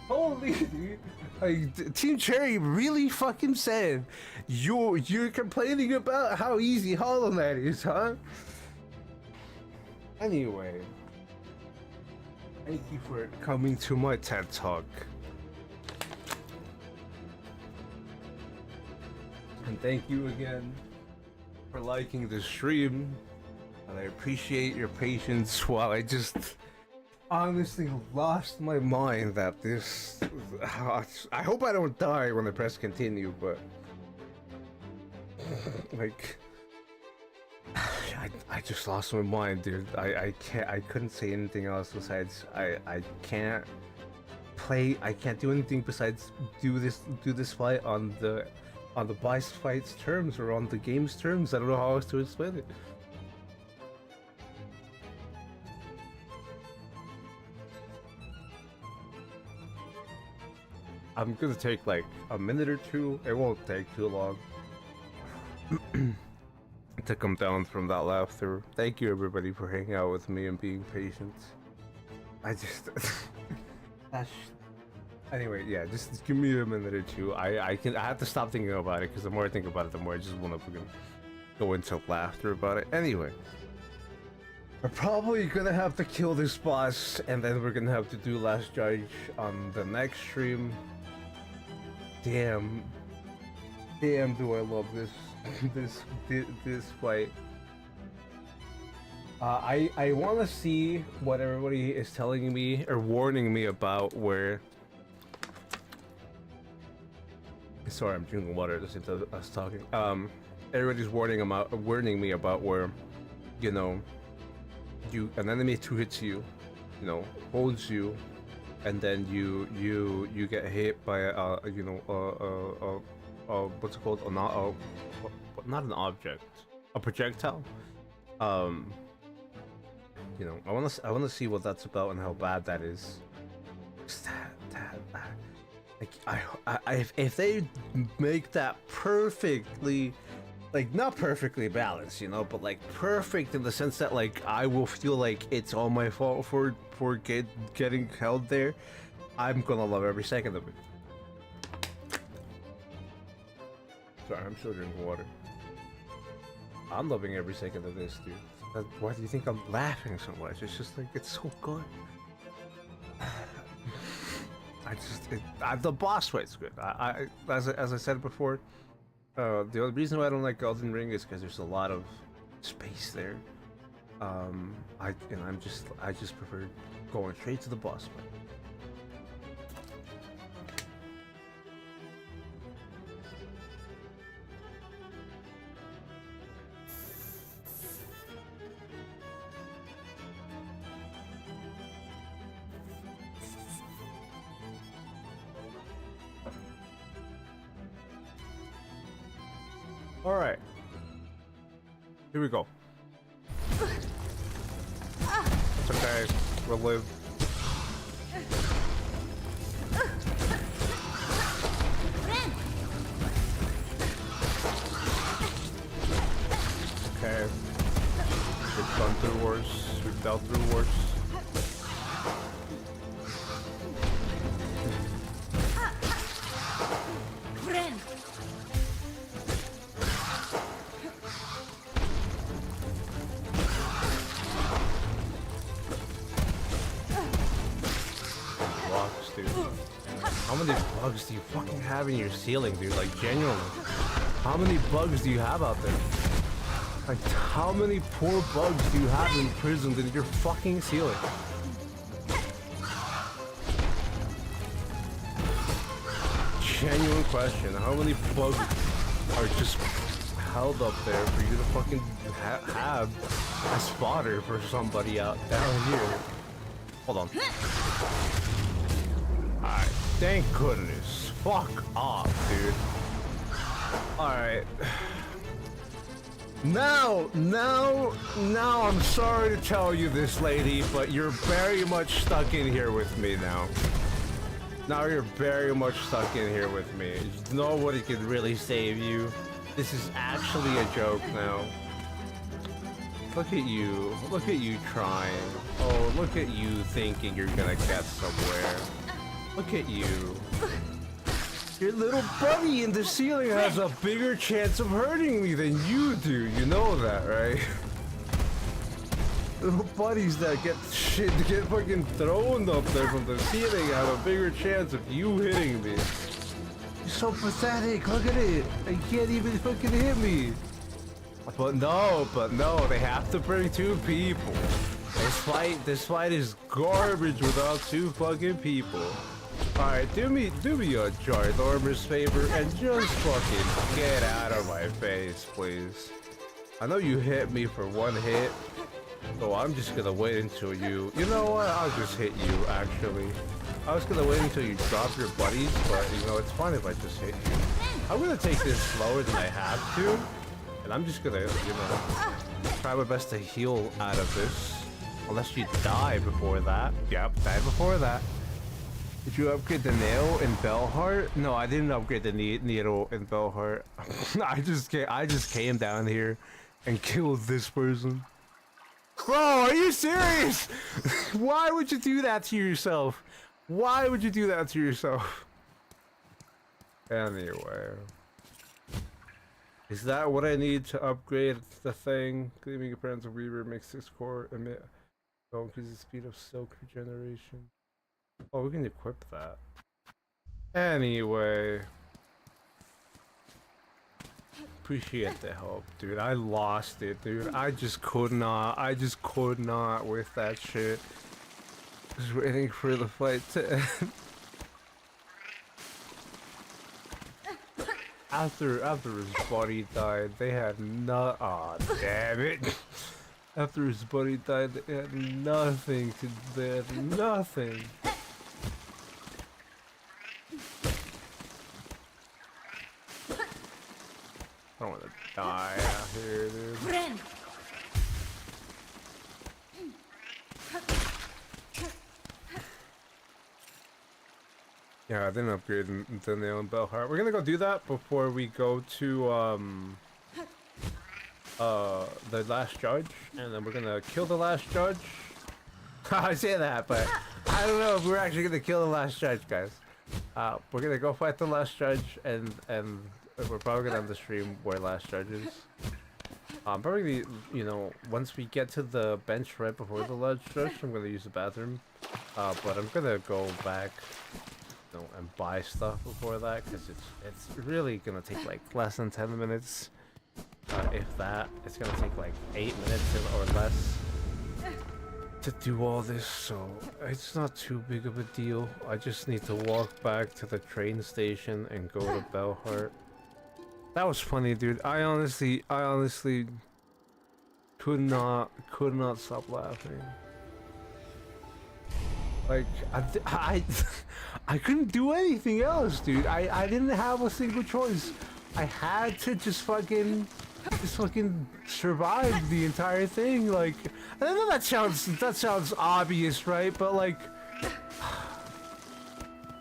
holy dude. Like, Team Cherry really fucking said you're complaining about how easy Hollow Knight is, huh? Anyway, thank you for coming to my TED Talk. And thank you again for liking the stream, and I appreciate your patience while I just honestly lost my mind at this. I hope I don't die when I press continue, but like I just lost my mind, dude. I couldn't say anything else besides I can't do anything besides do this fight on the boss fight's terms or on the game's terms. I don't know how else to explain it. I'm gonna take like a minute or two. It won't take too long to come down from that laughter. Thank you everybody for hanging out with me and being patient. I just anyway, yeah, just give me a minute or two. I have to stop thinking about it because the more I think about it, the more I just want to fucking go into laughter about it. Anyway, we're probably gonna have to kill this boss, and then we're gonna have to do Last Judge on the next stream. Damn, do I love this this fight. I want to see what everybody is telling me or warning me about where. Sorry, I'm drinking water at the same time I was talking. Everybody's warning me about where, you know, an enemy two hits you, you know, holds you, and then you get hit by what's it called? Not an object, a projectile. You know, I want to see what that's about and how bad that is. Like, if they make that perfectly, like, not perfectly balanced, you know, but like perfect in the sense that like I will feel like it's all my fault for getting held there, I'm gonna love every second of it. Sorry, I'm still drinking water. I'm loving every second of this, dude. Why do you think I'm laughing so much? It's just like, it's so good. The boss fight's good. As I said before, the only reason why I don't like Elden Ring is because there's a lot of space there. I just prefer going straight to the boss fight. All right, here we go. It's okay, we'll live. Okay. We've gone through worse. We've dealt through worse. Blocks, dude. How many bugs do you fucking have in your ceiling, dude? Like, genuinely. How many bugs do you have out there? Like, how many poor bugs do you have imprisoned in your fucking ceiling? Genuine question. How many bugs are just held up there for you to fucking have as fodder for somebody out down here? Hold on. Alright. Thank goodness. Fuck off, dude. Alright. Now, I'm sorry to tell you this, lady, but you're very much stuck in here with me now. Now you're very much stuck in here with me. Nobody can really save you. This is actually a joke now. Look at you. Look at you trying. Oh, look at you thinking you're gonna get somewhere. Look at you. Your little buddy in the ceiling has a bigger chance of hurting me than you do. You know that, right? Little buddies that get fucking thrown up there from the ceiling have a bigger chance of you hitting me. You're so pathetic. Look at it. They can't even fucking hit me. But no, they have to bring two people. This fight is garbage without two fucking people. Alright, do me a ginormous favor and just fucking get out of my face, please. I know you hit me for one hit, so I'm just gonna wait until you know what, I'll just hit you, actually. I was gonna wait until you drop your buddies, but you know, it's fine if I just hit you. I'm gonna take this slower than I have to, and I'm just gonna, you know, try my best to heal out of this. Unless you die before that. Yep, died before that. Did you upgrade the nail in Bellheart? No, I didn't upgrade the needle in Bellheart. I just came down here and killed this person. Bro, are you serious? Why would you do that to yourself? Why would you do that to yourself? Anyway. Is that what I need to upgrade the thing? Gleaming appearance of Weaver makes 6 core emit. Don't increase the speed of silk regeneration. Oh, we can equip that. Anyway. Appreciate the help, dude. I lost it, dude. I just could not with that shit. Just waiting for the fight to end. After his buddy died, they had no. Aw, damn it. After his buddy died, they had nothing to. They had nothing. I don't want to die out here, dude. Yeah, I didn't upgrade the nail and Bellheart. We're gonna go do that before we go to the last judge, and then we're gonna kill the last judge. I say that, but I don't know if we're actually gonna kill the last judge, guys. We're gonna go fight the last judge, and we're probably gonna end the stream where last judge is. Probably, you know, once we get to the bench right before the last judge, I'm gonna use the bathroom. But I'm gonna go back, you know, and buy stuff before that, because it's really gonna take like less than 10 minutes. If that, it's gonna take like 8 minutes or less to do all this, so it's not too big of a deal. I just need to walk back to the train station and go to Bellheart. That was funny, dude. I honestly could not stop laughing. Like I couldn't do anything else, dude. I didn't have a single choice. I had to just fucking survive the entire thing. Like, I know that sounds obvious, right? But like,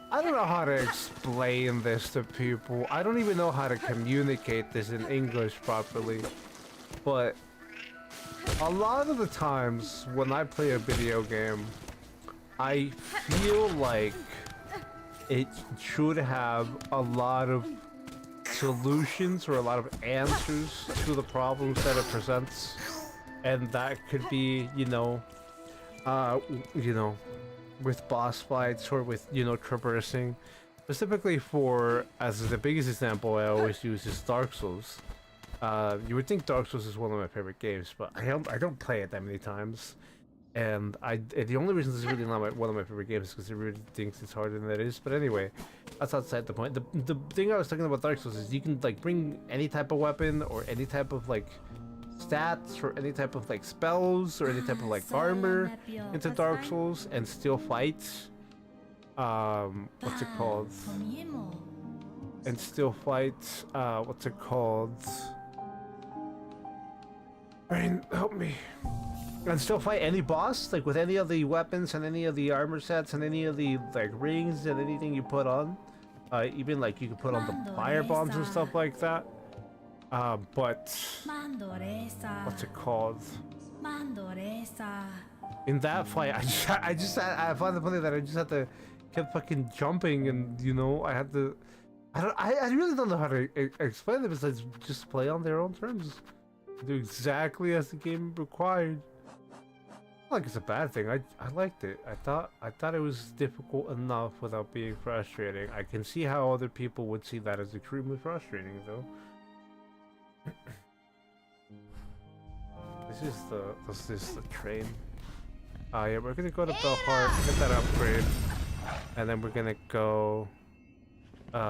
I don't know how to explain this to people. I don't even know how to communicate this in English properly. But A lot of the times when I play a video game, I feel like it should have a lot of solutions or a lot of answers to the problems that it presents, and that could be, you know, with boss fights or with, traversing. Specifically for, as the biggest example I always use is Dark Souls. You would think Dark Souls is one of my favorite games, but I don't play it that many times. And the only reason this is really not one of my favorite games is because it really thinks it's harder than it is. But anyway, that's outside the point. The thing I was talking about Dark Souls is you can like bring any type of weapon or any type of like stats or any type of like spells or any type of like armor into Dark Souls and still fight. What's it called? And still fight. What's it called? Brain, help me. And still fight any boss, like with any of the weapons and any of the armor sets and any of the like rings and anything you put on. Even like you can put on the fire bombs and stuff like that. But what's it called? In that fight, I found it funny that I just had to keep fucking jumping, and I had to. I really don't know how to explain it besides just play on their own terms, do exactly as the game required. Not like it's a bad thing. I liked it. I thought it was difficult enough without being frustrating. I can see how other people would see that as extremely frustrating, though. This is the train. Yeah, we're gonna go to Belhart, get that upgrade, and then we're gonna go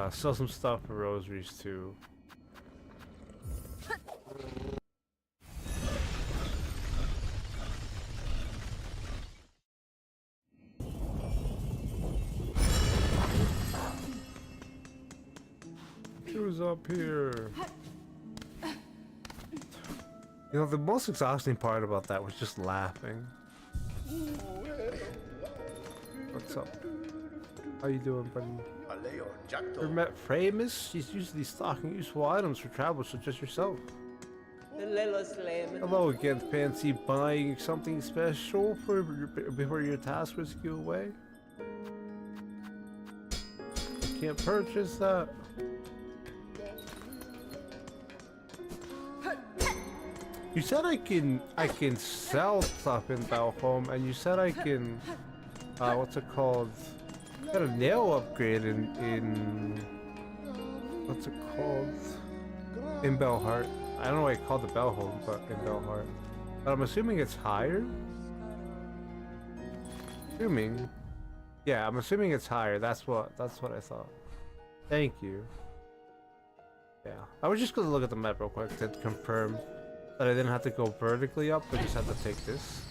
sell some stuff for rosaries too. Who's up here? The most exhausting part about that was just laughing. What's up? How you doing, buddy? We met Framus. She's usually stocking useful items for travelers such as yourself. Hello again, fancy buying something special before your task was you away? Can't purchase that. You said I can sell stuff in Belhome, and you said I can what's it called? Got a nail upgrade in what's it called? In Belhart. I don't know why I called it Belhome, but in Belhart. But I'm assuming it's higher. Yeah, I'm assuming it's higher. That's what I thought. Thank you. Yeah, I was just gonna look at the map real quick to confirm that I didn't have to go vertically up, but just had to take this.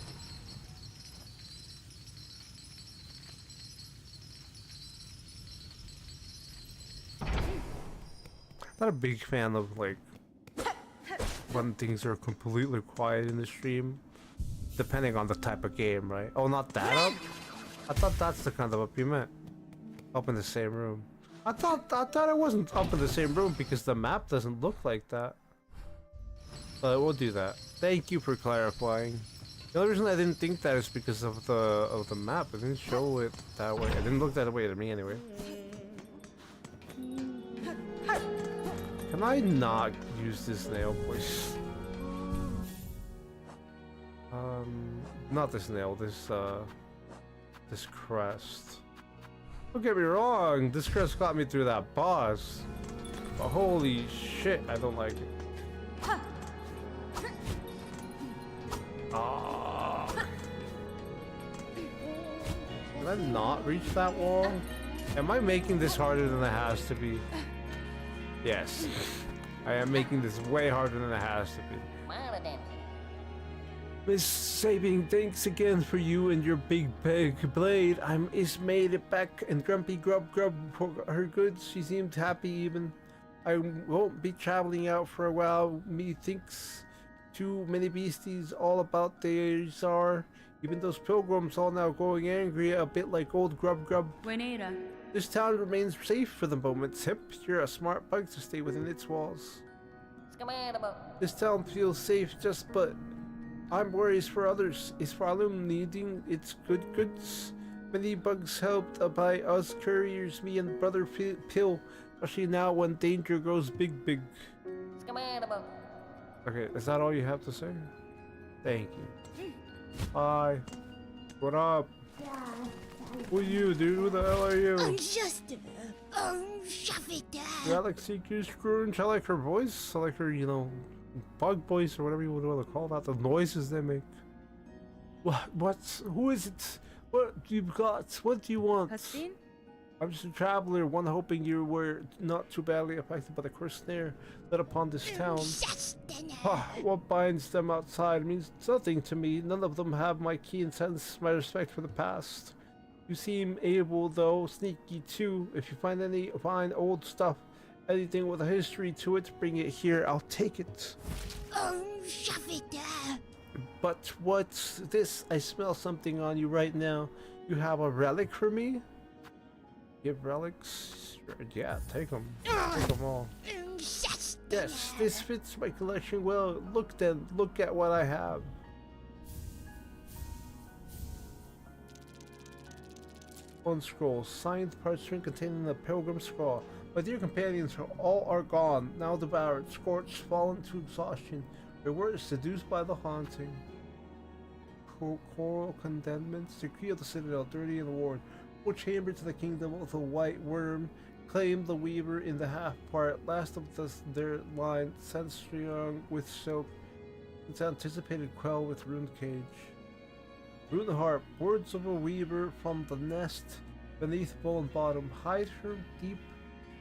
Not a big fan of like when things are completely quiet in the stream, depending on the type of game, right? Oh, not that up? I thought that's the kind of up you meant. Up in the same room. I thought it wasn't up in the same room because the map doesn't look like that. But we'll do that. Thank you for clarifying. The only reason I didn't think that is because of the map. It didn't show it that way. It didn't look that way to me anyway. Can I not use this nail, please? Not this nail. This crest. Don't get me wrong. This crest got me through that boss. But holy shit, I don't like it. Can I not reach that wall? Am I making this harder than it has to be? Yes. I am making this way harder than it has to be. Miss Sabine, thanks again for you and your big blade. Is made it back and Grumpy Grub for her goods. She seemed happy even. I won't be traveling out for a while. Methinks too many beasties all about the czar. Even those pilgrims all now growing angry, a bit like old Grub. This town remains safe for the moment. Hip, you're a smart bug to stay within its walls. This town feels safe, I'm worries for others. Is Farlum needing its good goods? Many bugs helped by us couriers, me and Brother Pill, especially now when danger grows big. Okay, is that all you have to say? Thank you. Hi. What up? Who are you, dude? Who the hell are you? Relic Seeker Scrooge. I like her voice. I like her, you know, bug voice or whatever you would want to call that. The noises they make. What's... Who is it? What do you got? What do you want? Hastin? I'm just a traveler, one hoping you were not too badly affected by the cursed snare set upon this town. What binds them outside means nothing to me. None of them have my keen sense, my respect for the past. You seem able, though, sneaky too. If you find any fine old stuff, anything with a history to it, bring it here. I'll take it. But what's this? I smell something on you right now. You have a relic for me? Give relics? Sure, yeah, take them. Take them all. Yes, this fits my collection well. Look then, look at what I have. One scroll, signed parchment containing the pilgrim scroll. My dear companions, all are gone, now devoured, scorched, fallen to exhaustion. Their word seduced by the haunting. Choral condemnments, decree of the citadel, dirty and worn. Full chamber to the kingdom of the white worm. Claim the weaver in the half part. Last of their line, Senstriong with silk. Its anticipated quell with ruined cage. Rune harp, words of a weaver from the nest beneath bone bottom. Hide her deep.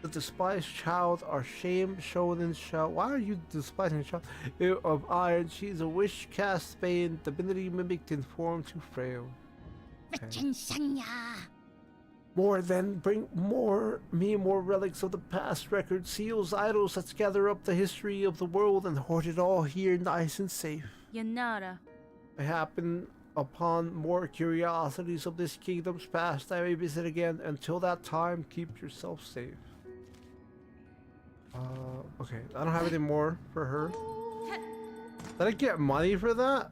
The despised child, our shame shown in shout. Why are you despising a child of iron? She's a wish cast bane, divinity mimicked in form too frail. Okay. More then, bring more relics of the past, record seals, idols. Let's gather up the history of the world and hoard it all here, nice and safe. Yanara. I happen upon more curiosities of this kingdom's past. I may visit again. Until that time, keep yourself safe. Okay, I don't have any more for her. Did I get money for that?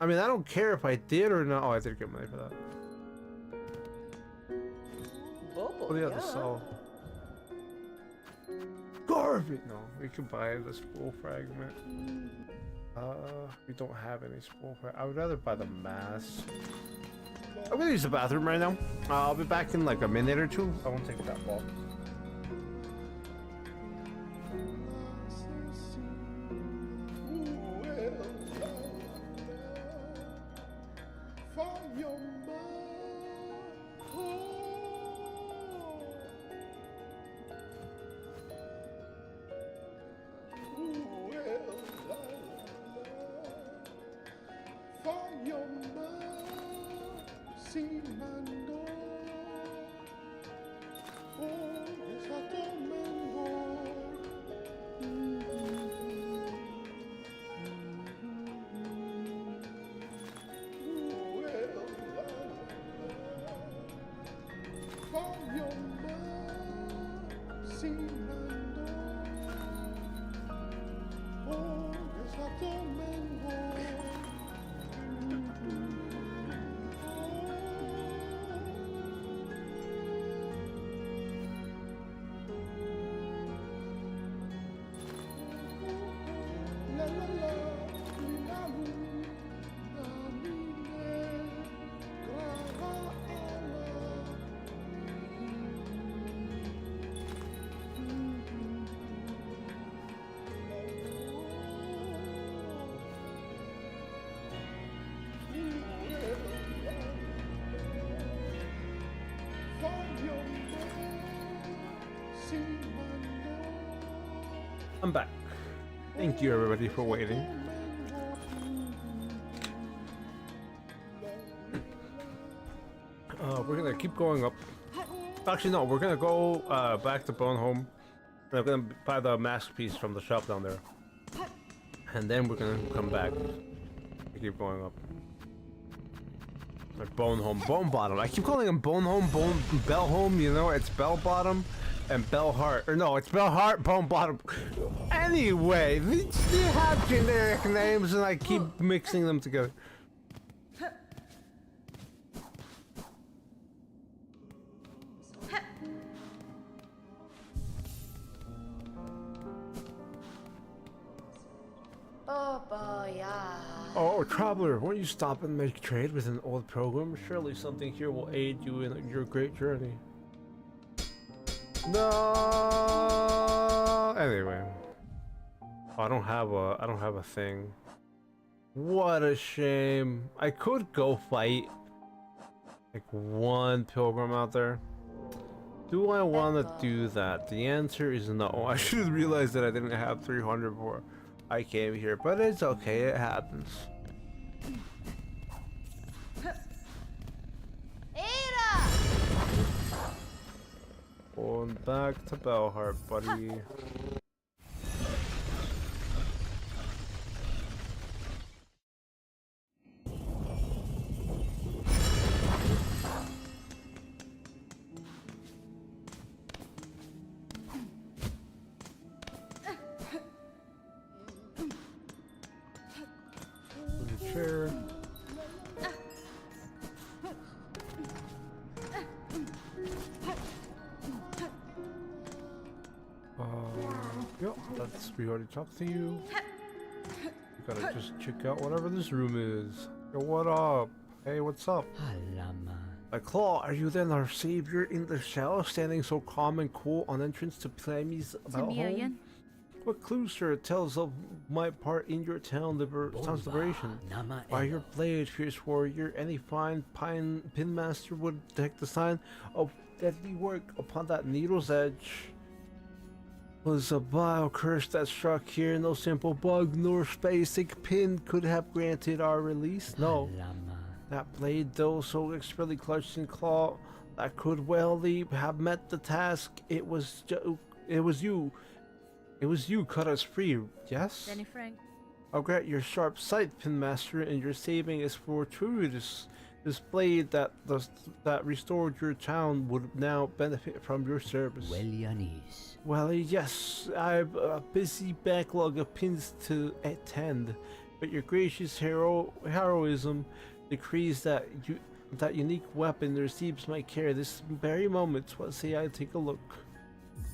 I mean, I don't care if I did or not. Oh, I did get money for that. What do you have to sell? Garbage! No, we can buy the spool fragment. We don't have any spool fragment. I would rather buy the mask. I'm gonna use the bathroom right now. I'll be back in like a minute or two. I won't take that long. I'm back. Thank you everybody for waiting. We're gonna keep going up. Actually no, we're gonna go back to Bone Home. And I'm gonna buy the masterpiece from the shop down there. And then we're gonna come back. Keep going up. Like Bone Home, Bone Bottom. I keep calling him Bone Home, Bell Home, you know, it's Bell Bottom. and Bell Heart. Or no, it's Bell Heart, Bone Bottom. Anyway, they have generic names and I keep mixing them together. Oh, traveler, won't you stop and make trade with an old program? Surely something here will aid you in your great journey. No. Anyway, I don't have a thing. What a shame. I could go fight like one pilgrim out there. Do I want to do that? The answer is no. I should have realized that I didn't have 300 before I came here, but it's okay, it happens. Going back to Bellheart, buddy. Chair. Yep, we already talked to you. We gotta just check out whatever this room is. Yo, what up? Hey, what's up? My Claw, are you then our savior in the shell, standing so calm and cool on entrance to Plamies about home? What clue, sir, tells of my part in your town's liberation? By your blade, fierce warrior, any fine pin master would detect the sign of deadly work upon that needle's edge. Was a vile curse that struck here. No simple bug nor basic pin could have granted our release. No, that blade, though so expertly clutched in claw, that could well have met the task. It was you cut us free. Yes. Danny Frank. I'll grant your sharp sight, Pin Master, and your saving is fortuitous. This blade that restored your town would now benefit from your service. Well, yes, I've a busy backlog of pins to attend, but your gracious heroism decrees that that unique weapon receives my care this very moment. What say I take a look?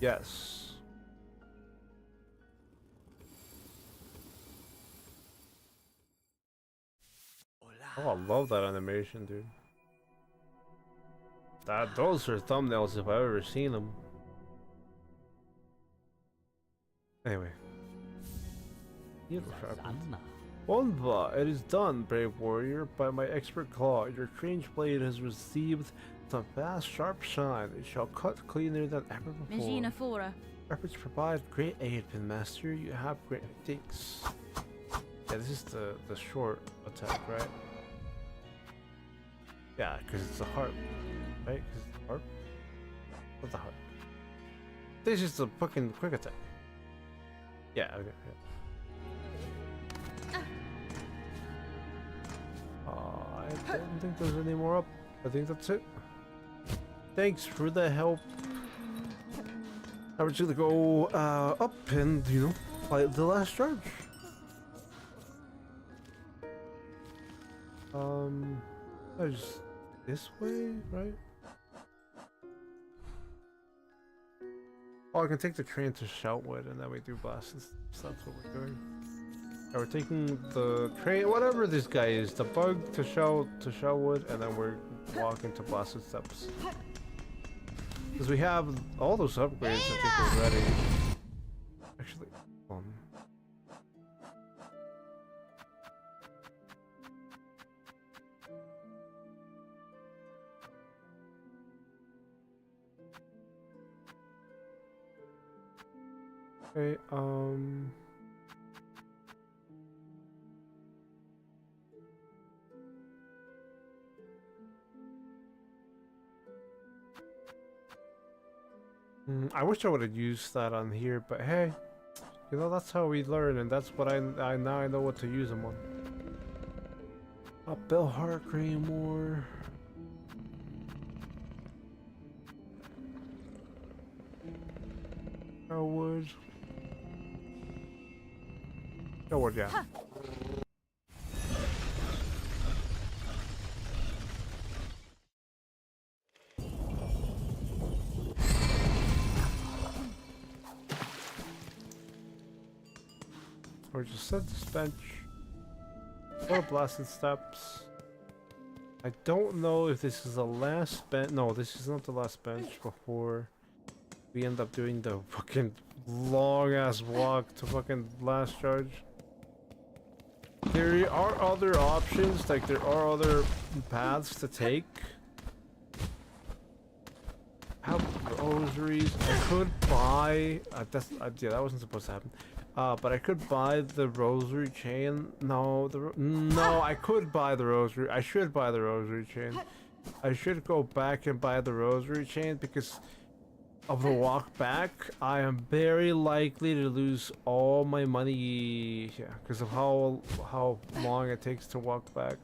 Yes. Oh, I love that animation, dude. Those are thumbnails if I've ever seen them. Anyway. Onva, it is done, brave warrior. By my expert claw, your strange blade has received some vast, sharp shine. It shall cut cleaner than ever before. Efforts provide great aid, Pin Master. You have great thanks. Yeah, this is the short attack, right? Yeah, because it's a harp, right? Because it's a harp? What's the harp? This is the fucking quick attack. Yeah, okay, yeah. I don't think there's any more up. I think that's it. Thanks for the help. I was gonna go up and, you know, fight the last charge. There's this way, right? Oh, I can take the train to Shoutwood and then we do bosses. So that's what we're doing. Yeah, we're taking the train, whatever this guy is, the bug to Shoutwood, and then we're walking to Blasted Steps. Because we have all those upgrades, I think, already. Actually, hold on. Okay, I wish I would have used that on here, but hey, you know, that's how we learn, and that's what I now I know what to use them on. Bill Hart, Greymore. good. Oh, well, yeah. Or just set this bench. Or blasted steps. I don't know if this is the last bench. No, this is not the last bench before we end up doing the fucking long ass walk to fucking last charge. There are other options, like there are other paths to take. Have rosaries. I could buy. Yeah, that wasn't supposed to happen. But I could buy the rosary chain. No, no, I could buy the rosary. I should buy the rosary chain. I should go back and buy the rosary chain because of the walk back. I am very likely to lose all my money. Yeah, because of how long it takes to walk back.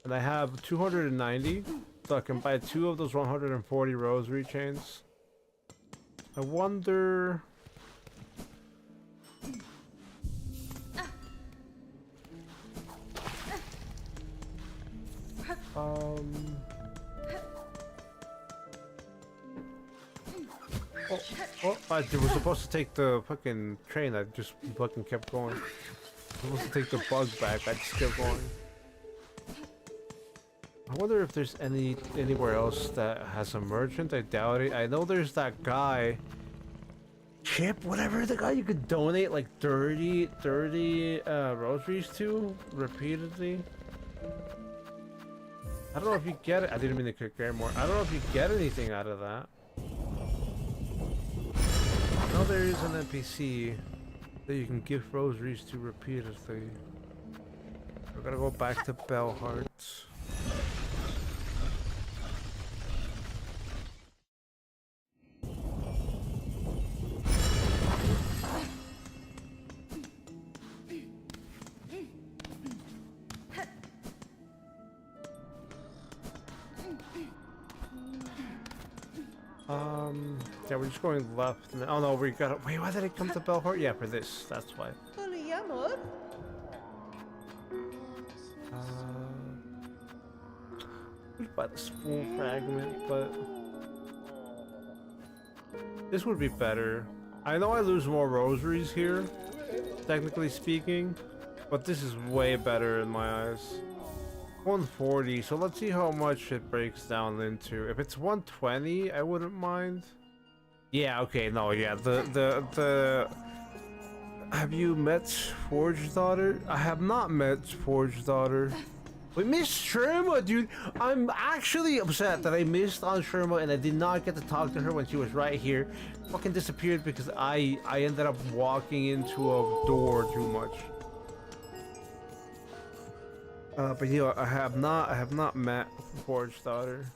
And I have 290, so I can buy 2 of those 140 rosary chains. I wonder. Oh, I was supposed to take the fucking train. I just fucking kept going. I was supposed to take the bug back. I just kept going. I wonder if there's anywhere else that has a merchant. I doubt it. I know there's that guy. Chip, whatever, the guy you could donate like 30 rosaries to repeatedly. I don't know if you get it. I didn't mean to click there more. I don't know if you get anything out of that. I know there is an NPC that you can give rosaries to repeatedly. We're gonna go back to Bellheart. Yeah, we're just going left. And, oh no, we gotta. Wait, why did it come to Bellheart? Yeah, for this. That's why. We'd buy the spool fragment, but this would be better. I know I lose more rosaries here, technically speaking, but this is way better in my eyes. 140, so let's see how much it breaks down into. If it's 120, I wouldn't mind. Yeah, okay, no, yeah, the have you met Forge Daughter? I have not met Forge Daughter. We missed Sherma, dude. I'm actually upset that I missed on Sherma and I did not get to talk to her when she was right here. Fucking disappeared because I ended up walking into a door too much. But yeah, I have not met Forge Daughter.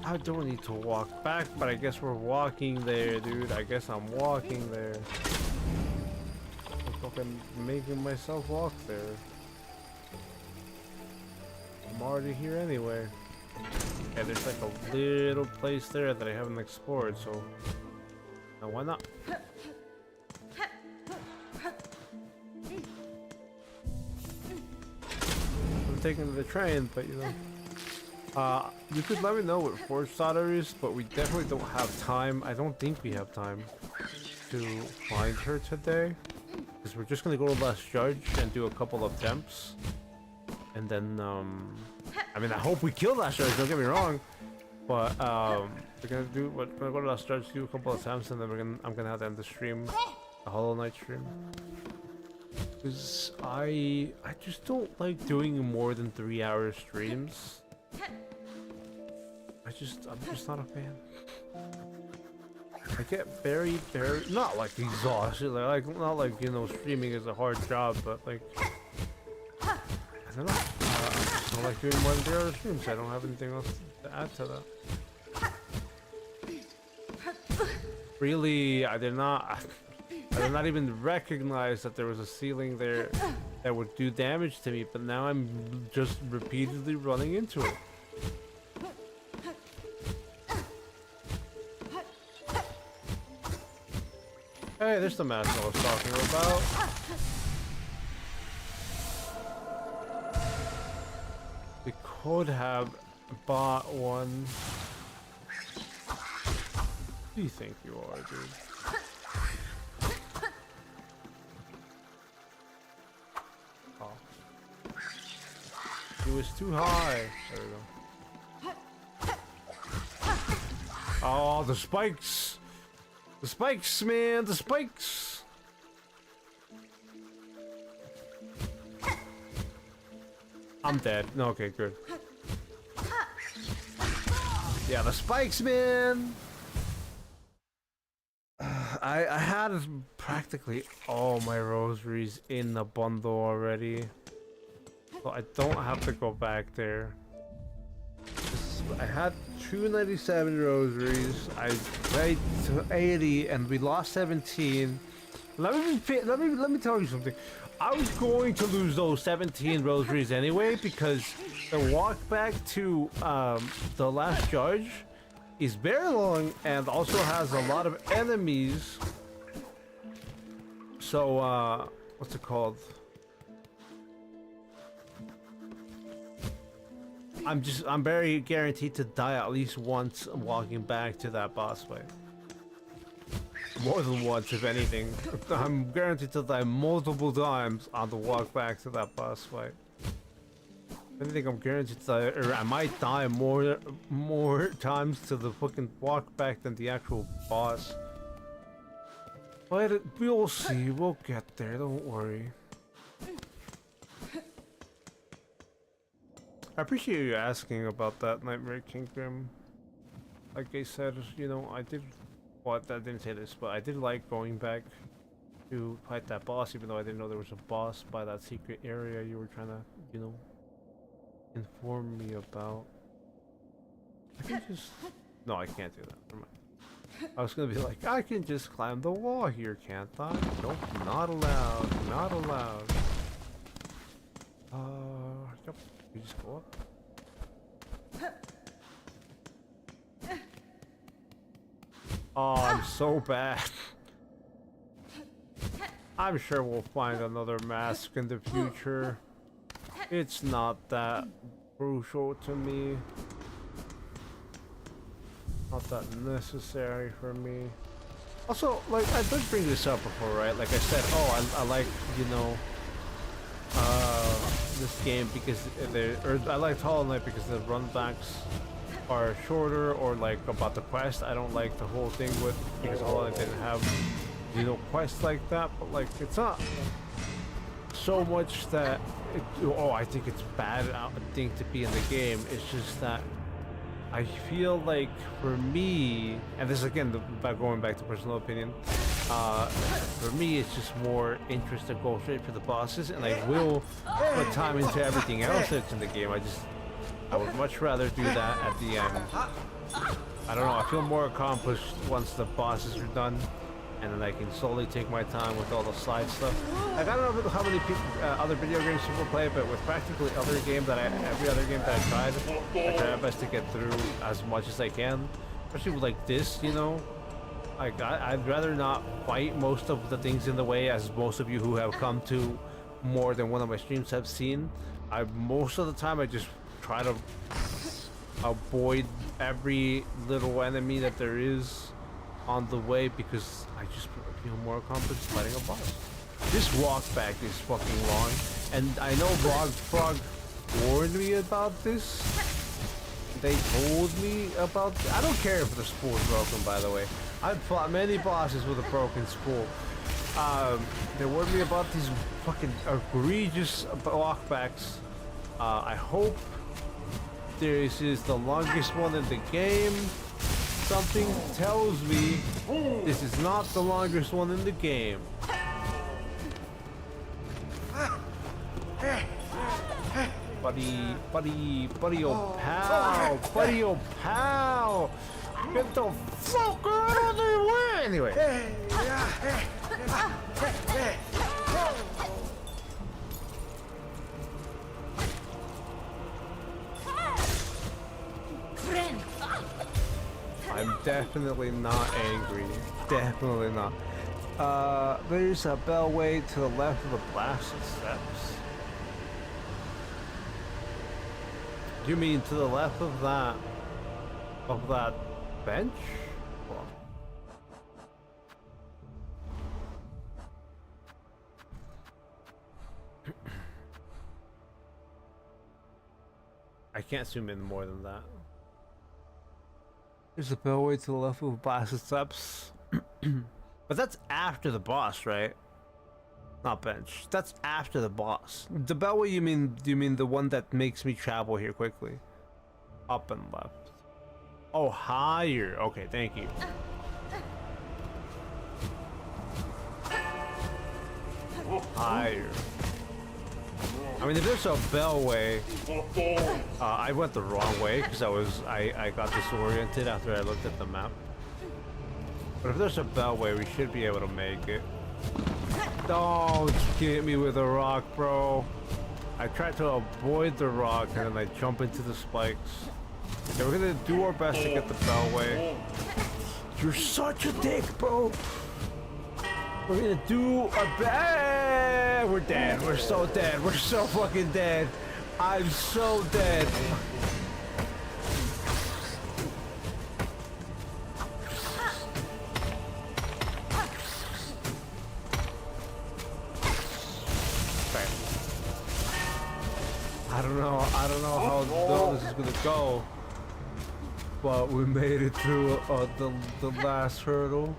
I don't need to walk back, but I guess we're walking there, dude. I guess I'm walking there. I'm fucking making myself walk there. I'm already here anyway. Yeah, there's like a little place there that I haven't explored, so now why not? I'm taking the train, but you know. You could let me know what Forge Daughter is, but we definitely don't have time. I don't think we have time to find her today. Because we're just gonna go to Last Judge and do a couple of attempts. And then, I mean, I hope we kill Last Judge, don't get me wrong. But, we're gonna go to Last Judge, do a couple of attempts, and then I'm gonna have to end the stream. The Hollow Knight stream. Because I just don't like doing more than 3-hour streams. I'm just not a fan. I get very, not like exhausted, like not like, you know, streaming is a hard job, but like, I don't know. I just don't like doing more than 3-hour streams. I don't have anything else to add to that. Really, I did not even recognize that there was a ceiling there that would do damage to me, but now I'm just repeatedly running into it. Hey, there's the mask I was talking about. We could have bought one. Who do you think you are, dude? Oh. It was too high. There we go. Oh, the spikes! The spikes, man! The spikes! I'm dead. No, okay, good. Yeah, the spikes, man! I had practically all my rosaries in the bundle already. So I don't have to go back there. I had 297 rosaries. I played to 80 and we lost 17. Let me tell you something. I was going to lose those 17 rosaries anyway because the walk back to the last judge is very long and also has a lot of enemies. So what's it called? I'm very guaranteed to die at least once walking back to that boss fight. More than once, if anything. I'm guaranteed to die multiple times on the walk back to that boss fight. If anything, I'm guaranteed to die, or I might die more times to the fucking walk back than the actual boss. But we'll see, we'll get there, don't worry. I appreciate you asking about that Nightmare Kingdom. Like I said, you know, I didn't say this, but I did like going back to fight that boss, even though I didn't know there was a boss by that secret area you were trying to, you know, inform me about. I can just... No, I can't do that. Never mind. I was gonna be like, I can just climb the wall here, can't I? Nope, not allowed. Not allowed. Yep. We just go up. Oh, I'm so bad. I'm sure we'll find another mask in the future. It's not that crucial to me. Not that necessary for me. Also, like, I did bring this up before, right? Like I said, oh, I like, you know, this game because I liked Hollow Knight because the runbacks are shorter, or like about the quest. I don't like the whole thing with, because Hollow Knight didn't have, you know, quests like that, but like it's not so much that I think it's bad thing to be in the game. It's just that I feel like for me, and this is again by going back to personal opinion, for me it's just more interest to go straight for the bosses, and I will put time into everything else that's in the game. I would much rather do that at the end. I don't know, I feel more accomplished once the bosses are done, and then I can slowly take my time with all the side stuff. Like, I don't know how many people, other video games people play, but with practically every other game that I tried, I try my best to get through as much as I can. Especially with like this, you know. Like, I'd rather not fight most of the things in the way, as most of you who have come to more than one of my streams have seen. Most of the time I just try to avoid every little enemy that there is on the way, because I just feel more accomplished fighting a boss. This walk back is fucking long, and I know Frog warned me about this. They told me about I don't care if the spool is broken, by the way. I've fought many bosses with a broken spool. They warned me about these fucking egregious walkbacks. I hope this is the longest one in the game. Something tells me this is not the longest one in the game. Buddy, oh pal, buddy, oh pal, get the fuck out of the way! Anyway. I'm definitely not angry. Definitely not. There's a bellway to the left of the blasted steps. You mean to the left of that bench? Well, I can't zoom in more than that. There's a bellway to the left of the blasted steps. But that's after the boss, right? Not bench. That's after the boss. The bellway, you mean the one that makes me travel here quickly? Up and left. Oh, higher. Okay, thank you. Higher. I mean, if there's a bellway, I went the wrong way because I got disoriented after I looked at the map. But if there's a bellway, we should be able to make it. Don't hit me with a rock, bro. I tried to avoid the rock and then I jump into the spikes. Okay, we're gonna do our best to get the bellway. You're such a dick, bro. We're gonna do our best. We're dead. We're so dead. We're so fucking dead. I'm so dead. I don't know how this is gonna go, but we made it through the last hurdle.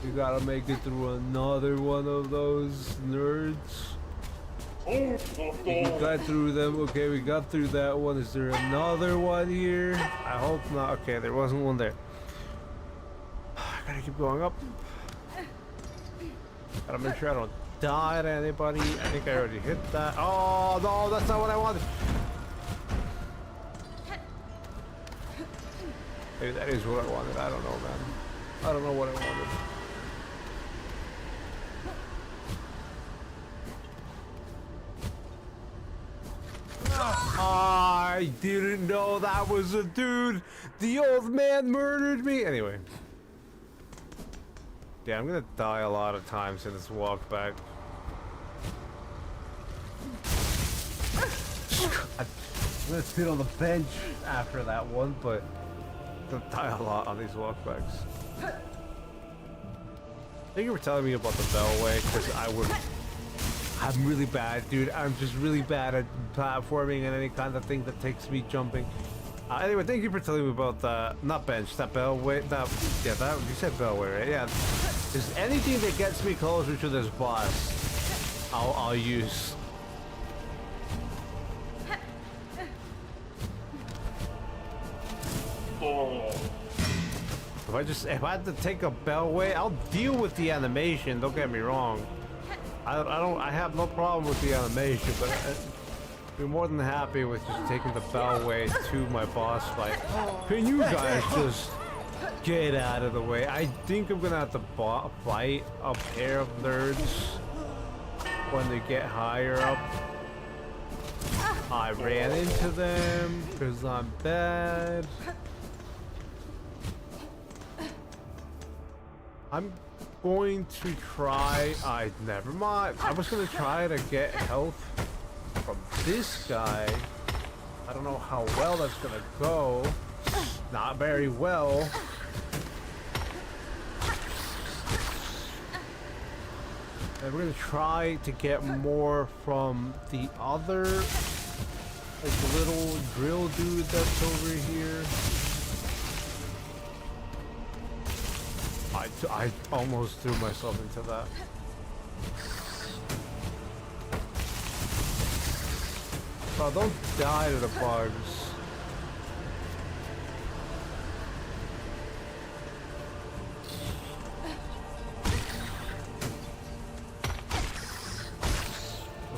We gotta make it through another one of those nerds. We got through them. Okay, we got through that one. Is there another one here? I hope not. Okay, there wasn't one there. I gotta keep going up. Gotta make sure I don't die to anybody. I think I already hit that. Oh no, that's not what I wanted. Maybe that is what I wanted. I don't know, man. I don't know what I wanted. I didn't know that was a dude. The old man murdered me. Anyway. Yeah, I'm gonna die a lot of times in this walk back. I'm gonna sit on the bench after that one, but I'm gonna die a lot on these walkbacks. Thank you for telling me about the bellway, because I'm really bad, dude. I'm just really bad at platforming and any kind of thing that takes me jumping. Anyway, thank you for telling me about the, not bench, that bellway, you said bellway, right? Yeah. Is anything that gets me closer to this boss, I'll use. If I had to take a bellway, I'll deal with the animation, don't get me wrong. I have no problem with the animation, but I'd be more than happy with just taking the bellway to my boss fight. Can you guys just get out of the way? I think I'm gonna have to fight a pair of nerds when they get higher up. I ran into them because I'm bad. I'm going to try. Never mind. I was gonna try to get health from this guy. I don't know how well that's gonna go. Not very well. And we're gonna try to get more from the other, like the little drill dude that's over here. I almost threw myself into that. Oh, don't die to the bugs.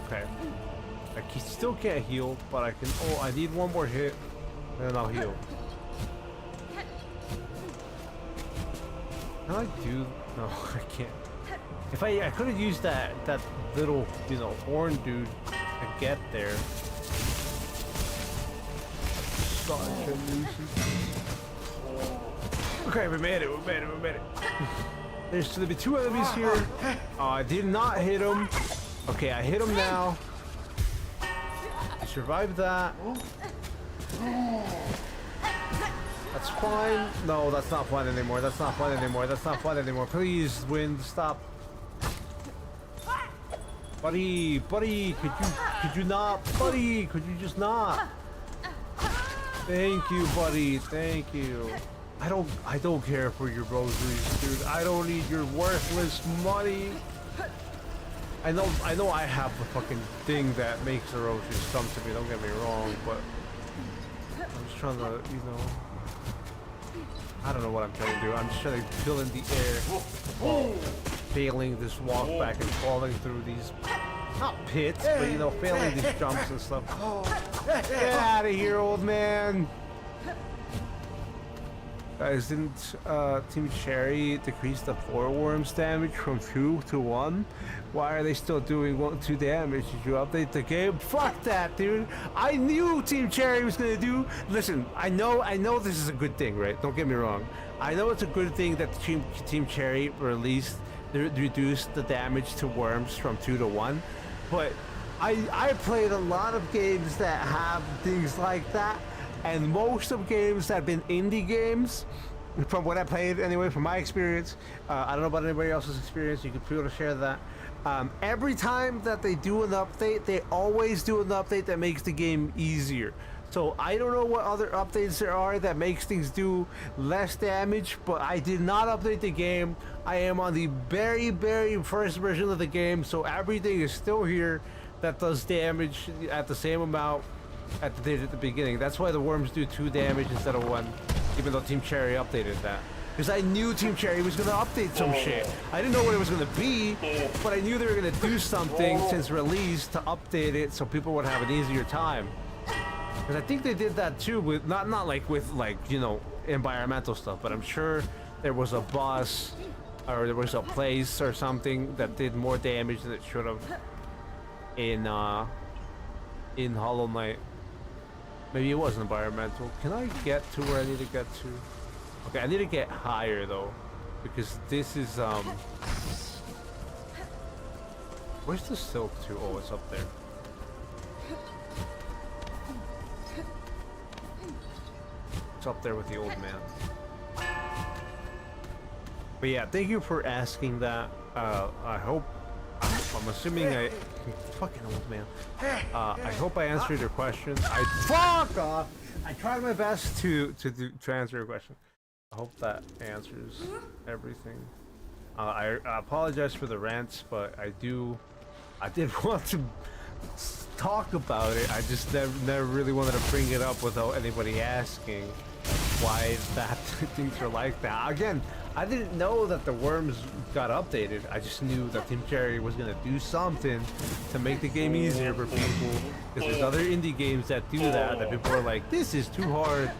Okay. I still can't heal, but I can. Oh, I need one more hit, and then I'll heal. Can I do? No, I can't. If I could have used that little, you know, horn dude to get there. Okay, we made it. There's gonna be 2 enemies here. I did not hit him. Okay, I hit him now. I survived that. That's fine. No, that's not fun anymore. That's not fun anymore. Please, wind, stop. Buddy, could you not? Buddy, could you just not? Thank you, buddy. Thank you. I don't care for your rosaries, dude. I don't need your worthless money. I know I have the fucking thing that makes the rosaries come to me, don't get me wrong, but I'm just trying to, you know, I don't know what I'm trying to do. I'm just trying to fill in the air while failing this walk back and falling through these, not pits, but you know, failing these jumps and stuff. Get out of here, old man. Guys, didn't Team Cherry decrease the 4 worms damage from 2 to 1? Why are they still doing 2 damage? Did you update the game? Fuck that, dude! I knew Team Cherry was gonna do. Listen, I know this is a good thing, right? Don't get me wrong. I know it's a good thing that Team Cherry reduced the damage to worms from 2 to 1, but I played a lot of games that have things like that. And most of games that have been indie games, from what I played anyway, from my experience, I don't know about anybody else's experience, you can feel to share that. Every time that they do an update, they always do an update that makes the game easier. So I don't know what other updates there are that makes things do less damage, but I did not update the game. I am on the very, very first version of the game, so everything is still here that does damage at the same amount at the beginning. That's why the worms do 2 damage instead of 1, even though Team Cherry updated that. Because I knew Team Cherry was gonna update some shit. I didn't know what it was gonna be, but I knew they were gonna do something since release to update it so people would have an easier time. Because I think they did that too with not like with like, you know, environmental stuff, but I'm sure there was a boss or there was a place or something that did more damage than it should have in Hollow Knight. Maybe it was environmental. Can I get to where I need to get to? Okay, I need to get higher though, because this is where's the silk to? Oh, it's up there. It's up there with the old man. But yeah, thank you for asking that. I hope I'm assuming I fucking old man. I hope I answered your question. Fuck off. I tried my best to answer your question. I hope that answers everything. I apologize for the rants, but I did want to talk about it. I just never really wanted to bring it up without anybody asking why that things are like that. Again, I didn't know that the worms got updated. I just knew that Team Cherry was gonna do something to make the game easier for people. Because there's other indie games that do that people are like, this is too hard.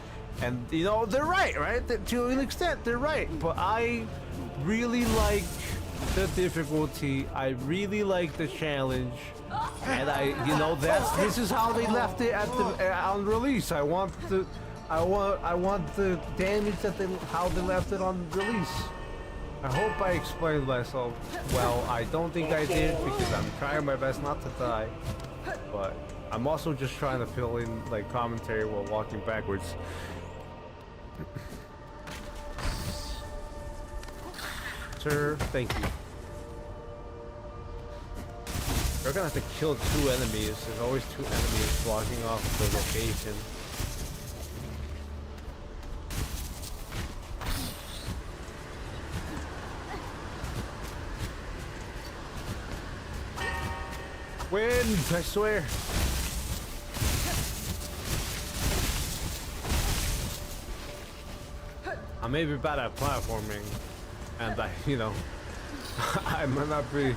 And you know, they're right? To an extent, they're right. But I really like the difficulty. I really like the challenge. And this is how they left it at on release. I want the damage how they left it on release. I hope I explained myself well. I don't think I did because I'm trying my best not to die. But I'm also just trying to fill in like commentary while walking backwards. Sir, thank you. We're gonna have to kill 2 enemies. There's always 2 enemies blocking off the location. Wind, I swear. I may be bad at platforming, and I might not be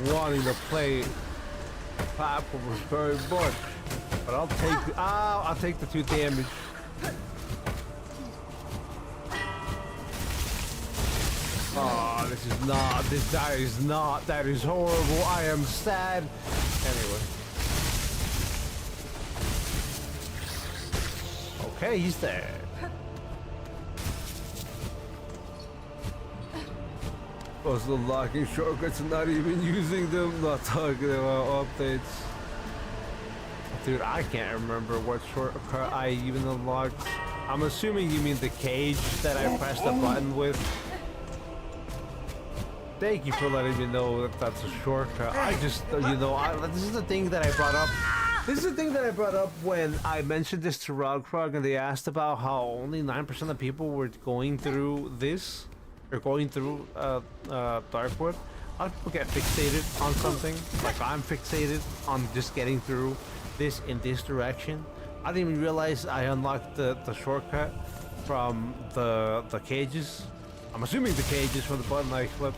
wanting to play platformers very much, but I'll take the 2 damage. Oh, this is not, that is horrible. I am sad. Anyway. Okay, he's there. Also locking shortcuts and not even using them, not talking about updates. Dude, I can't remember what shortcut I even unlocked. I'm assuming you mean the cage that I pressed the button with. Thank you for letting me know that that's a shortcut. I just, you know, this is the thing that I brought up. This is the thing that I brought up when I mentioned this to Rogfrog and they asked about how only 9% of people were going through this, or going through Darkwood. A lot of people get fixated on something, like I'm fixated on just getting through this in this direction. I didn't even realize I unlocked the shortcut from the cages. I'm assuming the cages from the button I flipped.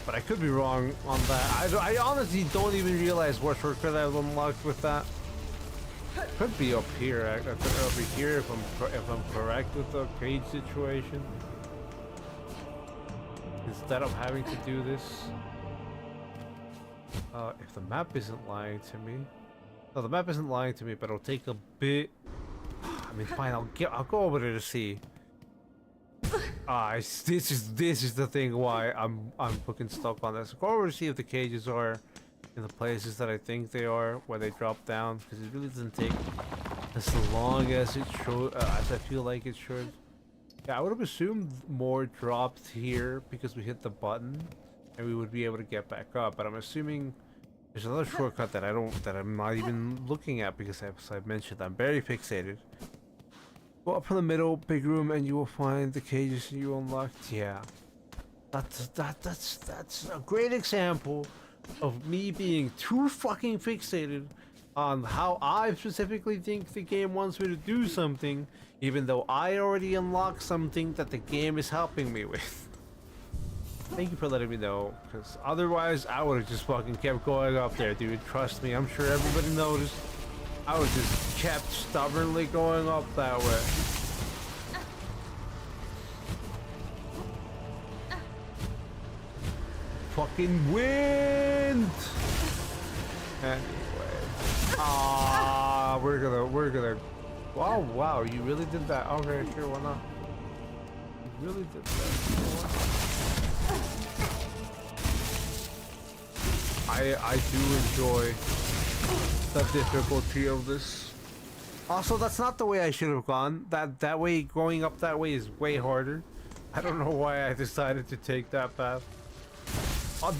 But I could be wrong on that. I honestly don't even realize what shortcut I've unlocked with that. Could be up here. Over here if I'm correct with the cage situation. Instead of having to do this. If the map isn't lying to me. No, the map isn't lying to me, but it'll take a bit. I mean, fine. I'll go over there to see. This is the thing why I'm fucking stuck on this. Go over to see if the cages are in the places that I think they are, where they drop down, because it really doesn't take as long as it should, as I feel like it should. Yeah, I would have assumed more dropped here because we hit the button, and we would be able to get back up. But I'm assuming there's another shortcut that I'm not even looking at because, as I mentioned, I'm very fixated. Go up from the middle, big room, and you will find the cages you unlocked. Yeah, that's a great example of me being too fucking fixated on how I specifically think the game wants me to do something, even though I already unlocked something that the game is helping me with. Thank you for letting me know, because otherwise I would have just fucking kept going up there, dude. Trust me, I'm sure everybody noticed. I was just kept stubbornly going up that way. Fucking wind! Anyway. We're gonna... Wow, you really did that. Okay, sure, why not? You really did that. I do enjoy the difficulty of this. Also, that's not the way I should have gone. That way, going up that way is way harder. I don't know why I decided to take that path.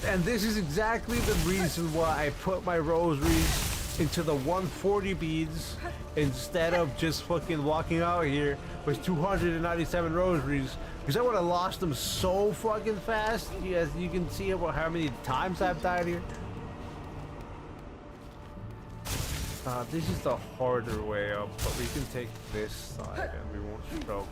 And this is exactly the reason why I put my rosaries into the 140 beads instead of just fucking walking out here with 297 rosaries, because I would have lost them so fucking fast. As you can see about how many times I've died here. This is the harder way up, but we can take this side and we won't struggle.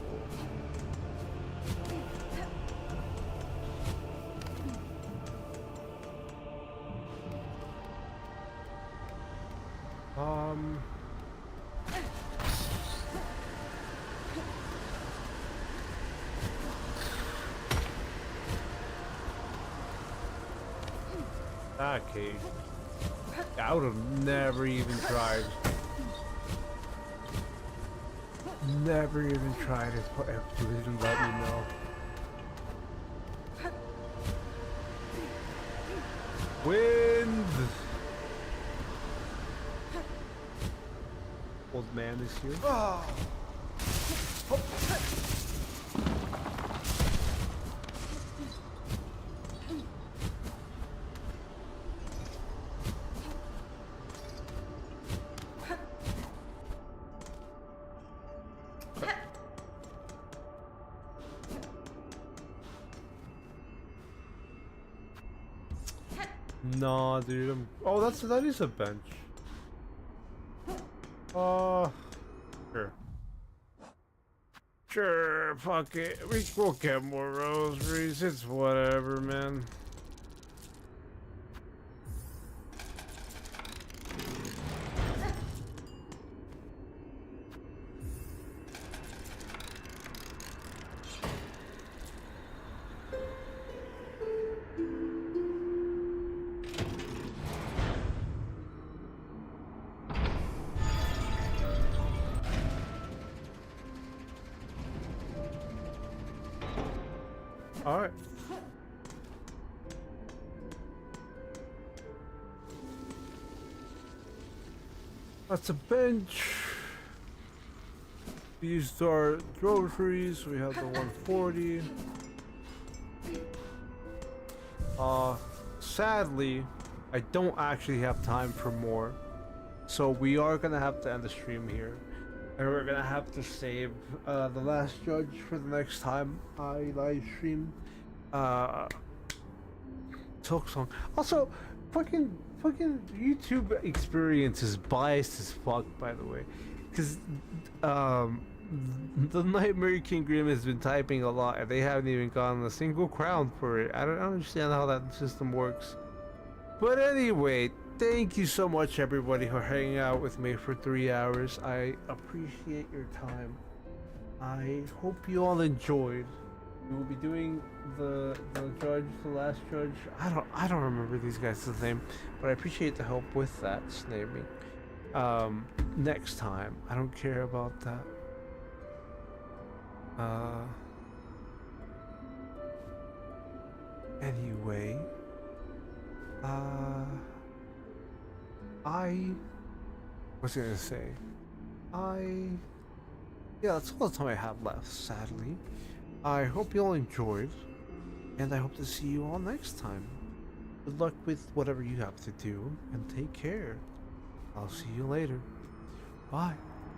Okay. I would have never even tried. Never even tried if you didn't let me know. Wind! Old man is here. Oh. Nah, dude. Oh, that is a bench. Sure. Sure, fuck it. We'll get more rosaries. It's whatever, man. Alright. That's a bench. We used our groceries. We have the 140. Sadly, I don't actually have time for more. So we are gonna have to end the stream here. And we're gonna have to save the last judge for the next time I live stream Silksong. Also, fucking YouTube experience is biased as fuck, by the way, because the Nightmare King Grim has been typing a lot, and they haven't even gotten a single crown for it. I don't understand how that system works. But anyway, thank you so much, everybody, for hanging out with me for 3 hours. I appreciate your time. I hope you all enjoyed. We will be doing the last judge. I don't remember these guys' name, but I appreciate the help with that, Snavy. Next time. I don't care about that. Anyway, I was gonna say, yeah, that's all the time I have left, sadly. I hope you all enjoyed, and I hope to see you all next time. Good luck with whatever you have to do, and take care. I'll see you later. Bye.